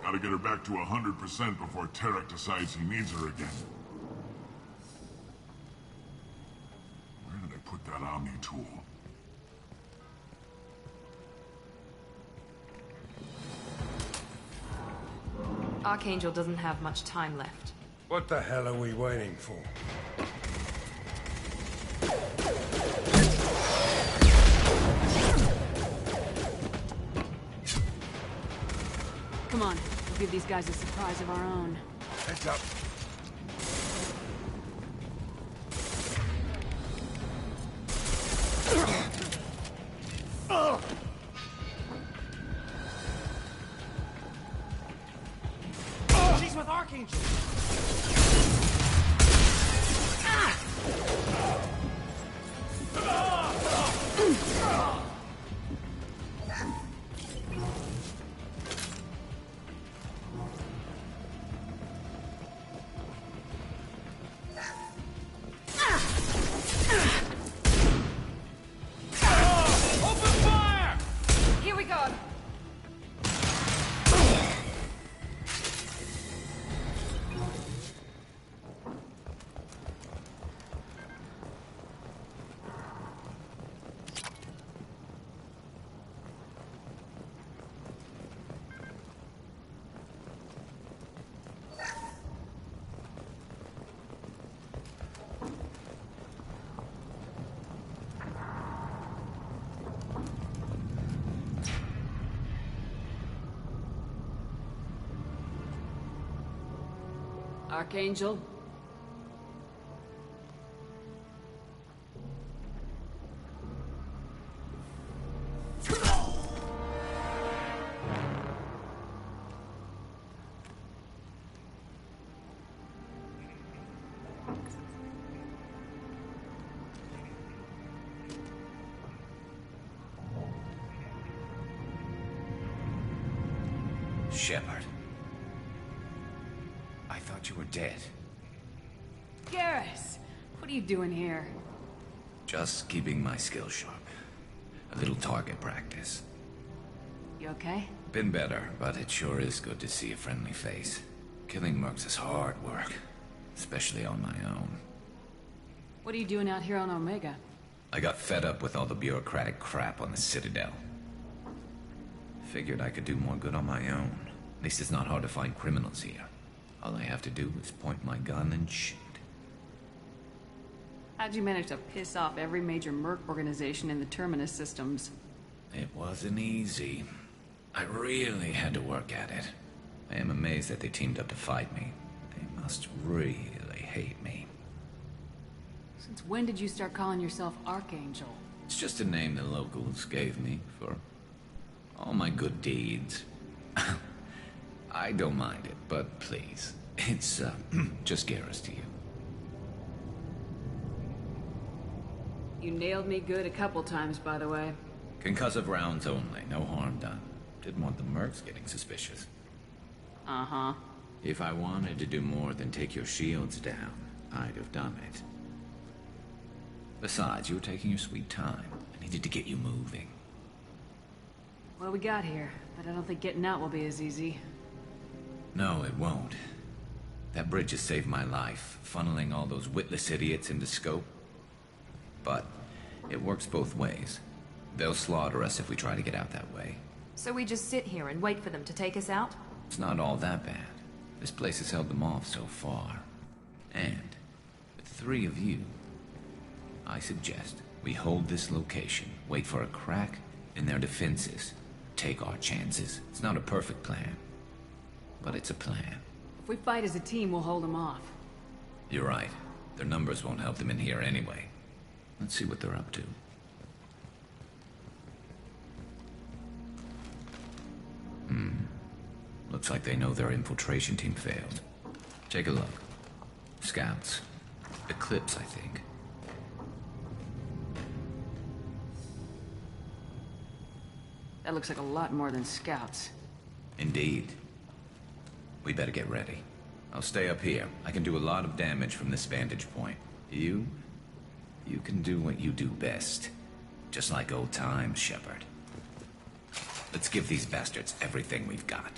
Gotta get her back to 100% before Tarek decides he needs her again. Where did I put that Omni tool? Archangel doesn't have much time left. What the hell are we waiting for? Come on, we'll give these guys a surprise of our own. Heads up. She's with Archangel! Archangel? Shepard. I thought you were dead. Garrus! What are you doing here? Just keeping my skills sharp. A little target practice. You okay? Been better, but it sure is good to see a friendly face. Killing mercs is hard work, especially on my own. What are you doing out here on Omega? I got fed up with all the bureaucratic crap on the Citadel. Figured I could do more good on my own. At least it's not hard to find criminals here. All I have to do is point my gun and shoot. How'd you manage to piss off every major merc organization in the Terminus systems? It wasn't easy. I really had to work at it. I am amazed that they teamed up to fight me. They must really hate me. Since when did you start calling yourself Archangel? It's just a name the locals gave me for all my good deeds. I don't mind it, but please, it's just Garrus to you. You nailed me good a couple times, by the way. Concussive rounds only, no harm done. Didn't want the mercs getting suspicious. Uh-huh. If I wanted to do more than take your shields down, I'd have done it. Besides, you were taking your sweet time. I needed to get you moving. Well, we got here, but I don't think getting out will be as easy. No, it won't. That bridge has saved my life, funneling all those witless idiots into scope. But it works both ways. They'll slaughter us if we try to get out that way. So we just sit here and wait for them to take us out? It's not all that bad. This place has held them off so far. And with 3 of you, I suggest we hold this location, wait for a crack in their defenses, take our chances. It's not a perfect plan, but it's a plan. If we fight as a team, we'll hold them off. You're right. Their numbers won't help them in here anyway. Let's see what they're up to. Looks like they know their infiltration team failed. Take a look. Scouts. Eclipse, I think. That looks like a lot more than scouts. Indeed. We better get ready. I'll stay up here. I can do a lot of damage from this vantage point. You can do what you do best. Just like old times, Shepard. Let's give these bastards everything we've got.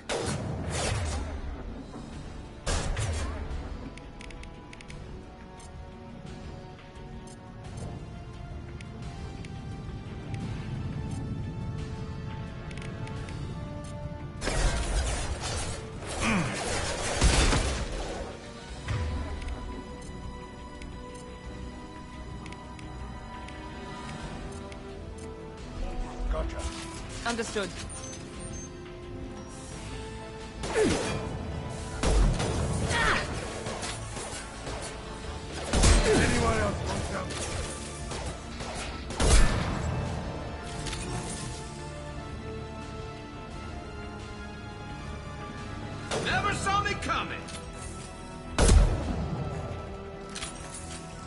Gotcha. Understood. Anyone else want some? Never saw me coming!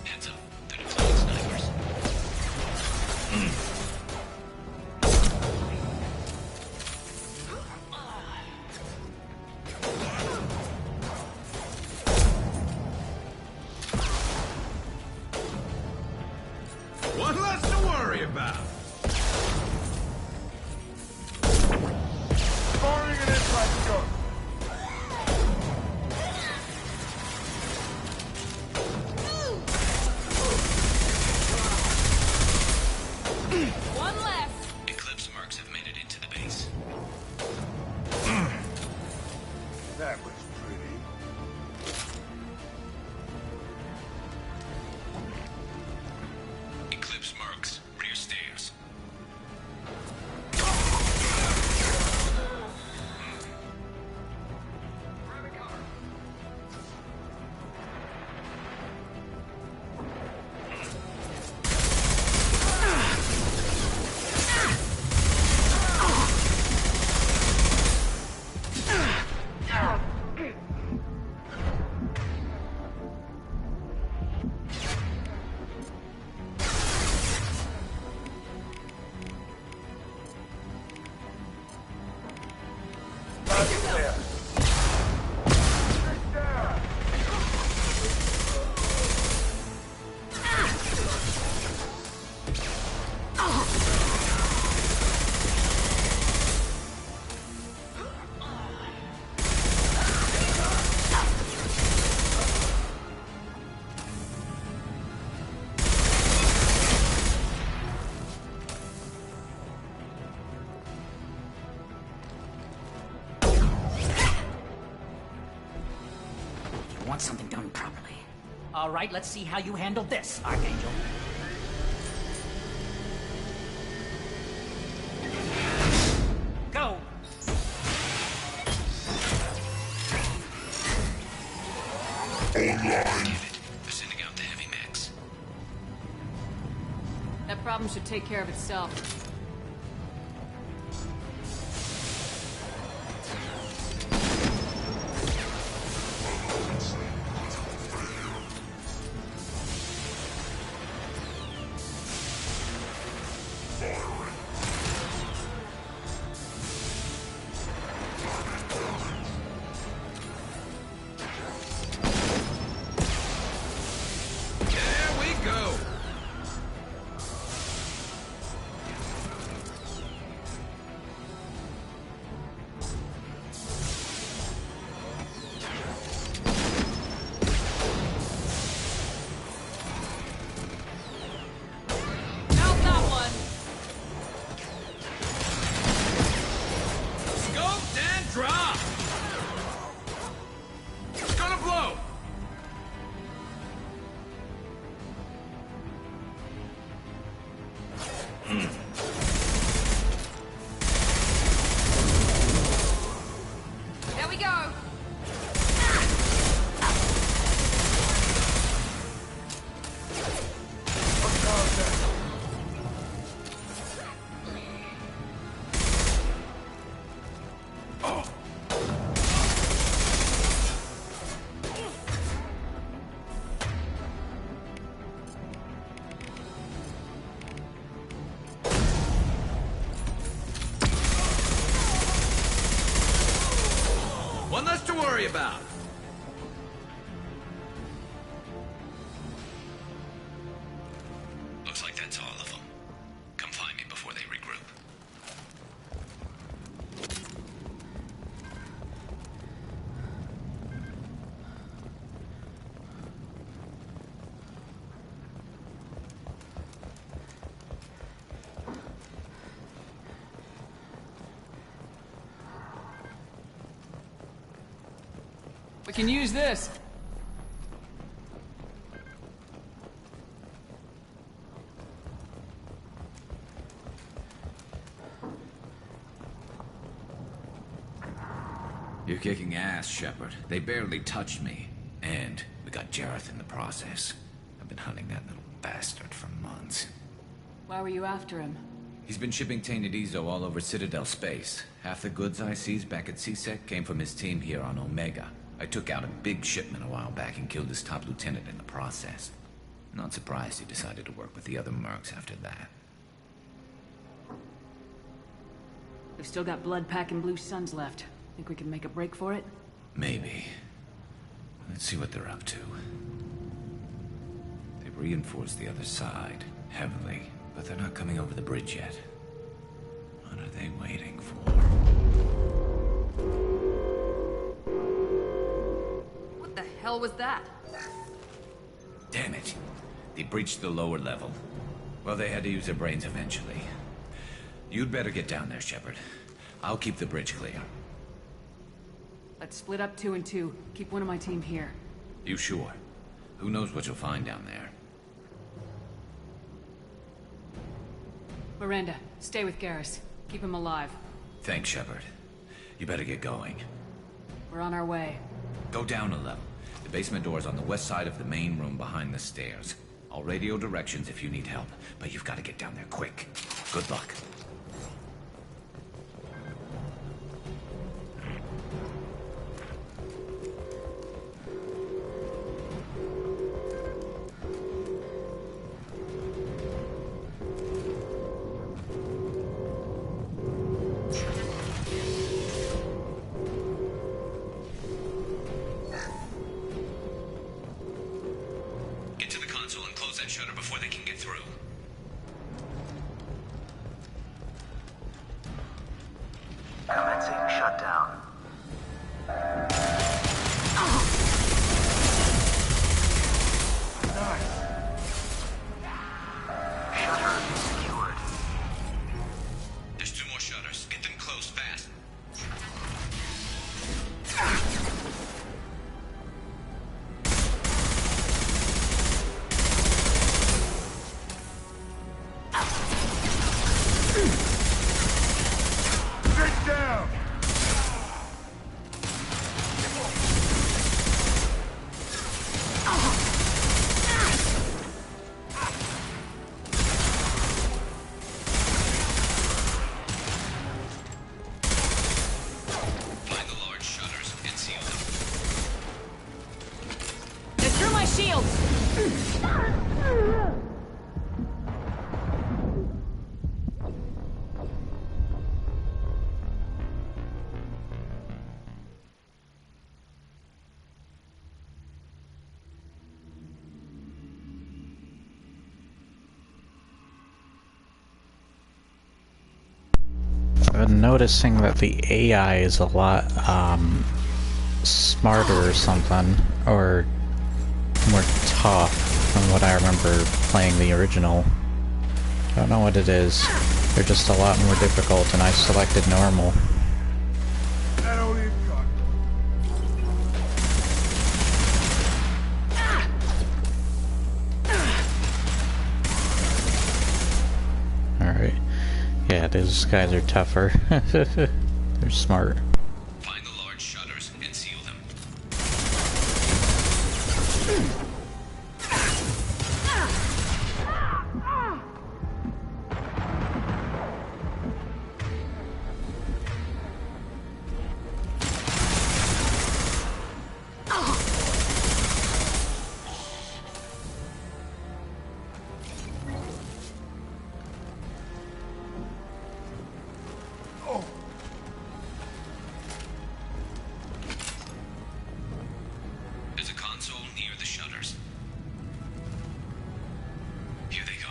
Heads up. They're deploying snipers. One less to worry about. Firing an impact gun. One less. Eclipse mercs have made it into the base. That was pretty. Eclipse mercs, rear stairs. Target clear. You want something done properly. All right, let's see how you handle this, Archangel. Go! They're sending out the heavy mechs. That problem should take care of itself. There we go! One less to worry about. Looks like that's all of them. Come find me before they regroup. We can use this. You're kicking ass, Shepard. They barely touched me. And we got Jareth in the process. I've been hunting that little bastard for months. Why were you after him? He's been shipping tainted Ezo all over Citadel space. Half the goods I seized back at CSEC came from his team here on Omega. I took out a big shipment a while back and killed his top lieutenant in the process. Not surprised he decided to work with the other mercs after that. We've still got Bloodpack and Blue Suns left. Think we can make a break for it? Maybe. Let's see what they're up to. They've reinforced the other side, heavily, but they're not coming over the bridge yet. What are they waiting for? What the hell was that? Damn it. They breached the lower level. Well, they had to use their brains eventually. You'd better get down there, Shepard. I'll keep the bridge clear. Let's split up 2 and 2. Keep one of my team here. You sure? Who knows what you'll find down there? Miranda, stay with Garrus. Keep him alive. Thanks, Shepard. You better get going. We're on our way. Go down a level. The basement door's on the west side of the main room behind the stairs. I'll radio directions if you need help, but you've got to get down there quick. Good luck. Get to the console and close that shutter before they can get through. Commencing shutdown. Shutter secured. There's 2 more shutters. Get them closed fast. Get down! Find the large shutters and seal them. They're through my shields! I've been noticing that the AI is a lot smarter or something, or more tough than what I remember playing the original. I don't know what it is. They're just a lot more difficult, and I selected normal. That all you got? Alright. Yeah, those guys are tougher. They're smart. Find the large shutters and seal them. There's a console near the shutters. Here they go.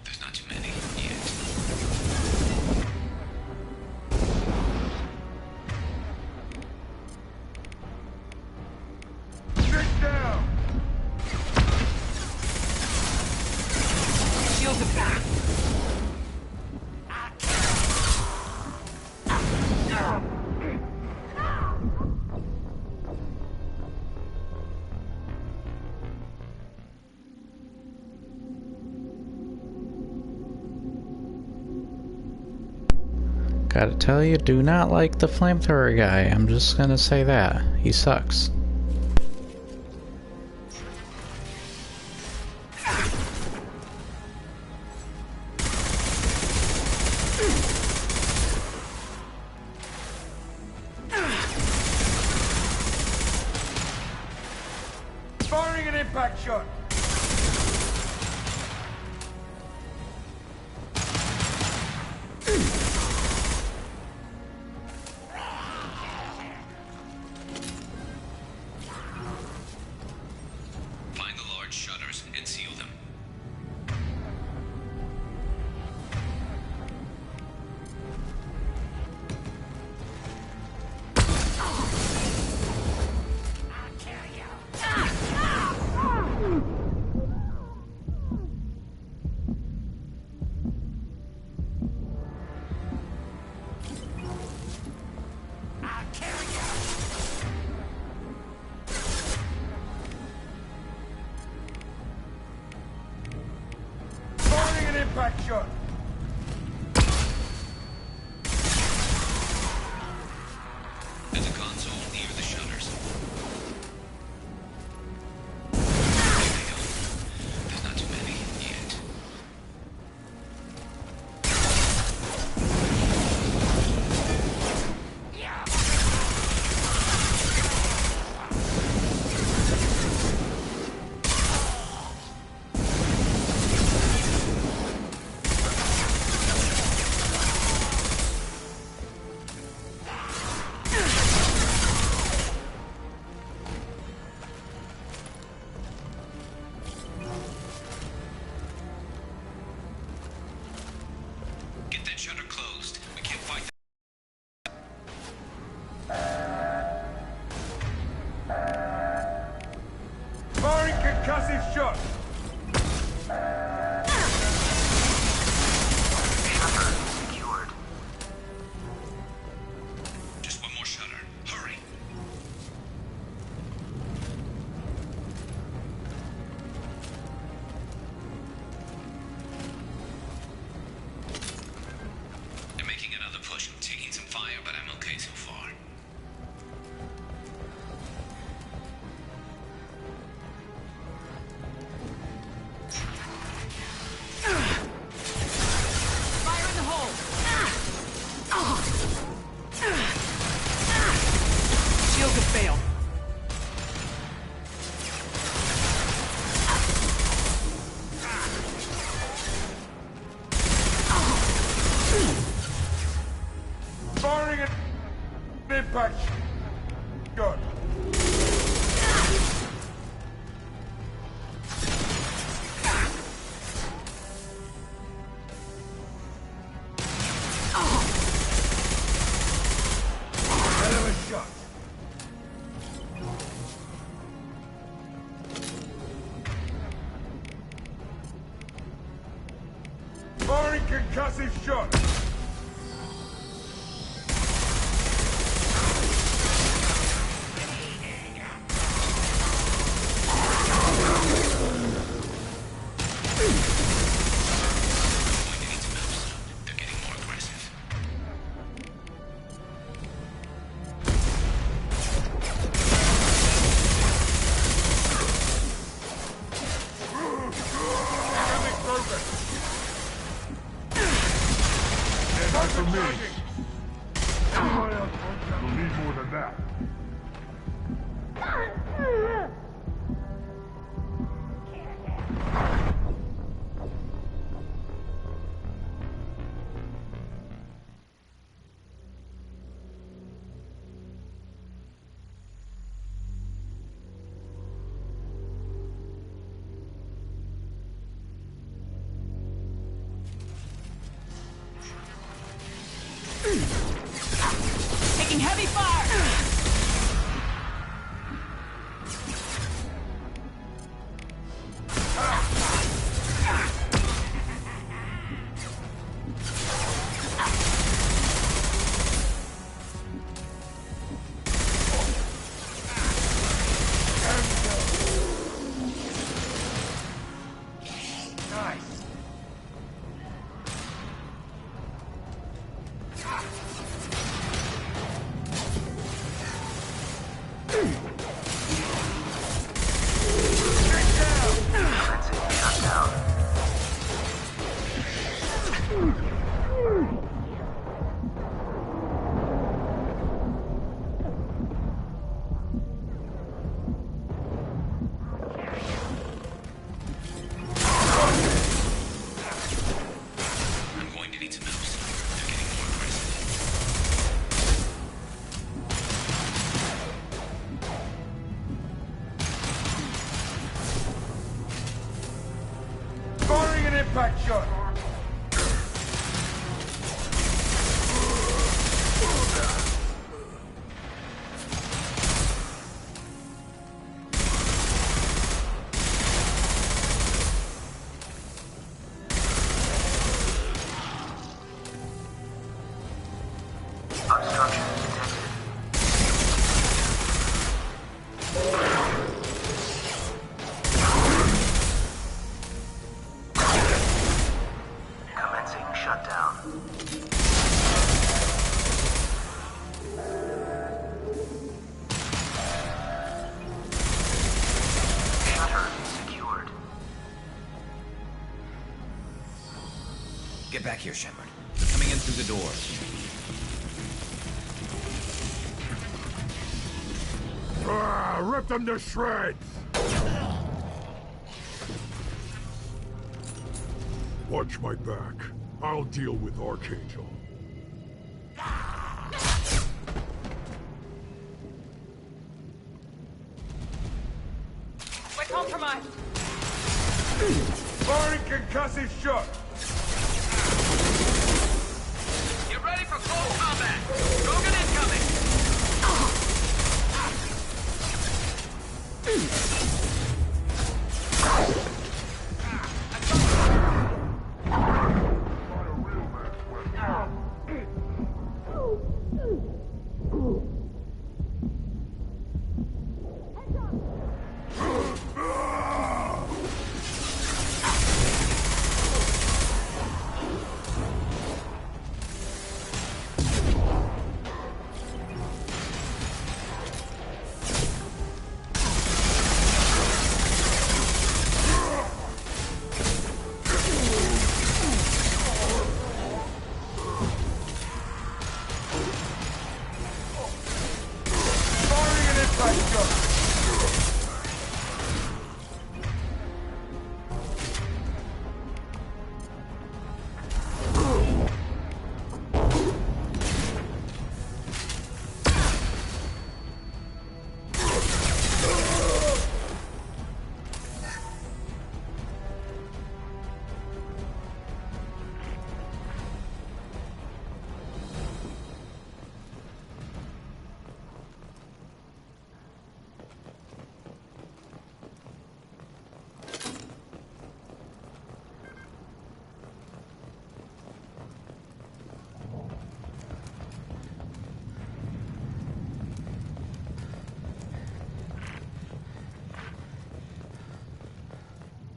There's not too many yet. Sit down! Shields are back! Gotta tell you, do not like the flamethrower guy. I'm just gonna say that. He sucks. Firing an impact shot! Find the large shutters and seal them. Firing an impact shot! There's a console near the shutters. Here they go. There's not too many yet. Get that shutter closed. We can't fight them. Firing concussive shot! Shutter secured. Just one more shutter. Hurry. They're making another push. I'm taking some fire, but I'm okay so far. Fire in the hole! Shields have failed. Firing an impact shot! Hell of a shot! Firing concussive shot! They're getting die for me. You'll need more than that. Taking heavy fire! Impact shot! Get back here, Shepard. They're coming in through the doors. Rip them to shreds! Watch my back. I'll deal with Archangel. We're compromised! Firing concussive shot! Get ready for close combat! Drogon incoming!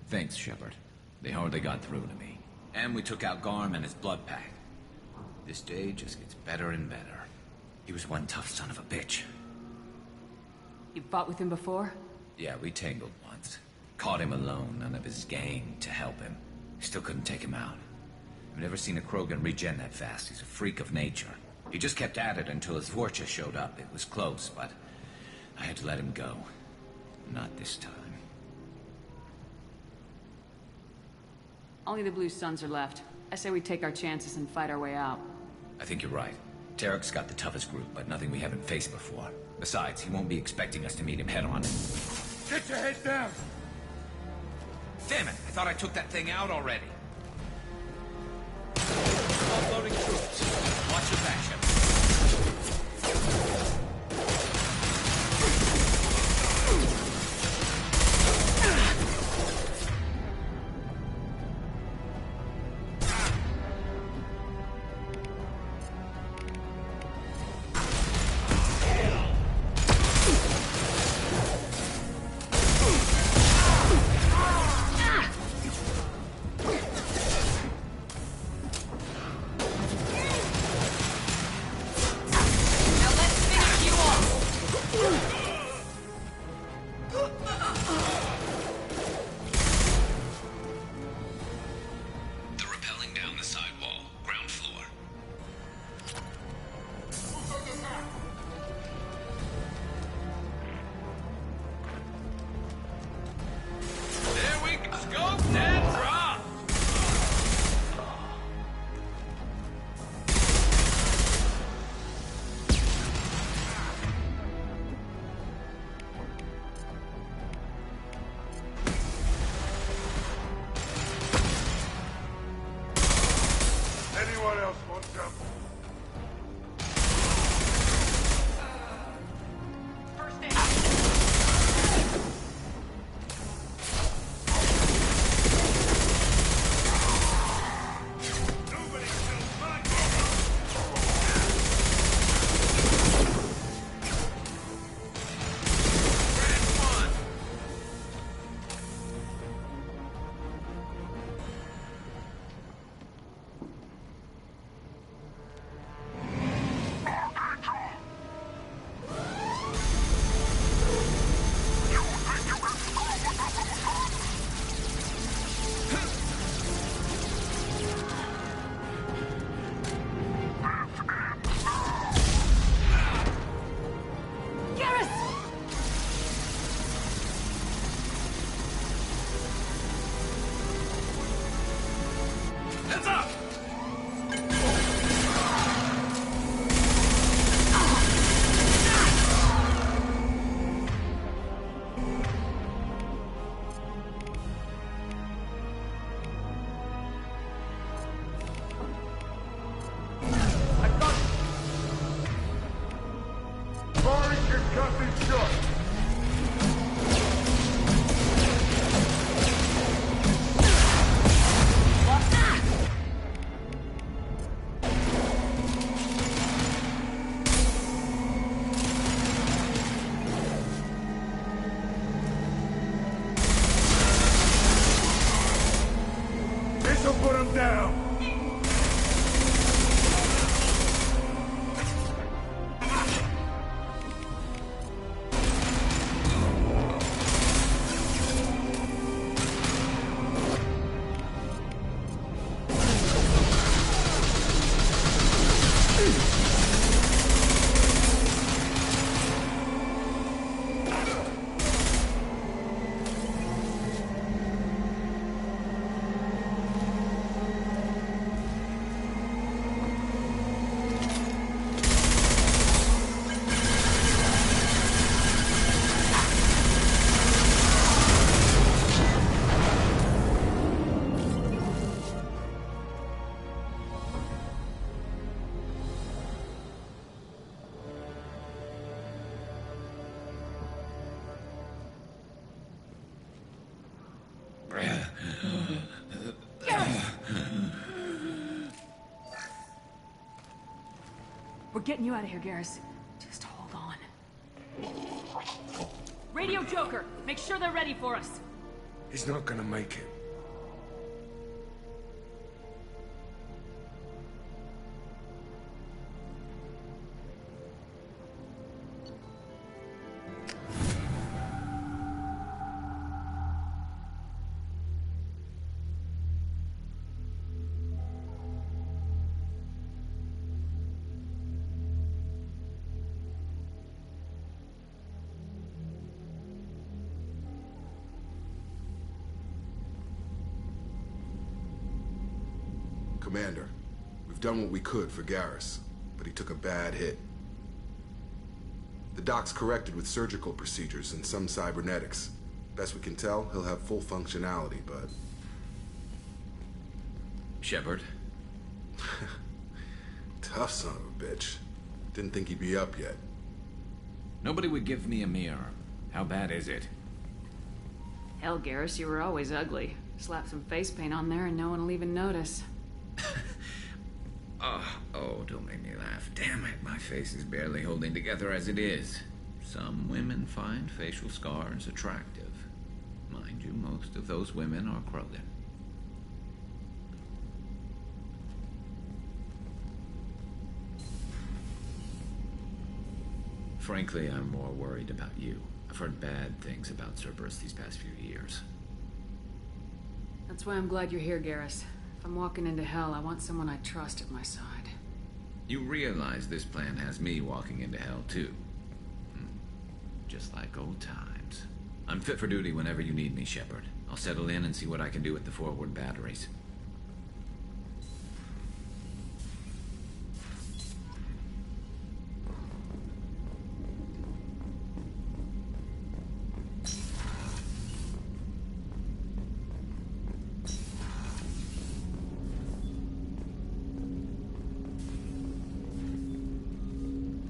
Thanks, Shepard. They hardly got through to me. And we took out Garm and his blood pack. This day just gets better and better. He was one tough son of a bitch. You fought with him before? Yeah, we tangled once. Caught him alone, none of his gang to help him. Still couldn't take him out. I've never seen a Krogan regen that fast. He's a freak of nature. He just kept at it until his Vorcha showed up. It was close, but I had to let him go. Not this time. Only the Blue Suns are left. I say we take our chances and fight our way out. I think you're right. Tarek's got the toughest group, but nothing we haven't faced before. Besides, he won't be expecting us to meet him head-on. Get your head down! Damn it! I thought I took that thing out already. Offloading troops. Watch your back, Shepard. Anyone else want some? We're getting you out of here, Garrus. Just hold on. Radio Joker! Make sure they're ready for us! He's not gonna make it. Commander, we've done what we could for Garrus, but he took a bad hit. The doc's corrected with surgical procedures and some cybernetics. Best we can tell, he'll have full functionality, but... Shepard? Tough son of a bitch. Didn't think he'd be up yet. Nobody would give me a mirror. How bad is it? Hell, Garrus, you were always ugly. Slap some face paint on there and no one will even notice. Oh, don't make me laugh. Damn it, my face is barely holding together as it is. Some women find facial scars attractive. Mind you, most of those women are Krogan. Frankly, I'm more worried about you. I've heard bad things about Cerberus these past few years. That's why I'm glad you're here, Garrus. If I'm walking into hell, I want someone I trust at my side. You realize this plan has me walking into hell, too. Just like old times. I'm fit for duty whenever you need me, Shepard. I'll settle in and see what I can do with the forward batteries.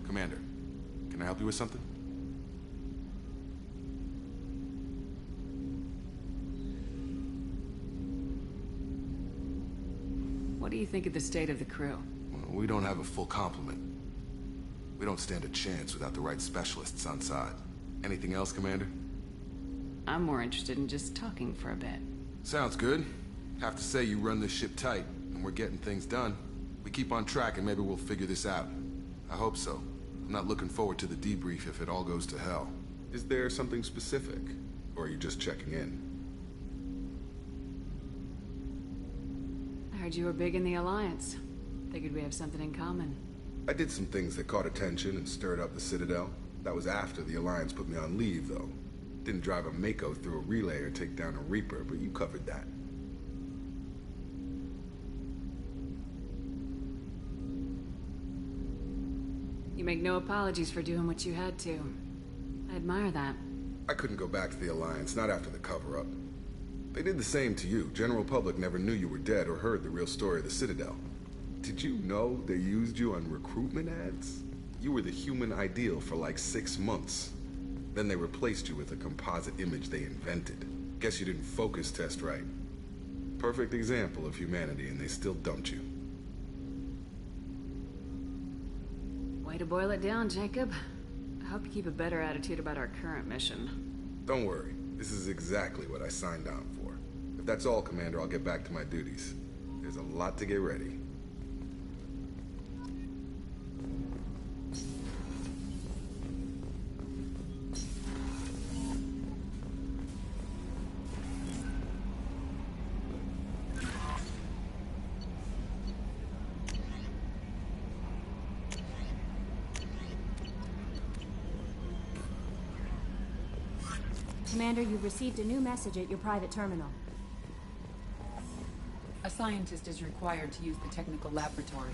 Commander, can I help you with something? What do you think of the state of the crew? Well, we don't have a full complement. We don't stand a chance without the right specialists on side. Anything else, Commander? I'm more interested in just talking for a bit. Sounds good. Have to say you run this ship tight, and we're getting things done. We keep on track and maybe we'll figure this out. I hope so. I'm not looking forward to the debrief if it all goes to hell. Is there something specific? Or are you just checking in? I heard you were big in the Alliance. Figured we have something in common. I did some things that caught attention and stirred up the Citadel. That was after the Alliance put me on leave, though. Didn't drive a Mako through a relay or take down a Reaper, but you covered that. You make no apologies for doing what you had to. I admire that. I couldn't go back to the Alliance, not after the cover-up. They did the same to you. General public never knew you were dead or heard the real story of the Citadel. Did you know they used you on recruitment ads? You were the human ideal for like 6 months. Then they replaced you with a composite image they invented. Guess you didn't focus test right. Perfect example of humanity, and they still dumped you. Way to boil it down, Jacob. I hope you keep a better attitude about our current mission. Don't worry. This is exactly what I signed on for. If that's all, Commander, I'll get back to my duties. There's a lot to get ready. Commander, you've received a new message at your private terminal. A scientist is required to use the technical laboratory.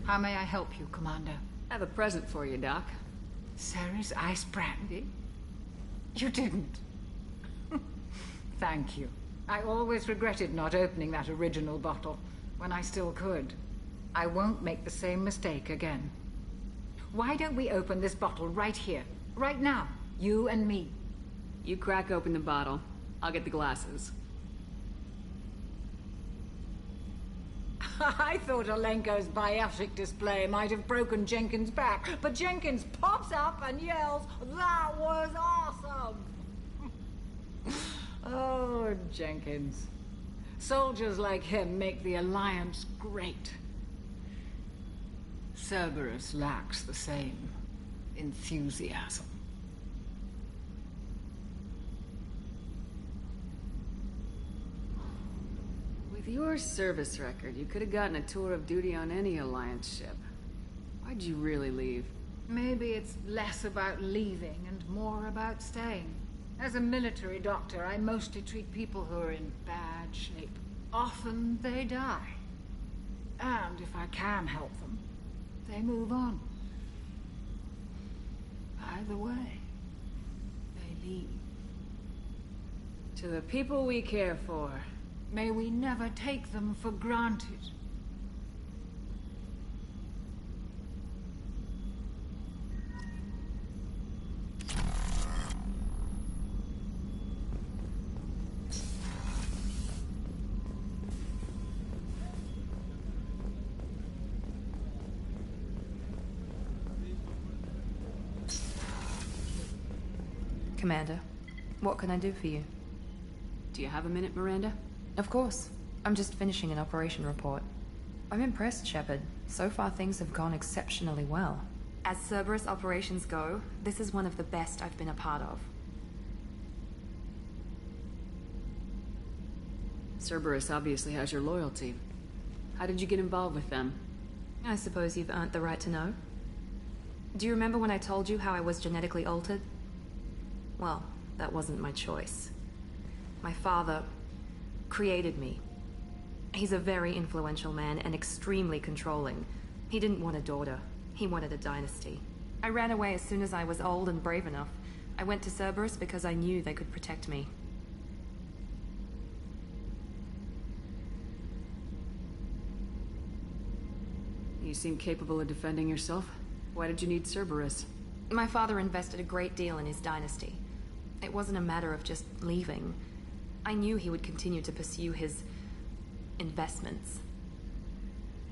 How may I help you, Commander? I have a present for you, Doc. Ceres ice brandy? You didn't. Thank you. I always regretted not opening that original bottle when I still could. I won't make the same mistake again. Why don't we open this bottle right here, right now? You and me. You crack open the bottle. I'll get the glasses. I thought Alenko's biotic display might have broken Jenkins' back, but Jenkins pops up and yells, "That was awesome!" Oh, Jenkins. Soldiers like him make the Alliance great. Cerberus lacks the same enthusiasm. With your service record, you could have gotten a tour of duty on any Alliance ship. Why'd you really leave? Maybe it's less about leaving and more about staying. As a military doctor, I mostly treat people who are in bad shape. Often they die. And if I can help them, they move on. Either way, they leave. To the people we care for. May we never take them for granted. Commander, what can I do for you? Do you have a minute, Miranda? Of course. I'm just finishing an operation report. I'm impressed, Shepard. So far things have gone exceptionally well. As Cerberus operations go, this is one of the best I've been a part of. Cerberus obviously has your loyalty. How did you get involved with them? I suppose you've earned the right to know. Do you remember when I told you how I was genetically altered? Well, that wasn't my choice. My father created me. He's a very influential man and extremely controlling. He didn't want a daughter. He wanted a dynasty. I ran away as soon as I was old and brave enough. I went to Cerberus because I knew they could protect me. You seem capable of defending yourself. Why did you need Cerberus? My father invested a great deal in his dynasty. It wasn't a matter of just leaving. I knew he would continue to pursue his investments.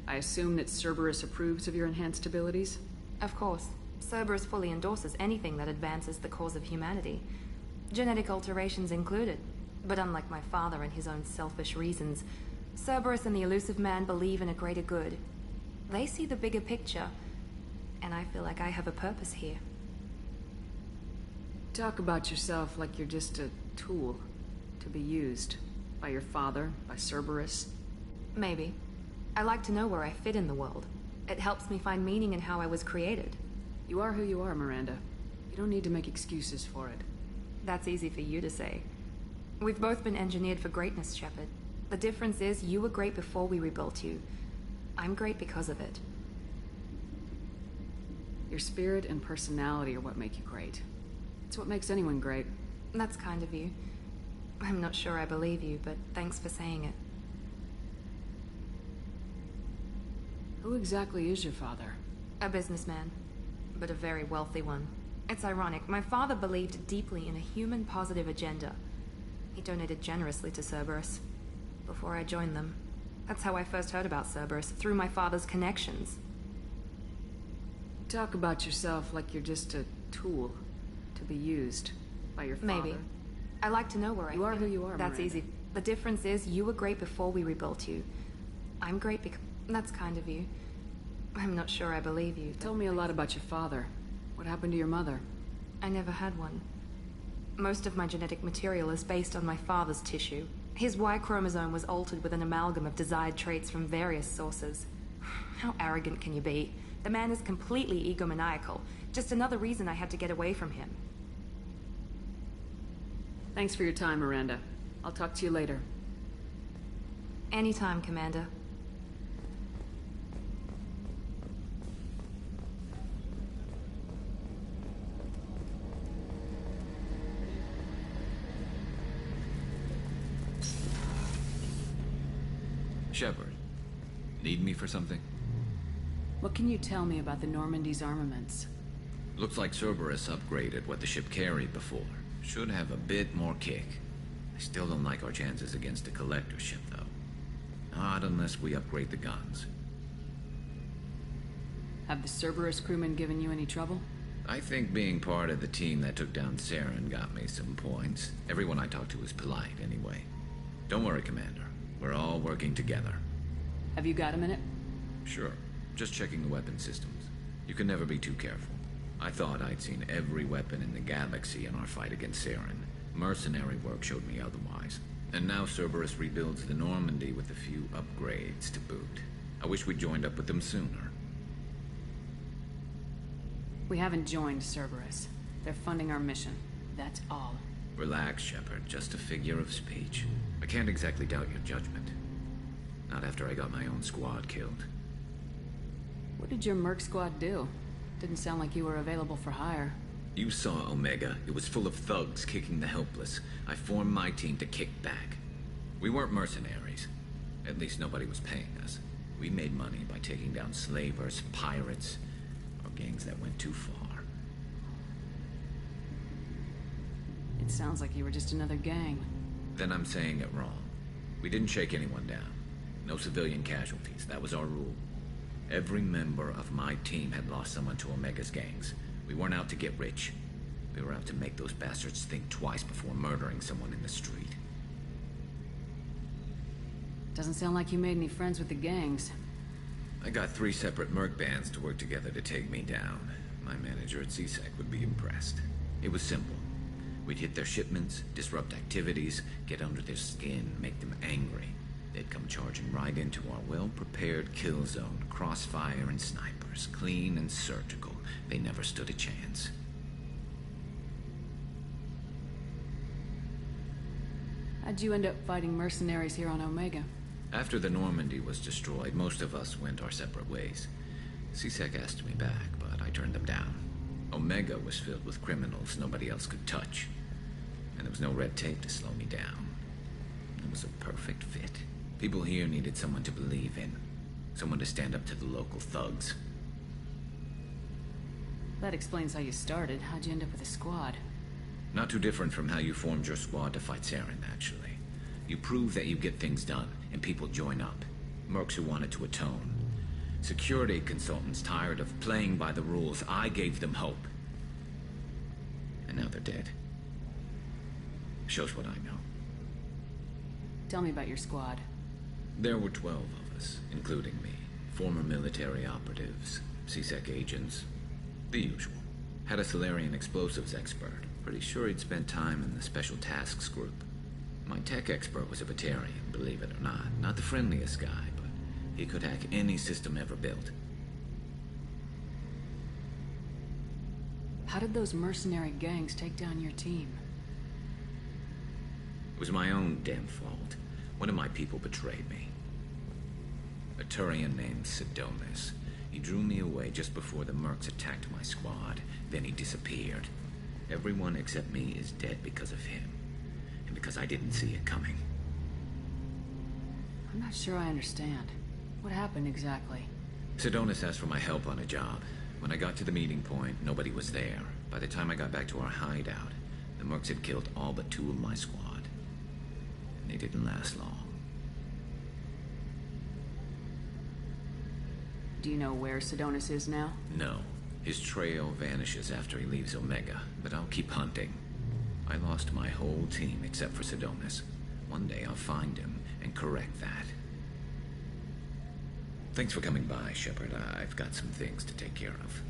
I assume that Cerberus approves of your enhanced abilities? Of course. Cerberus fully endorses anything that advances the cause of humanity. Genetic alterations included. But unlike my father and his own selfish reasons, Cerberus and the Elusive Man believe in a greater good. They see the bigger picture, and I feel like I have a purpose here. Talk about yourself like you're just a tool to be used by your father, by Cerberus. Maybe. I like to know where I fit in the world. It helps me find meaning in how I was created. You are who you are, Miranda. You don't need to make excuses for it. That's easy for you to say. We've both been engineered for greatness, Shepard. The difference is you were great before we rebuilt you. I'm great because of it. Your spirit and personality are what make you great. It's what makes anyone great. That's kind of you. I'm not sure I believe you, but thanks for saying it. Who exactly is your father? A businessman, but a very wealthy one. It's ironic. My father believed deeply in a human-positive agenda. He donated generously to Cerberus before I joined them. That's how I first heard about Cerberus, through my father's connections. Talk about yourself like you're just a tool to be used by your father. Maybe. I like to know where I You are who you are, That's Miranda. easy. The difference is you were great before we rebuilt you. I'm great because... That's kind of you. I'm not sure I believe you. Tell me a lot about your father. What happened to your mother? I never had one. Most of my genetic material is based on my father's tissue. His Y chromosome was altered with an amalgam of desired traits from various sources. How arrogant can you be? The man is completely egomaniacal. Just another reason I had to get away from him. Thanks for your time, Miranda. I'll talk to you later. Anytime, Commander. Shepard, need me for something? What can you tell me about the Normandy's armaments? Looks like Cerberus upgraded what the ship carried before. Should have a bit more kick. I still don't like our chances against the Collector ship, though. Not unless we upgrade the guns. Have the Cerberus crewmen given you any trouble? I think being part of the team that took down Saren got me some points. Everyone I talked to was polite, anyway. Don't worry, Commander. We're all working together. Have you got a minute? Sure. Just checking the weapon systems. You can never be too careful. I thought I'd seen every weapon in the galaxy in our fight against Saren. Mercenary work showed me otherwise. And now Cerberus rebuilds the Normandy with a few upgrades to boot. I wish we'd joined up with them sooner. We haven't joined Cerberus. They're funding our mission. That's all. Relax, Shepard. Just a figure of speech. I can't exactly doubt your judgment. Not after I got my own squad killed. What did your Merc squad do? Didn't sound like you were available for hire. You saw Omega. It was full of thugs kicking the helpless. I formed my team to kick back. We weren't mercenaries. At least nobody was paying us. We made money by taking down slavers, pirates, or gangs that went too far. It sounds like you were just another gang. Then I'm saying it wrong. We didn't shake anyone down. No civilian casualties. That was our rule. Every member of my team had lost someone to Omega's gangs. We weren't out to get rich. We were out to make those bastards think twice before murdering someone in the street. Doesn't sound like you made any friends with the gangs. I got 3 separate merc bands to work together to take me down. My manager at CSEC would be impressed. It was simple. We'd hit their shipments, disrupt activities, get under their skin, make them angry. They'd come charging right into our well-prepared kill zone, crossfire and snipers, clean and surgical. They never stood a chance. How'd you end up fighting mercenaries here on Omega? After the Normandy was destroyed, most of us went our separate ways. CSEC asked me back, but I turned them down. Omega was filled with criminals nobody else could touch. And there was no red tape to slow me down. It was a perfect fit. People here needed someone to believe in. Someone to stand up to the local thugs. That explains how you started. How'd you end up with a squad? Not too different from how you formed your squad to fight Saren, actually. You prove that you get things done, and people join up. Mercs who wanted to atone. Security consultants tired of playing by the rules. I gave them hope. And now they're dead. Shows what I know. Tell me about your squad. There were 12 of us, including me. Former military operatives, CSEC agents, the usual. Had a Solarian explosives expert. Pretty sure he'd spent time in the Special Tasks group. My tech expert was a Batarian, believe it or not. Not the friendliest guy, but he could hack any system ever built. How did those mercenary gangs take down your team? It was my own damn fault. One of my people betrayed me. A Turian named Sidonis. He drew me away just before the mercs attacked my squad. Then he disappeared. Everyone except me is dead because of him. And because I didn't see it coming. I'm not sure I understand. What happened exactly? Sidonis asked for my help on a job. When I got to the meeting point, nobody was there. By the time I got back to our hideout, the mercs had killed all but 2 of my squad. And they didn't last long. Do you know where Sidonis is now? No. His trail vanishes after he leaves Omega, but I'll keep hunting. I lost my whole team except for Sidonis. One day I'll find him and correct that. Thanks for coming by, Shepard. I've got some things to take care of.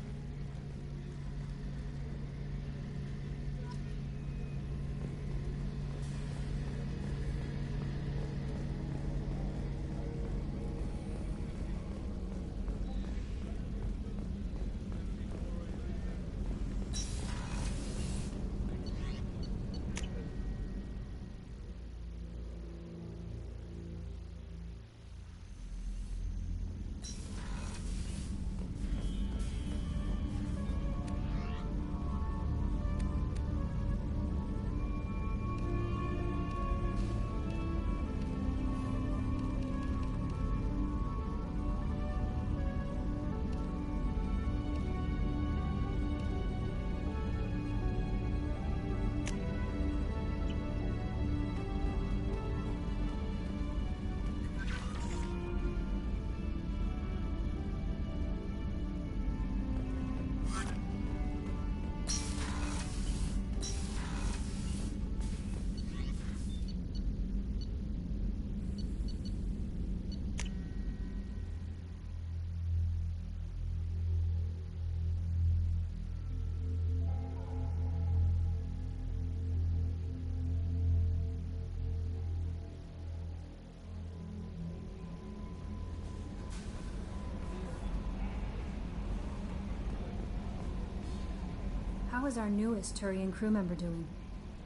How is our newest Turian crew member doing?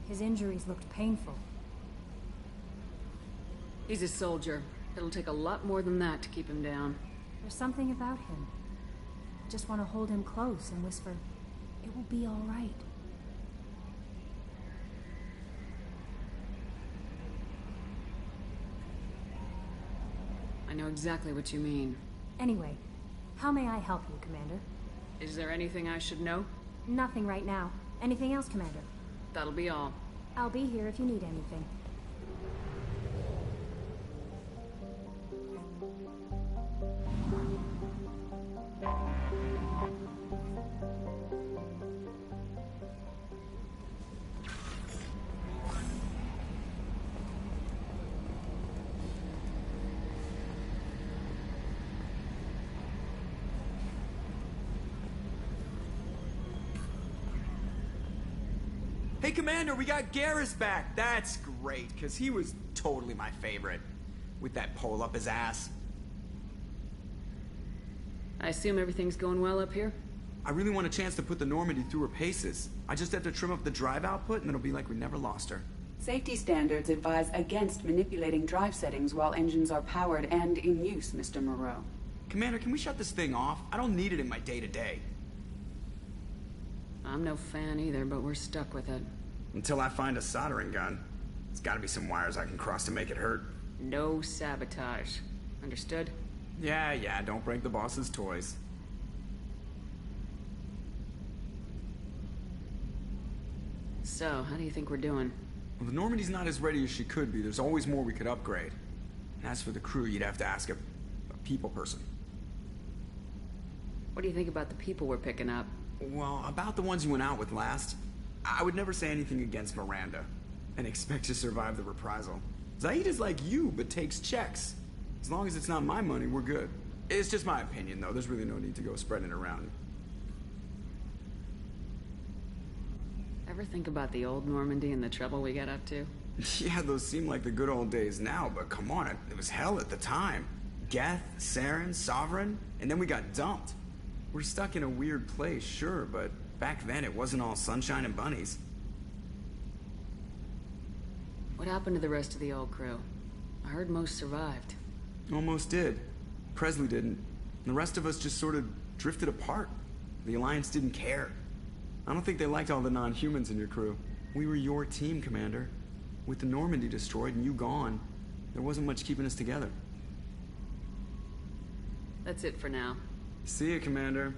His injuries looked painful. He's a soldier. It'll take a lot more than that to keep him down. There's something about him. I just want to hold him close and whisper, "It will be all right." I know exactly what you mean. Anyway, how may I help you, Commander? Is there anything I should know? Nothing right now. Anything else, Commander? That'll be all. I'll be here if you need anything. Hey, Commander, we got Garrus back. That's great, because he was totally my favorite. With that pole up his ass. I assume everything's going well up here? I really want a chance to put the Normandy through her paces. I just have to trim up the drive output, and it'll be like we never lost her. Safety standards advise against manipulating drive settings while engines are powered and in use, Mr. Moreau. Commander, can we shut this thing off? I don't need it in my day-to-day. I'm no fan either, but we're stuck with it. Until I find a soldering gun. There's gotta be some wires I can cross to make it hurt. No sabotage. Understood? Yeah, don't break the boss's toys. So, how do you think we're doing? Well, the Normandy's not as ready as she could be. There's always more we could upgrade. And as for the crew, you'd have to ask a people person. What do you think about the people we're picking up? Well, about the ones you went out with last, I would never say anything against Miranda and expect to survive the reprisal. Zaid is like you, but takes checks. As long as it's not my money, we're good. It's just my opinion, though. There's really no need to go spreading it around. Ever think about the old Normandy and the trouble we got up to? Yeah, those seem like the good old days now, but come on, it was hell at the time. Geth, Saren, Sovereign, and then we got dumped. We're stuck in a weird place, sure, but back then it wasn't all sunshine and bunnies. What happened to the rest of the old crew? I heard most survived. Almost did. Presley didn't. The rest of us just sort of drifted apart. The Alliance didn't care. I don't think they liked all the non-humans in your crew. We were your team, Commander. With the Normandy destroyed and you gone, there wasn't much keeping us together. That's it for now. See you, Commander.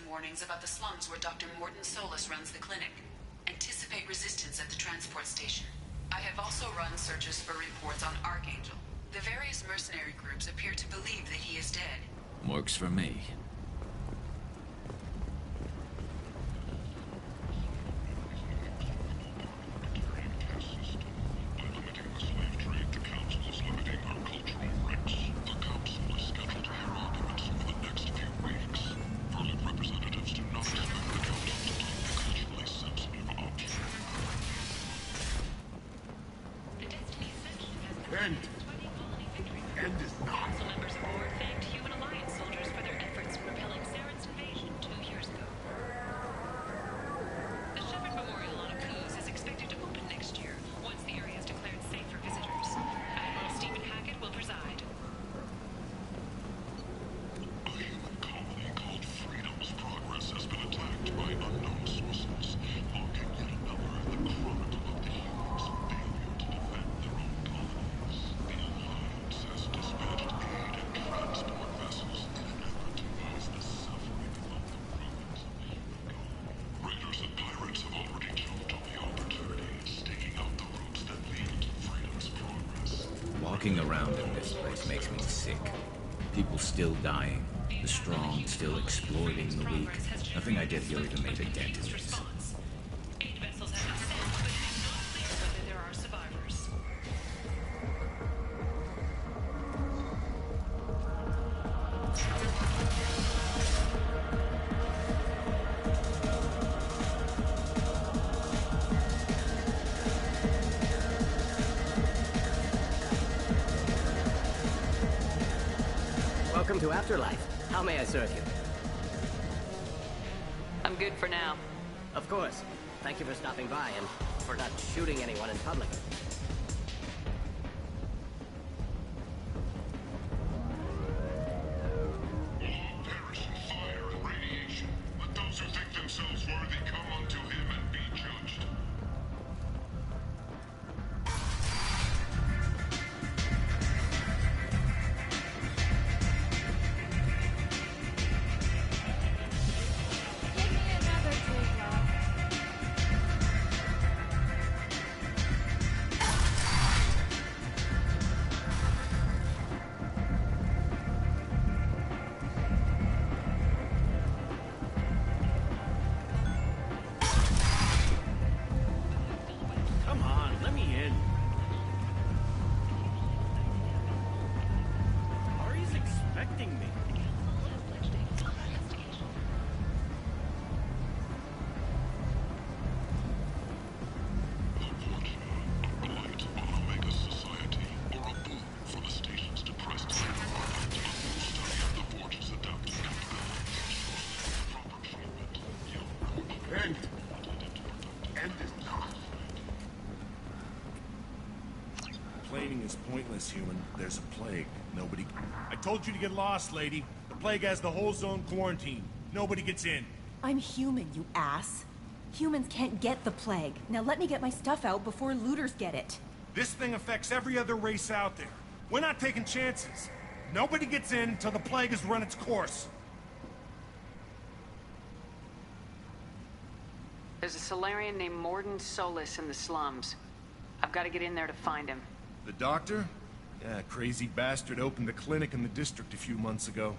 Warnings about the slums where Dr. Morton Solus runs the clinic. Anticipate resistance at the transport station. I have also run searches for reports on Archangel. The various mercenary groups appear to believe that he is dead. Works for me. End. End is not. Council members aboard thanked Human Alliance soldiers for their efforts in repelling Saren's invasion 2 years ago. The Shepard Memorial on Akuz is expected to open next year, once the area is declared safe for visitors. Admiral Stephen Hackett will preside. A human colony called Freedom's Progress has been attacked by unknown sources, marking yet another in the chronicle of the humans' failure to defend their own colonies. The Alliance has dispatched aid and transport vessels in an effort to ease the suffering of the ruins of the human colony. Raiders and pirates have already jumped on the opportunity, staking out the routes that lead to Freedom's Progress. Walking around in this place makes me sick. People still dying. The strong still exploiting the weak. Nothing I did here even made a dent in this. 8 vessels have been sent, but it is not clear whether there are survivors. Welcome to Afterlife. How may I serve you? I'm good for now. Of course. Thank you for stopping by and for not shooting anyone in public. Perish in fire and radiation. Let those who think themselves worthy come unto him and be judged. Come on, let me in. Ari's expecting me. Blight on Omega society, or a boon for the station's depressed environment. A full study of the Forge's adaptive capabilities ensures proper treatment. End. End is not. Complaining is pointless, human. There's a plague. Nobody... I told you to get lost, lady. The plague has the whole zone quarantined. Nobody gets in. I'm human, you ass. Humans can't get the plague. Now let me get my stuff out before looters get it. This thing affects every other race out there. We're not taking chances. Nobody gets in until the plague has run its course. There's a Solarian named Morden Solis in the slums. I've got to get in there to find him. The doctor? Yeah, crazy bastard opened a clinic in the district a few months ago.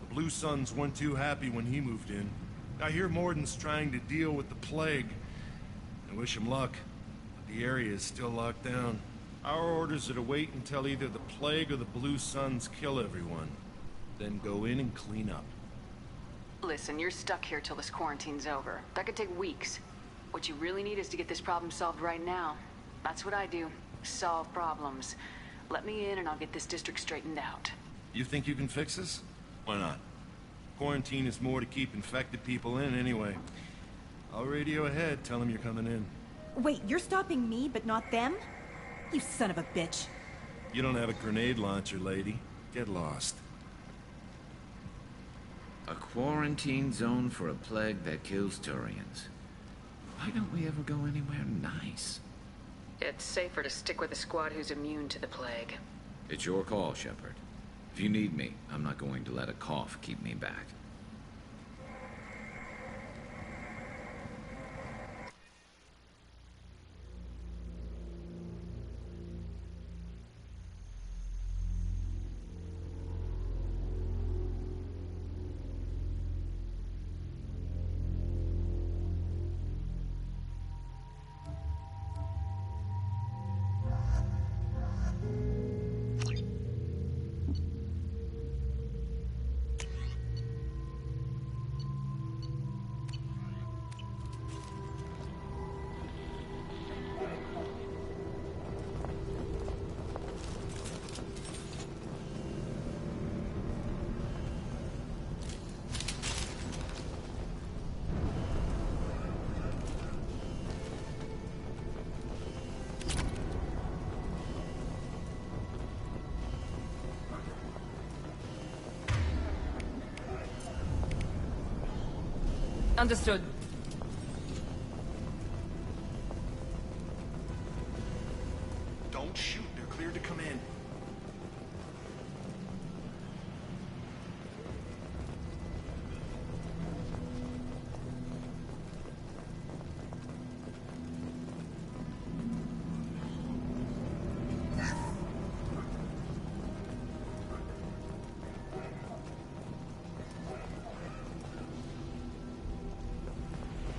The Blue Suns weren't too happy when he moved in. I hear Morden's trying to deal with the plague. I wish him luck, but the area is still locked down. Our orders are to wait until either the plague or the Blue Suns kill everyone. Then go in and clean up. Listen, you're stuck here till this quarantine's over. That could take weeks. What you really need is to get this problem solved right now. That's what I do. Solve problems. Let me in and I'll get this district straightened out. You think you can fix this? Why not? Quarantine is more to keep infected people in anyway. I'll radio ahead, tell them you're coming in. Wait, you're stopping me, but not them? You son of a bitch. You don't have a grenade launcher, lady. Get lost. A quarantine zone for a plague that kills Turians. Why don't we ever go anywhere nice? It's safer to stick with a squad who's immune to the plague. It's your call, Shepard. If you need me, I'm not going to let a cough keep me back. Understood. Don't shoot. They're cleared to come in.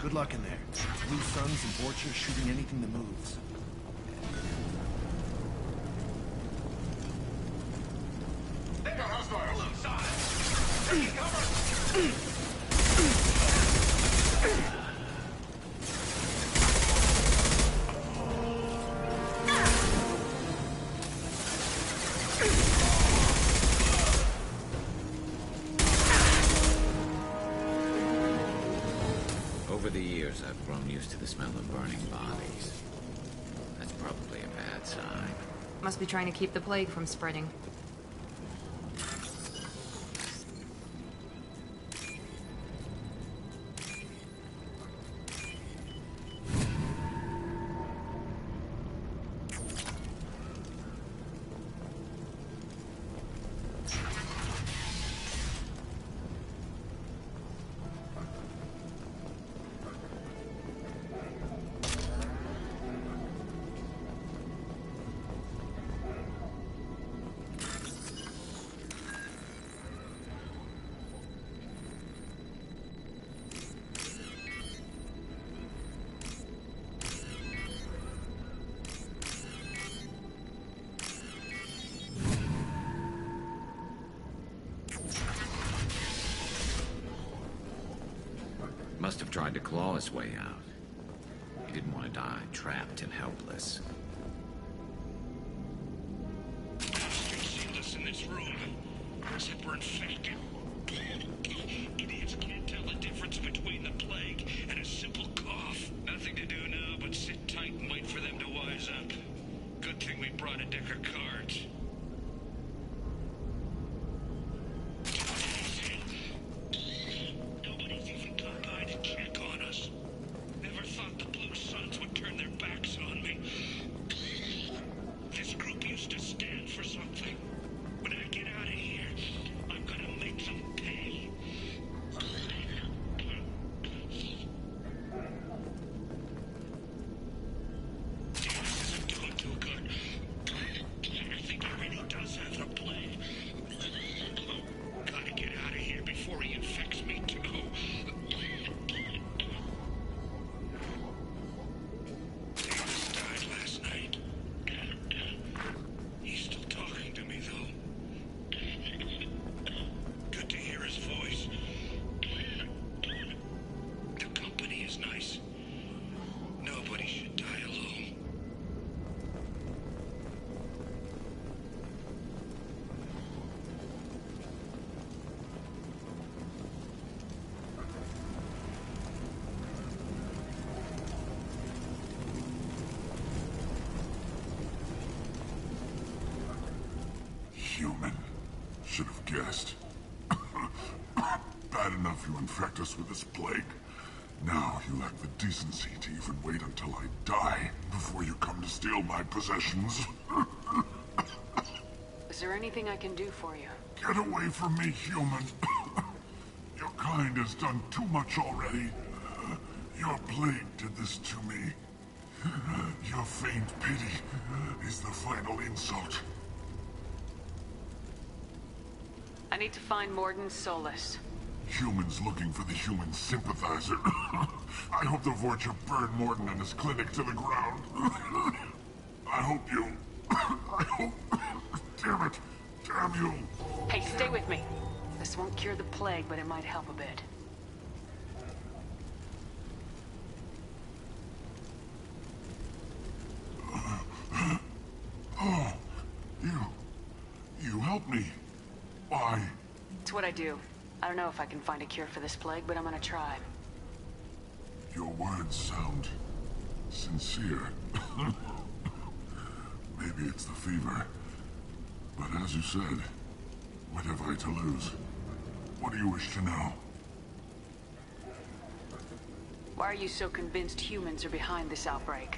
Good luck in there. Blue Suns and Vorcha shooting anything that moves. There, hostile! Blue side! Taking cover! Over the years, I've grown used to the smell of burning bodies. That's probably a bad sign. Must be trying to keep the plague from spreading. Must have tried to claw his way out. He didn't want to die trapped and helpless. Sealed us in this room. Except we're infected. Idiots can't tell the difference between the plague and a simple cough. Nothing to do now but sit tight and wait for them to wise up. Good thing we brought a deck of cards. Nobody's even come by to check on us. Never thought the Blue Suns would turn their backs on me. This group used to stand for something. When I get out of here, I'm gonna make them pay. This isn't doing too good. I think he really does have the plague. Gotta get out of here before he infects me too. Davis died last night. He's still talking to me, though. Good to hear his voice. The company is nice. Nobody should die alone. Human. Should have guessed. Bad enough you infect us with this plague. Now you lack the decency to even wait until I die before you come to steal my possessions. Is there anything I can do for you? Get away from me, human. Your kind has done too much already. Your plague did this to me. Your faint pity is the final insult. I need to find Mordin Solus. Humans looking for the human sympathizer. I hope the Vorcha burn Mordin and his clinic to the ground. I hope you... I hope... Damn it. Damn you. Hey, stay with me. This won't cure the plague, but it might help a bit. Oh, you helped me. Why? It's what I do. I don't know if I can find a cure for this plague, but I'm gonna try. Your words sound sincere. Maybe it's the fever. But as you said, what have I to lose? What do you wish to know? Why are you so convinced humans are behind this outbreak?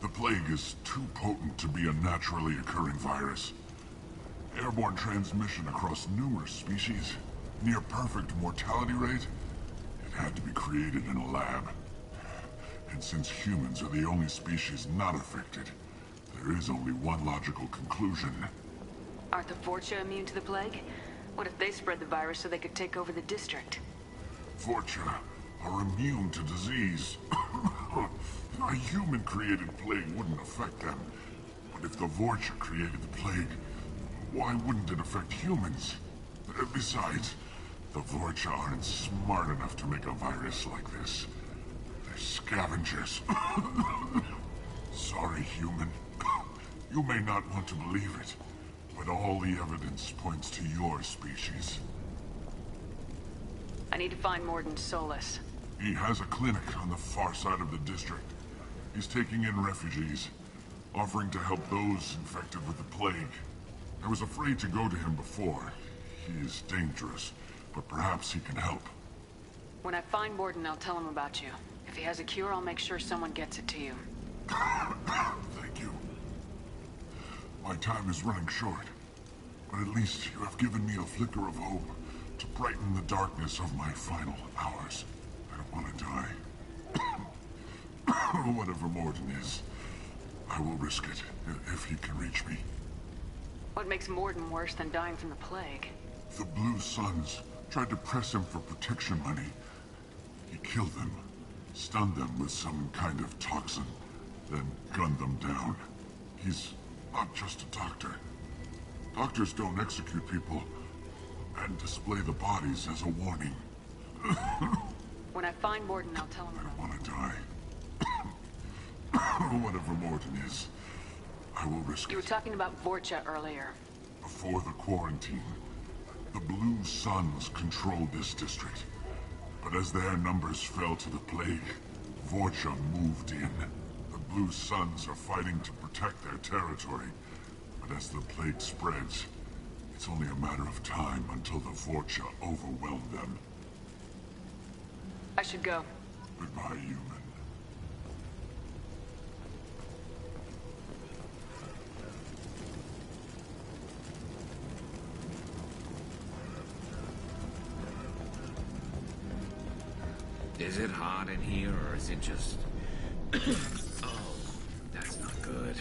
The plague is too potent to be a naturally occurring virus. Airborne transmission across numerous species, near perfect mortality rate. It had to be created in a lab. And since humans are the only species not affected, there is only one logical conclusion. Aren't the Vorcha immune to the plague? What if they spread the virus so they could take over the district? Vorcha are immune to disease. A human-created plague wouldn't affect them. But if the Vorcha created the plague, why wouldn't it affect humans? Besides, the Vorcha aren't smart enough to make a virus like this. They're scavengers. Sorry, human. You may not want to believe it, but all the evidence points to your species. I need to find Mordin Solus. He has a clinic on the far side of the district. He's taking in refugees, offering to help those infected with the plague. I was afraid to go to him before. He is dangerous, but perhaps he can help. When I find Mordin, I'll tell him about you. If he has a cure, I'll make sure someone gets it to you. Thank you. My time is running short, but at least you have given me a flicker of hope to brighten the darkness of my final hours. I don't want to die. Whatever Mordin is, I will risk it if he can reach me. What makes Mordin worse than dying from the plague? The Blue Suns tried to press him for protection money. He killed them, stunned them with some kind of toxin, then gunned them down. He's not just a doctor. Doctors don't execute people and display the bodies as a warning. When I find Mordin, I'll tell him about it. I want to die. Whatever Mordin is, I will risk it. You were talking about Vorcha earlier. Before the quarantine, the Blue Suns controlled this district. But as their numbers fell to the plague, Vorcha moved in. The Blue Suns are fighting to protect their territory. But as the plague spreads, it's only a matter of time until the Vorcha overwhelm them. I should go. Goodbye, human. Is it hot in here, or is it just... Oh, that's not good.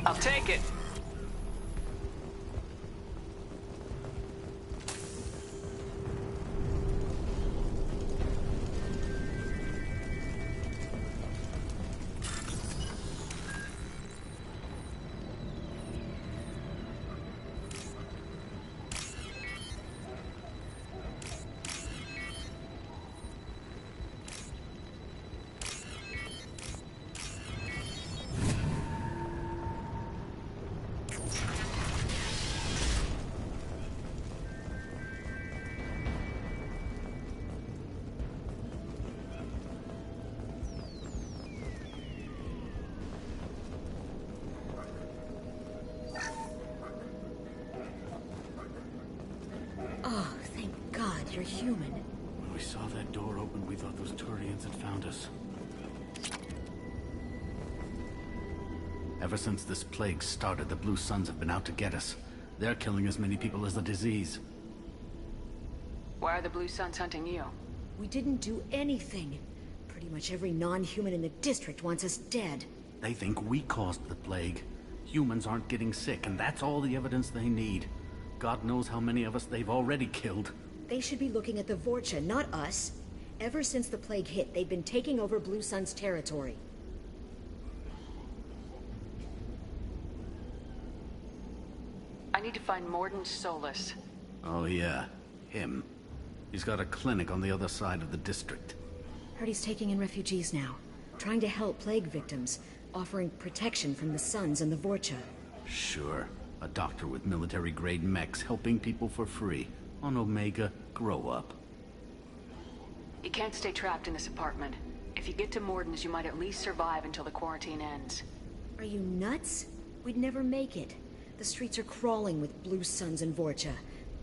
I'll take it. Oh, thank God you're human. When we saw that door open, we thought those Turians had found us. Ever since this plague started, the Blue Suns have been out to get us. They're killing as many people as the disease. Why are the Blue Suns hunting you? We didn't do anything. Pretty much every non-human in the district wants us dead. They think we caused the plague. Humans aren't getting sick, and that's all the evidence they need. God knows how many of us they've already killed. They should be looking at the Vorcha, not us. Ever since the plague hit, they've been taking over Blue Sun's territory. I need to find Mordin Solus. Oh yeah, him. He's got a clinic on the other side of the district. Heard he's taking in refugees now, trying to help plague victims, offering protection from the Suns and the Vorcha. Sure. A doctor with military-grade mechs helping people for free. On Omega, grow up. You can't stay trapped in this apartment. If you get to Mordin's, you might at least survive until the quarantine ends. Are you nuts? We'd never make it. The streets are crawling with Blue Suns and Vorcha.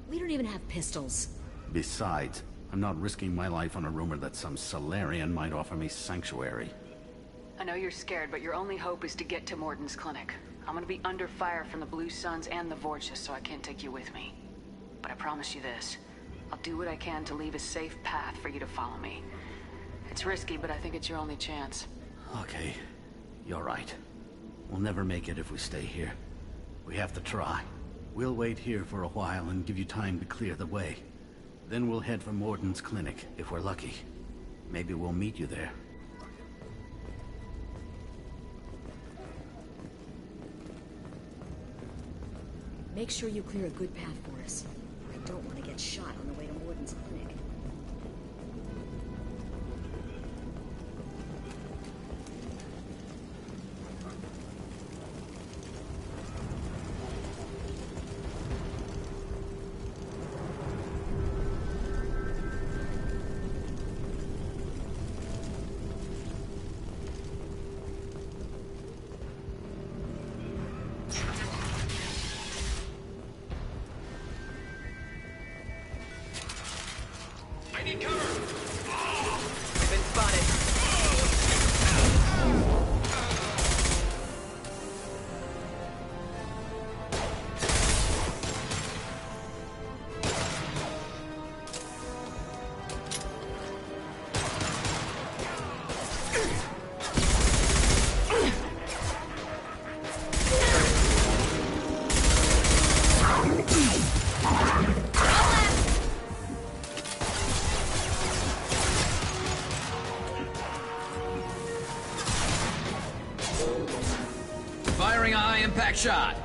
We don't even have pistols. Besides, I'm not risking my life on a rumor that some Solarian might offer me sanctuary. I know you're scared, but your only hope is to get to Mordin's clinic. I'm gonna be under fire from the Blue Suns and the Vorcha, so I can't take you with me. But I promise you this. I'll do what I can to leave a safe path for you to follow me. It's risky, but I think it's your only chance. Okay. You're right. We'll never make it if we stay here. We have to try. We'll wait here for a while and give you time to clear the way. Then we'll head for Mordin's clinic, if we're lucky. Maybe we'll meet you there. Make sure you clear a good path for us. I don't want to get shot on the way to Mordin's clinic. Firing a high-impact shot.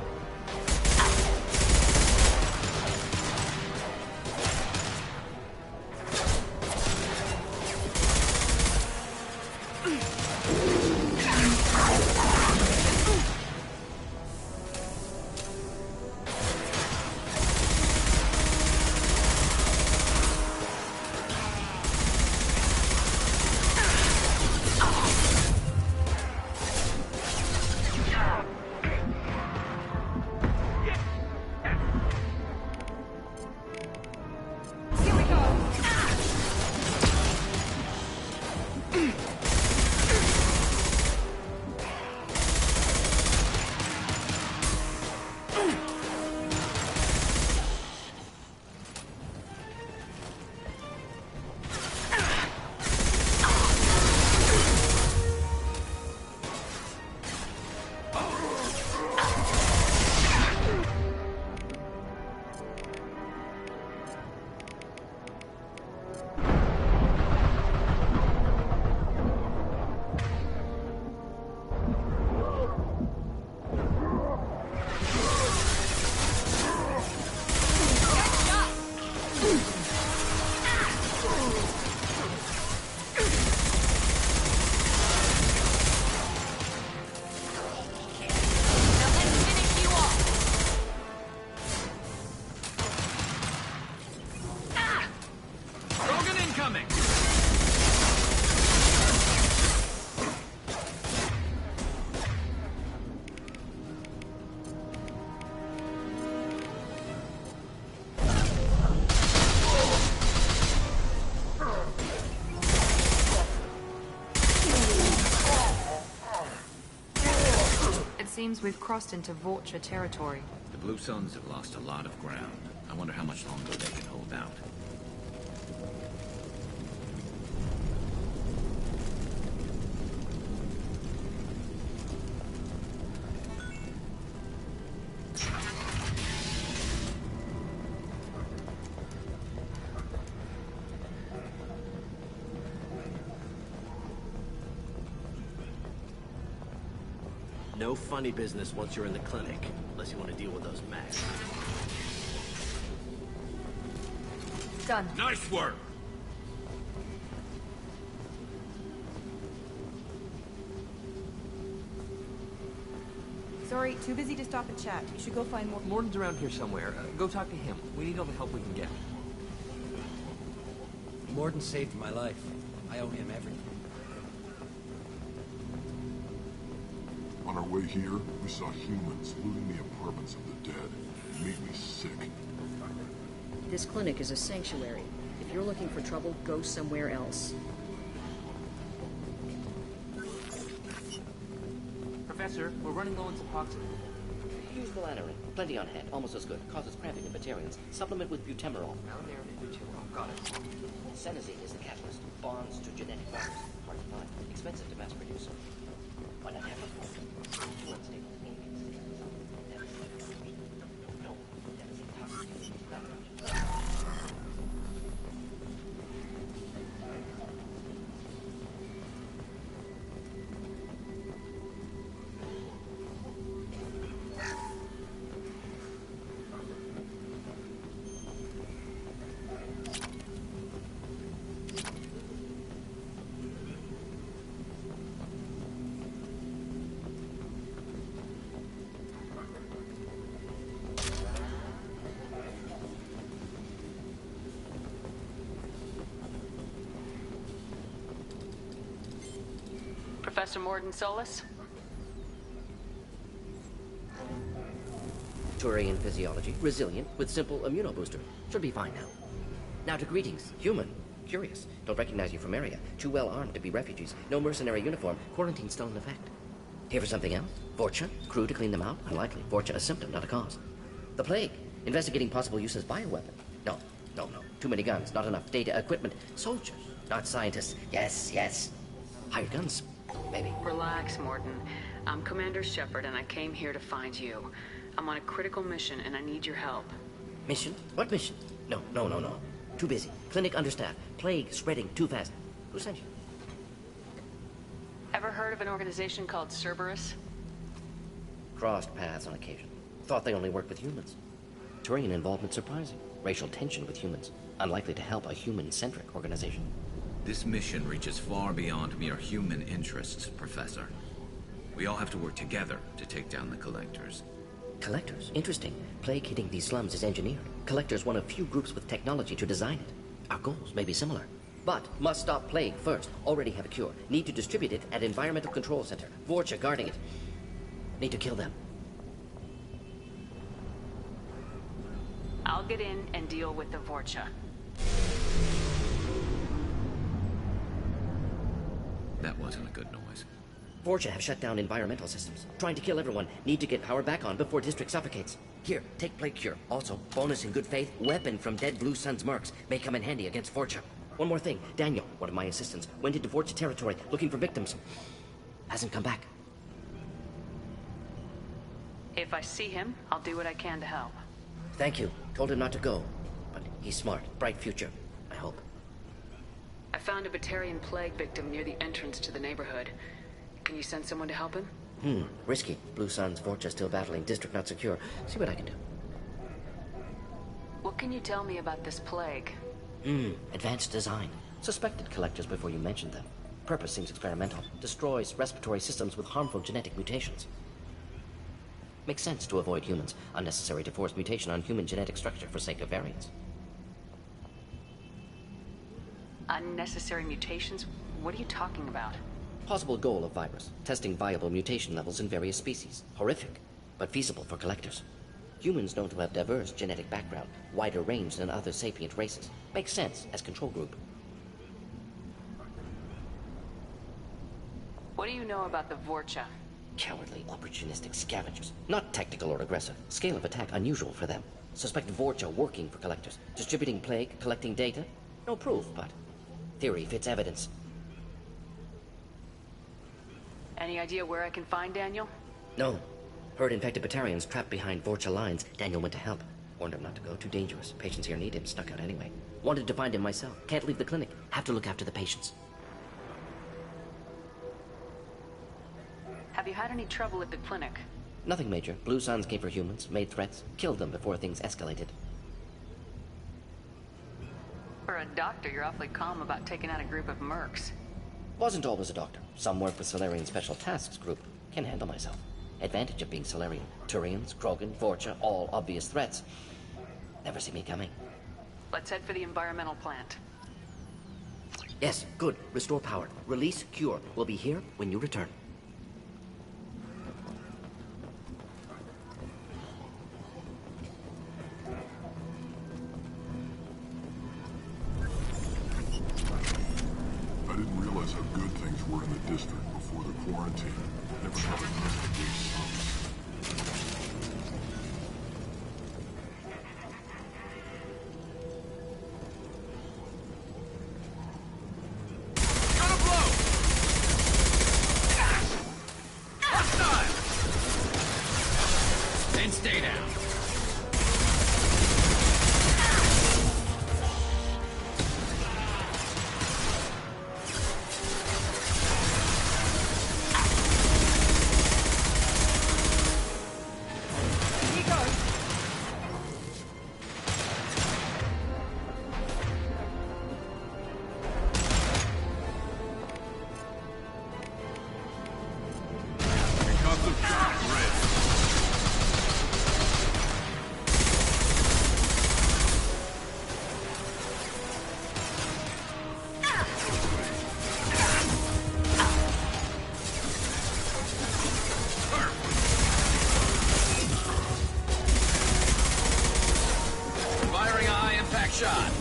seems we've crossed into Vorcha territory. The Blue Suns have lost a lot of ground. I wonder how much longer they can hold out. No funny business once you're in the clinic, unless you want to deal with those mechs. Done. Nice work! Sorry, too busy to stop and chat. You should go find more. Morton's around here somewhere. Go talk to him. We need all the help we can get. Morton saved my life. I owe him everything. On our way here, we saw humans looting the apartments of the dead. It made me sick. This clinic is a sanctuary. If you're looking for trouble, go somewhere else. Professor, we're running low on Suboxone. Use Galanerine. Plenty on hand. Almost as good. Causes cramping in Batarians. Supplement with butemerol. Got it. Senesine is the catalyst. Bonds to genetic markers. Hard to find. Expensive to mass produce. Why not have it? Professor Morton Solus? Turian physiology. Resilient with simple immunobooster. Should be fine now. Now to greetings. Human. Curious. Don't recognize you from area. Too well armed to be refugees. No mercenary uniform. Quarantine still in effect. Here for something else? Vorcha? Crew to clean them out? Unlikely. Vorcha a symptom, not a cause. The plague. Investigating possible use as bioweapon. No. Too many guns. Not enough data, equipment. Soldiers. Not scientists. Yes. Hired guns. Maybe. Relax, Morton. I'm Commander Shepard, and I came here to find you. I'm on a critical mission, and I need your help. Mission? What mission? No. Too busy. Clinic understaffed. Plague spreading too fast. Who sent you? Ever heard of an organization called Cerberus? Crossed paths on occasion. Thought they only worked with humans. Turian involvement surprising. Racial tension with humans. Unlikely to help a human-centric organization. This mission reaches far beyond mere human interests, Professor. We all have to work together to take down the Collectors. Collectors? Interesting. Plague hitting these slums is engineered. Collectors one of few groups with technology to design it. Our goals may be similar. But must stop plague first. Already have a cure. Need to distribute it at Environmental Control Center. Vorcha guarding it. Need to kill them. I'll get in and deal with the Vorcha. That wasn't a good noise. Vorcha have shut down environmental systems. Trying to kill everyone. Need to get power back on before district suffocates. Here, take plague cure. Also, bonus in good faith, weapon from dead Blue Sun's mercs. May come in handy against Vorcha. One more thing. Daniel, one of my assistants, went into Vorcha territory looking for victims. Hasn't come back. If I see him, I'll do what I can to help. Thank you. Told him not to go. But he's smart. Bright future. I hope. I found a Batarian plague victim near the entrance to the neighborhood. Can you send someone to help him? Risky. Blue Sun's Vorcha still battling. District not secure. See what I can do. What can you tell me about this plague? Advanced design. Suspected collectors before you mentioned them. Purpose seems experimental. Destroys respiratory systems with harmful genetic mutations. Makes sense to avoid humans. Unnecessary to force mutation on human genetic structure for sake of variants. Unnecessary mutations? What are you talking about? Possible goal of virus. Testing viable mutation levels in various species. Horrific, but feasible for collectors. Humans known to have diverse genetic background, wider range than other sapient races. Makes sense as control group. What do you know about the Vorcha? Cowardly, opportunistic scavengers. Not tactical or aggressive. Scale of attack unusual for them. Suspect Vorcha working for collectors. Distributing plague, collecting data. No proof, but theory fits evidence. Any idea where I can find Daniel? No. Heard infected Batarians trapped behind Vorcha lines. Daniel went to help. Warned him not to go. Too dangerous. Patients here need him. Snuck out anyway. Wanted to find him myself. Can't leave the clinic. Have to look after the patients. Have you had any trouble at the clinic? Nothing major. Blue Suns came for humans, made threats, killed them before things escalated. For a doctor, you're awfully calm about taking out a group of mercs. Wasn't always a doctor. Some work with Solarian Special Tasks Group. Can handle myself. Advantage of being Solarian. Turians, Krogan, Vorcha, all obvious threats. Never see me coming. Let's head for the environmental plant. Yes, good. Restore power. Release cure. We'll be here when you return. I didn't realize how good things were in the district before the quarantine. Never thought I'd miss the Blue Suns. Then stay down. Firing a high-impact shot.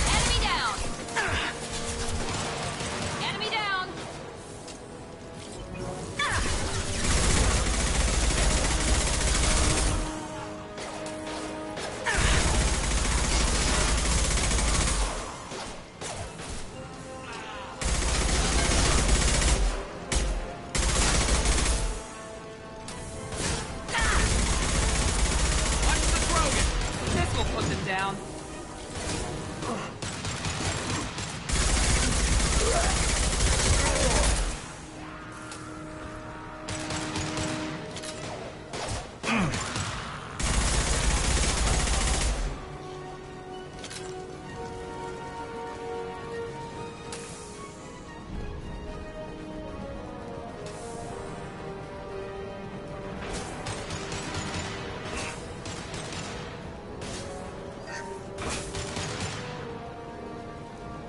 Enemy down! Enemy down! Watch the Krogan. This will put it down.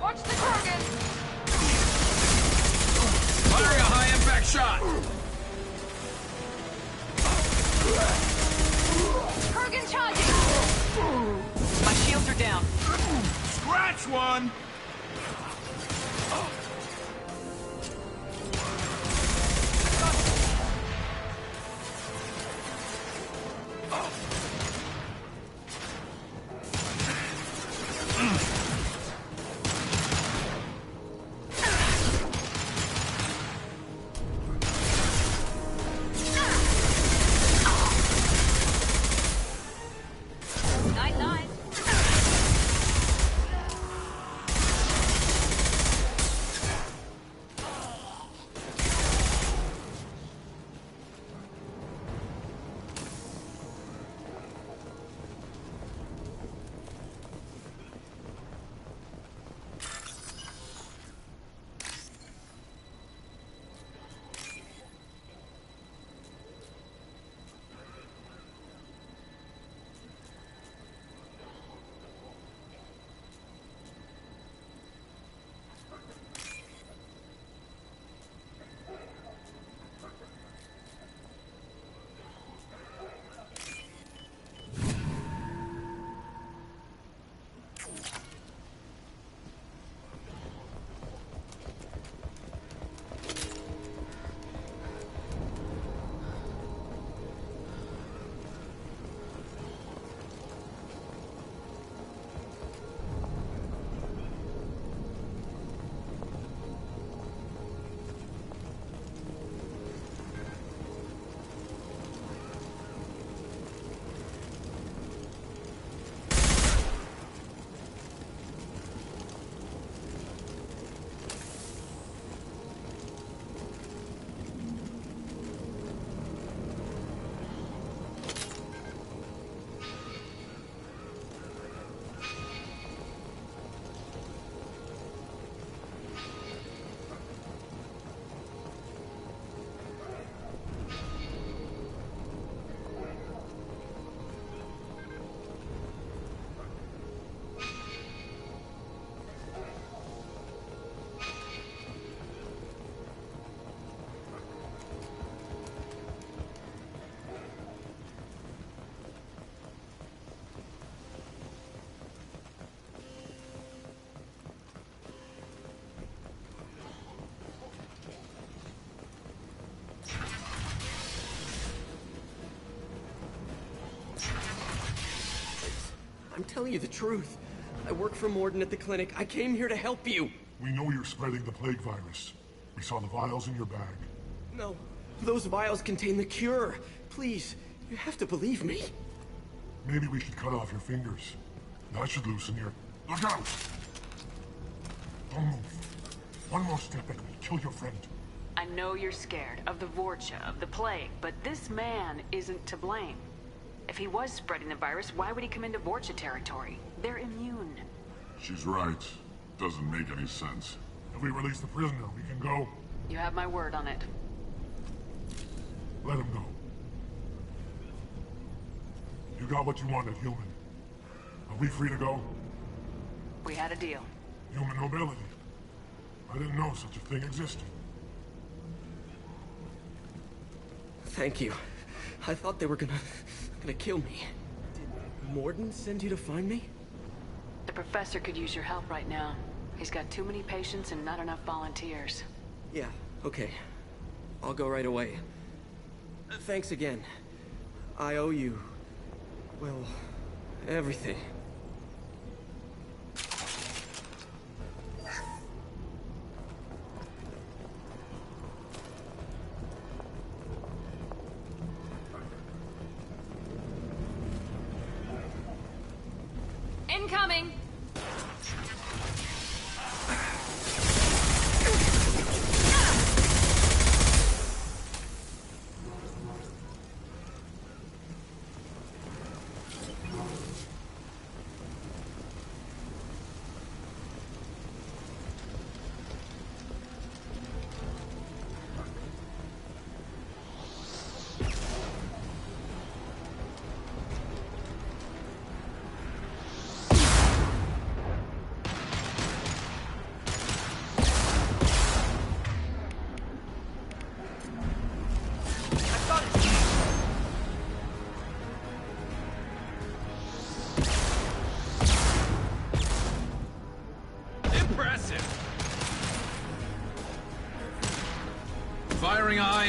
Watch the Krogan! Firing a high-impact shot. Krogan charging! My shields are down. Scratch one! Night-night. I'm telling you the truth. I work for Morden at the clinic. I came here to help you. We know you're spreading the plague virus. We saw the vials in your bag. No, those vials contain the cure. Please, you have to believe me. Maybe we should cut off your fingers. That should loosen your... Look out! Don't move. One more step and we'll kill your friend. I know you're scared of the Vorcha, of the plague, but this man isn't to blame. If he was spreading the virus, why would he come into Vorcha territory? They're immune. She's right. Doesn't make any sense. If we release the prisoner, we can go. You have my word on it. Let him go. You got what you wanted, human. Are we free to go? We had a deal. Human nobility. I didn't know such a thing existed. Thank you. I thought they were gonna kill me. Did Morden send you to find me? The professor could use your help right now. He's got too many patients and not enough volunteers. Yeah, okay. I'll go right away. Thanks again. I owe you... well, everything. Incoming! Firing eye.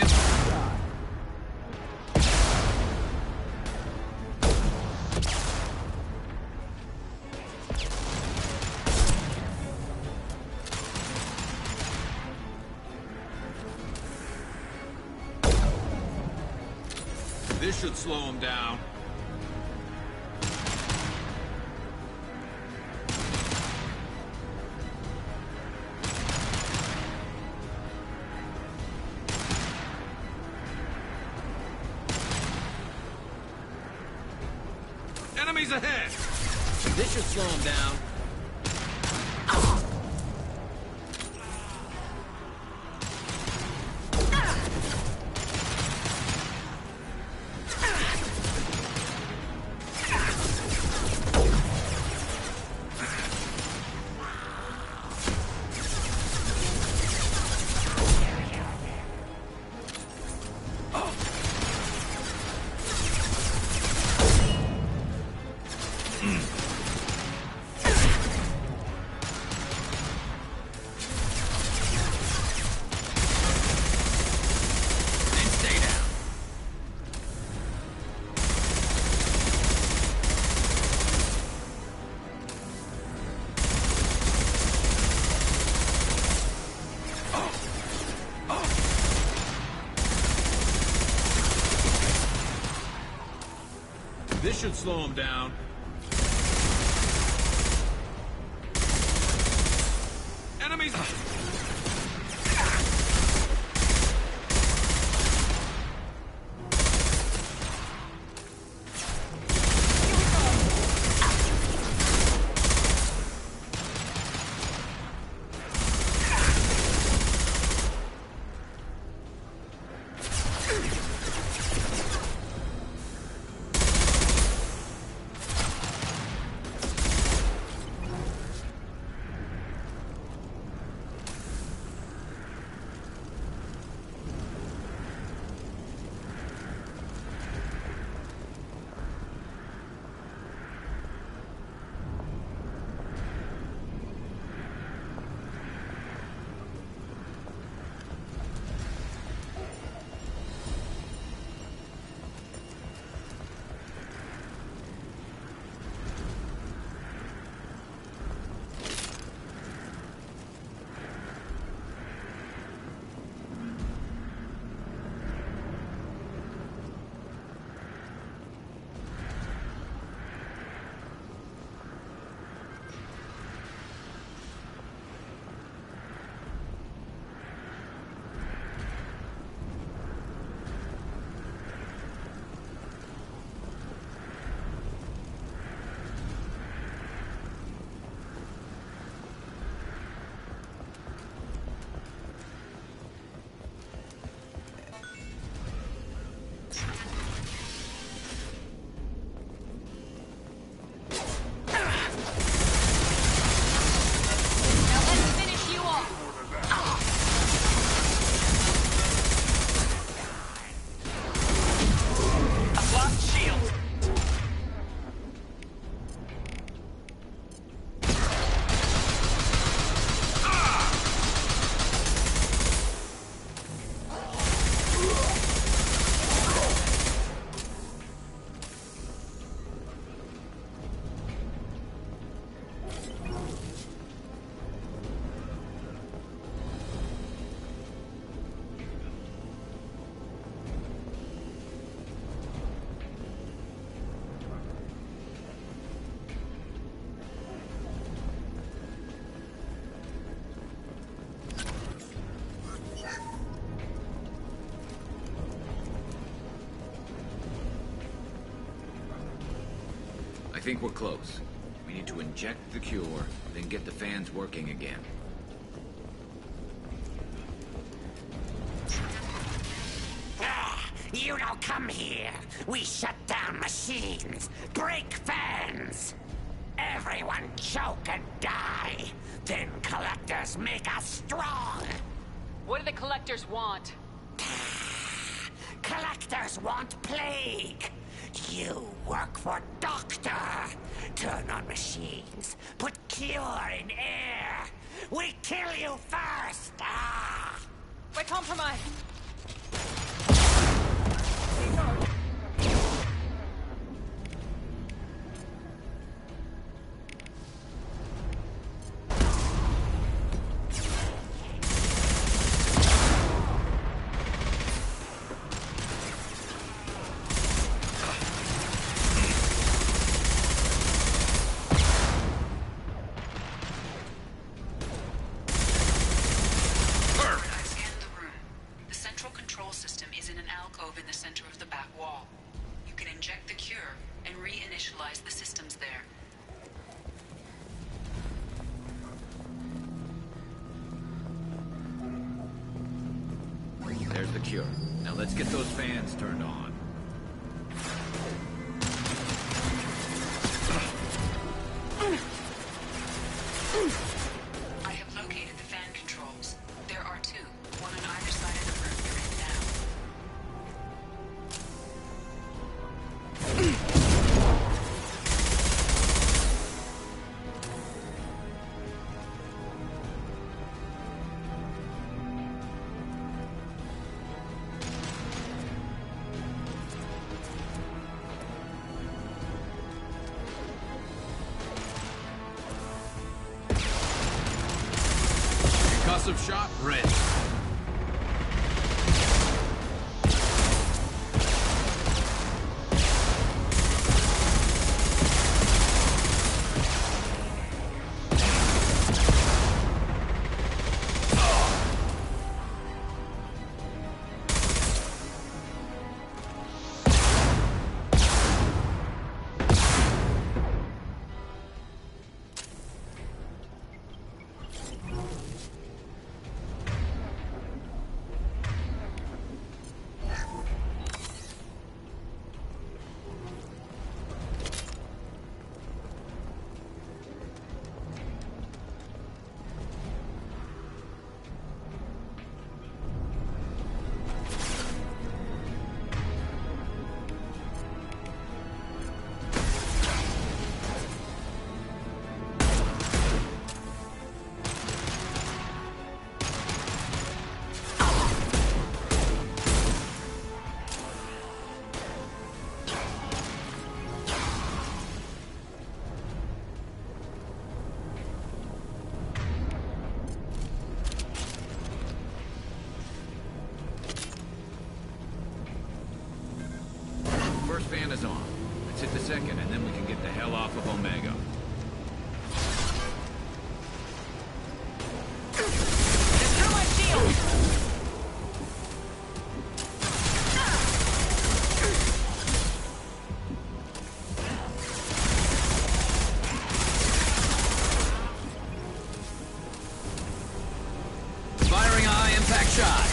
This should slow him down. Enemies ahead! This should slow him down. This should slow him down. Enemies! think we're close. We need to inject the cure, then get the fans working again. You don't come here. We shut down machines, break fans. Everyone choke and die. Then collectors make us strong. What do the collectors want? Collectors want plague. You work for Doctor. Turn on machines. Put cure in air. We kill you first. We're compromised. There's the cure. Now let's get those fans turned on. I have located the fan controls. There are two, one on either side of the room you're in now. Concussive shot ready. First fan is on. Let's hit the second, and then we can get the hell off of Omega. Destroy my shield! Firing a high-impact shot.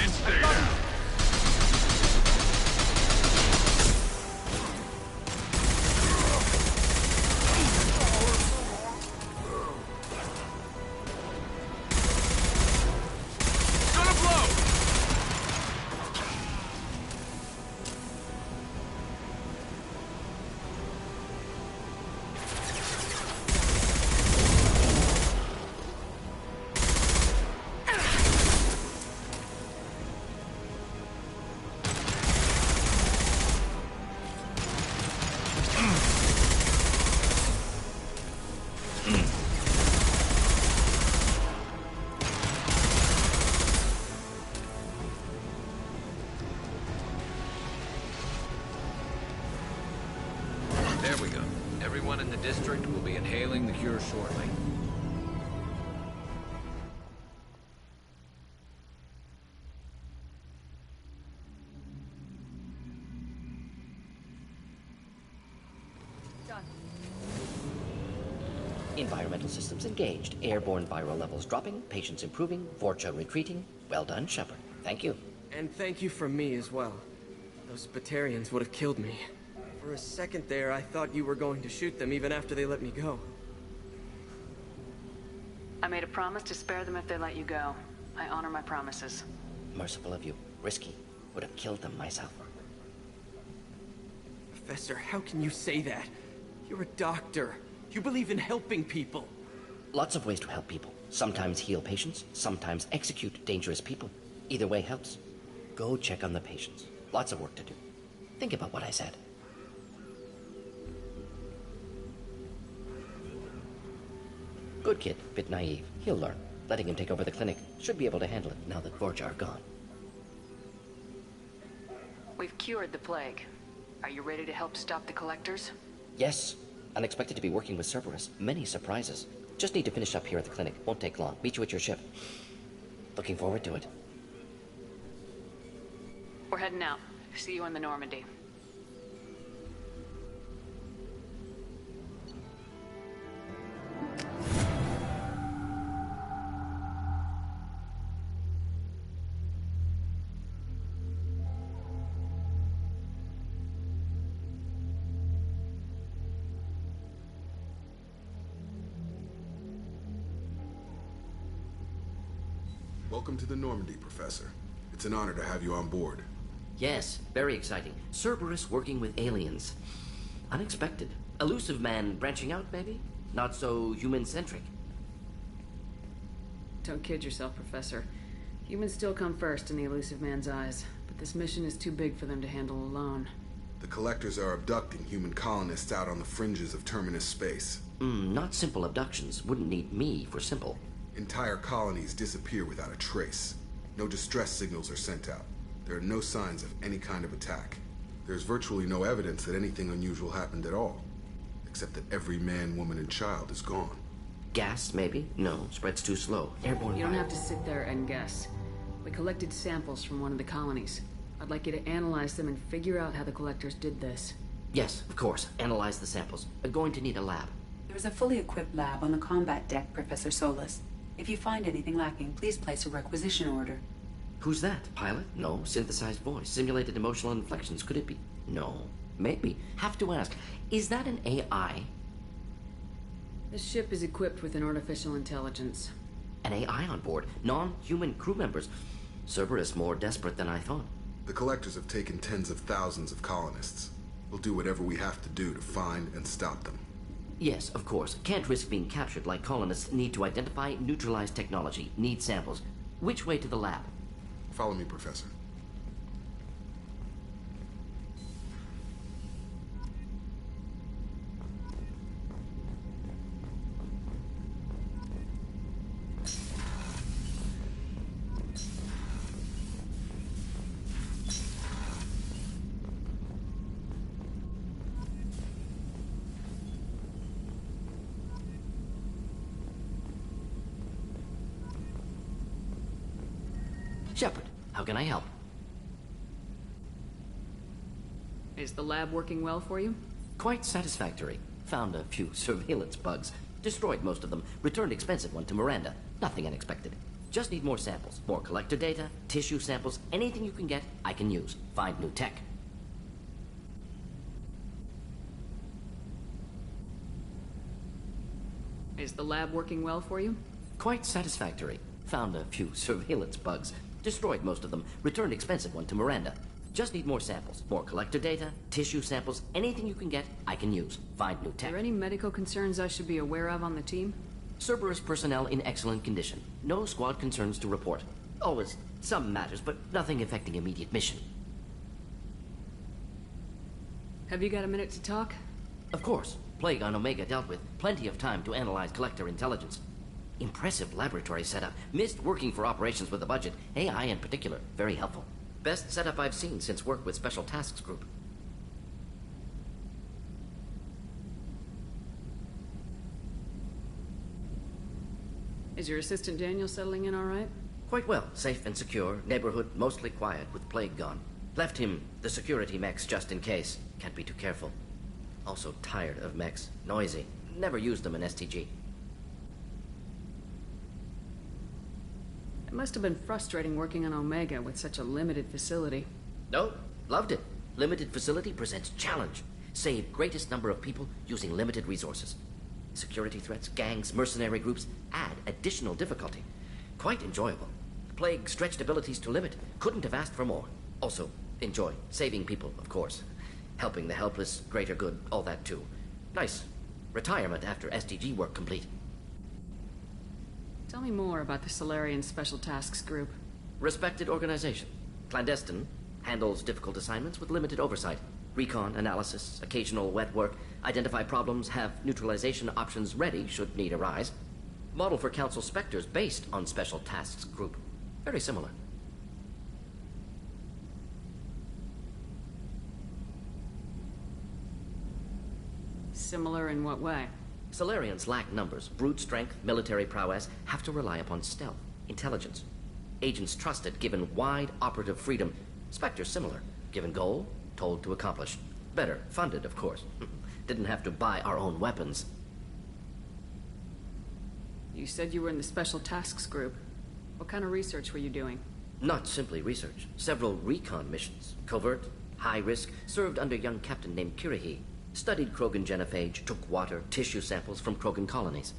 And stay there. There we go. Everyone in the district will be inhaling the cure shortly. Environmental systems engaged. Airborne viral levels dropping. Patients improving. Vorcha retreating. Well done, Shepard. Thank you. And thank you from me as well. Those Batarians would have killed me. For a second there, I thought you were going to shoot them even after they let me go. I made a promise to spare them if they let you go. I honor my promises. Merciful of you. Risky. Would have killed them myself. Professor, how can you say that? You're a doctor. You believe in helping people. Lots of ways to help people. Sometimes heal patients, sometimes execute dangerous people. Either way helps. Go check on the patients. Lots of work to do. Think about what I said. Good kid, bit naive. He'll learn. Letting him take over the clinic. Should be able to handle it now that Vorcha are gone. We've cured the plague. Are you ready to help stop the collectors? Yes. Unexpected to be working with Cerberus. Many surprises. Just need to finish up here at the clinic. Won't take long. Meet you at your ship. Looking forward to it. We're heading out. See you on the Normandy. Welcome to the Normandy, Professor. It's an honor to have you on board. Yes, very exciting. Cerberus working with aliens. Unexpected. Elusive man branching out, maybe? Not so human-centric. Don't kid yourself, Professor. Humans still come first in the elusive man's eyes, but this mission is too big for them to handle alone. The Collectors are abducting human colonists out on the fringes of Terminus space. Not simple abductions. Wouldn't need me for simple. Entire colonies disappear without a trace. No distress signals are sent out. There are no signs of any kind of attack. There's virtually no evidence that anything unusual happened at all. Except that every man, woman, and child is gone. Gas, maybe? No, spreads too slow. Airborne. You don't have to sit there and guess. We collected samples from one of the colonies. I'd like you to analyze them and figure out how the Collectors did this. Yes, of course. Analyze the samples. We're going to need a lab. There is a fully equipped lab on the combat deck, Professor Solis. If you find anything lacking, please place a requisition order. Who's that? Pilot? No. Synthesized voice. Simulated emotional inflections. Could it be? No. Maybe. Have to ask. Is that an AI? This ship is equipped with an artificial intelligence. An AI on board. Non-human crew members. Cerberus more desperate than I thought. The Collectors have taken tens of thousands of colonists. We'll do whatever we have to do to find and stop them. Yes, of course. Can't risk being captured like colonists. Need to identify, neutralize technology. Need samples. Which way to the lab? Follow me, Professor. Shepard, how can I help? Is the lab working well for you? Quite satisfactory. Found a few surveillance bugs. Destroyed most of them. Returned expensive one to Miranda. Nothing unexpected. Just need more samples. More collector data, tissue samples, anything you can get, I can use. Find new tech. Is the lab working well for you? Quite satisfactory. Found a few surveillance bugs. Destroyed most of them. Returned expensive one to Miranda. Just need more samples. More collector data, tissue samples, anything you can get, I can use. Find new tech. Are there any medical concerns I should be aware of on the team? Cerberus personnel in excellent condition. No squad concerns to report. Always some matters, but nothing affecting immediate mission. Have you got a minute to talk? Of course. Plague on Omega dealt with. Plenty of time to analyze collector intelligence. Impressive laboratory setup. Missed working for operations with a budget. AI in particular. Very helpful. Best setup I've seen since work with Special Tasks Group. Is your assistant Daniel settling in all right? Quite well. Safe and secure. Neighborhood mostly quiet with Plague gone. Left him the security mechs just in case. Can't be too careful. Also tired of mechs. Noisy. Never used them in STG. It must have been frustrating working on Omega with such a limited facility. No, loved it. Limited facility presents challenge. Save greatest number of people using limited resources. Security threats, gangs, mercenary groups add additional difficulty. Quite enjoyable. Plague stretched abilities to limit. Couldn't have asked for more. Also, enjoy. Saving people, of course. Helping the helpless, greater good, all that too. Nice. Retirement after STG work complete. Tell me more about the Solarian Special Tasks Group. Respected organization. Clandestine. Handles difficult assignments with limited oversight. Recon, analysis, occasional wet work. Identify problems, have neutralization options ready should need arise. Model for Council Spectres based on Special Tasks Group. Very similar. Similar in what way? Solarians lack numbers, brute strength, military prowess, have to rely upon stealth, intelligence. Agents trusted, given wide operative freedom. Spectres similar, given goal, told to accomplish. Better, funded, of course. Didn't have to buy our own weapons. You said you were in the Special Tasks Group. What kind of research were you doing? Not simply research. Several recon missions. Covert, high risk, served under a young captain named Kirihi. Studied Krogan genophage, took water, tissue samples from Krogan colonies.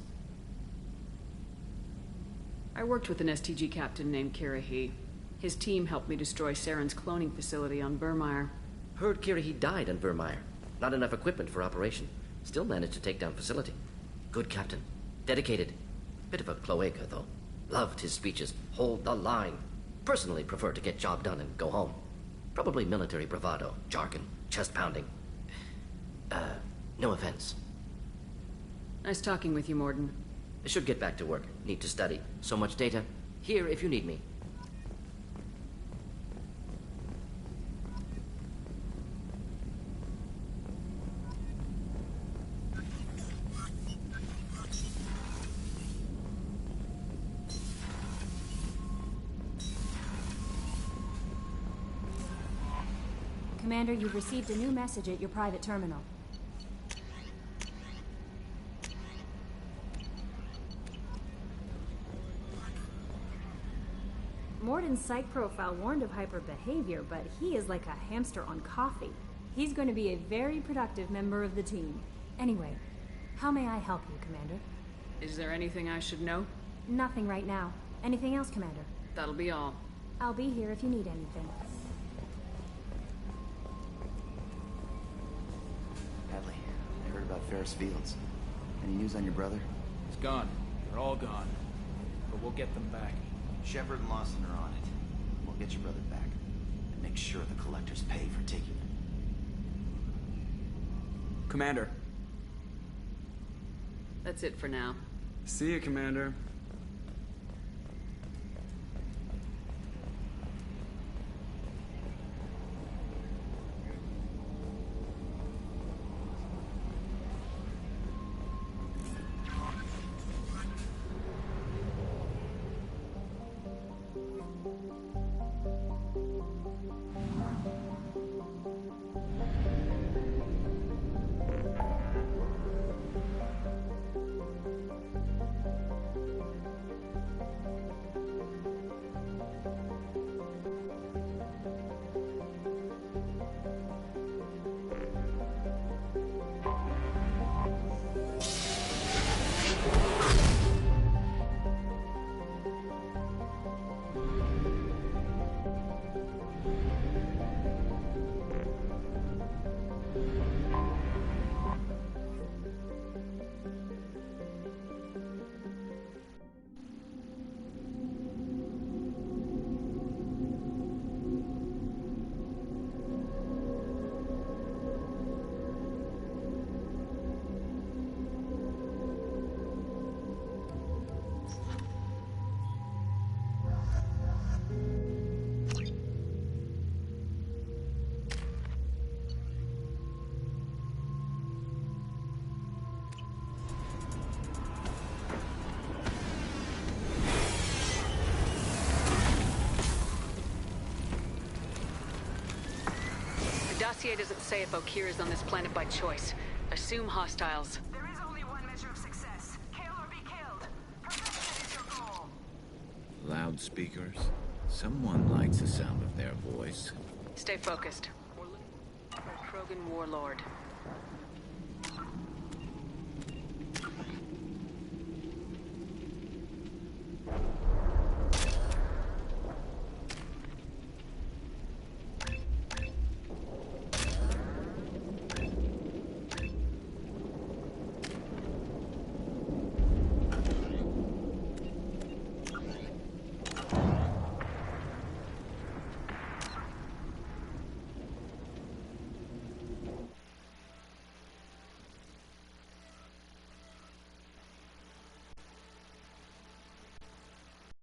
I worked with an STG captain named Kirihi. His team helped me destroy Saren's cloning facility on Vermeer. Heard Kirihi died on Vermeer. Not enough equipment for operation. Still managed to take down facility. Good captain. Dedicated. Bit of a cloaca, though. Loved his speeches. Hold the line. Personally prefer to get job done and go home. Probably military bravado, jargon, chest pounding. No offense. Nice talking with you, Morden. I should get back to work. Need to study. So much data. Here if you need me. Commander, you've received a new message at your private terminal. Morden's psych profile warned of hyper behavior, but he is like a hamster on coffee. He's going to be a very productive member of the team. Anyway, how may I help you, Commander? Is there anything I should know? Nothing right now. Anything else, Commander? That'll be all. I'll be here if you need anything. Hadley, I heard about Ferris Fields. Any news on your brother? He's gone. They're all gone. But we'll get them back. Shepard and Lawson are on it. We'll get your brother back. And make sure the collectors pay for taking him. Commander. That's it for now. See you, Commander. dossier doesn't say if Okeer is on this planet by choice. Assume hostiles. There is only one measure of success. Kill or be killed. Perfection is your goal. Loudspeakers? Someone likes the sound of their voice. Stay focused. We're looking for a Krogan warlord.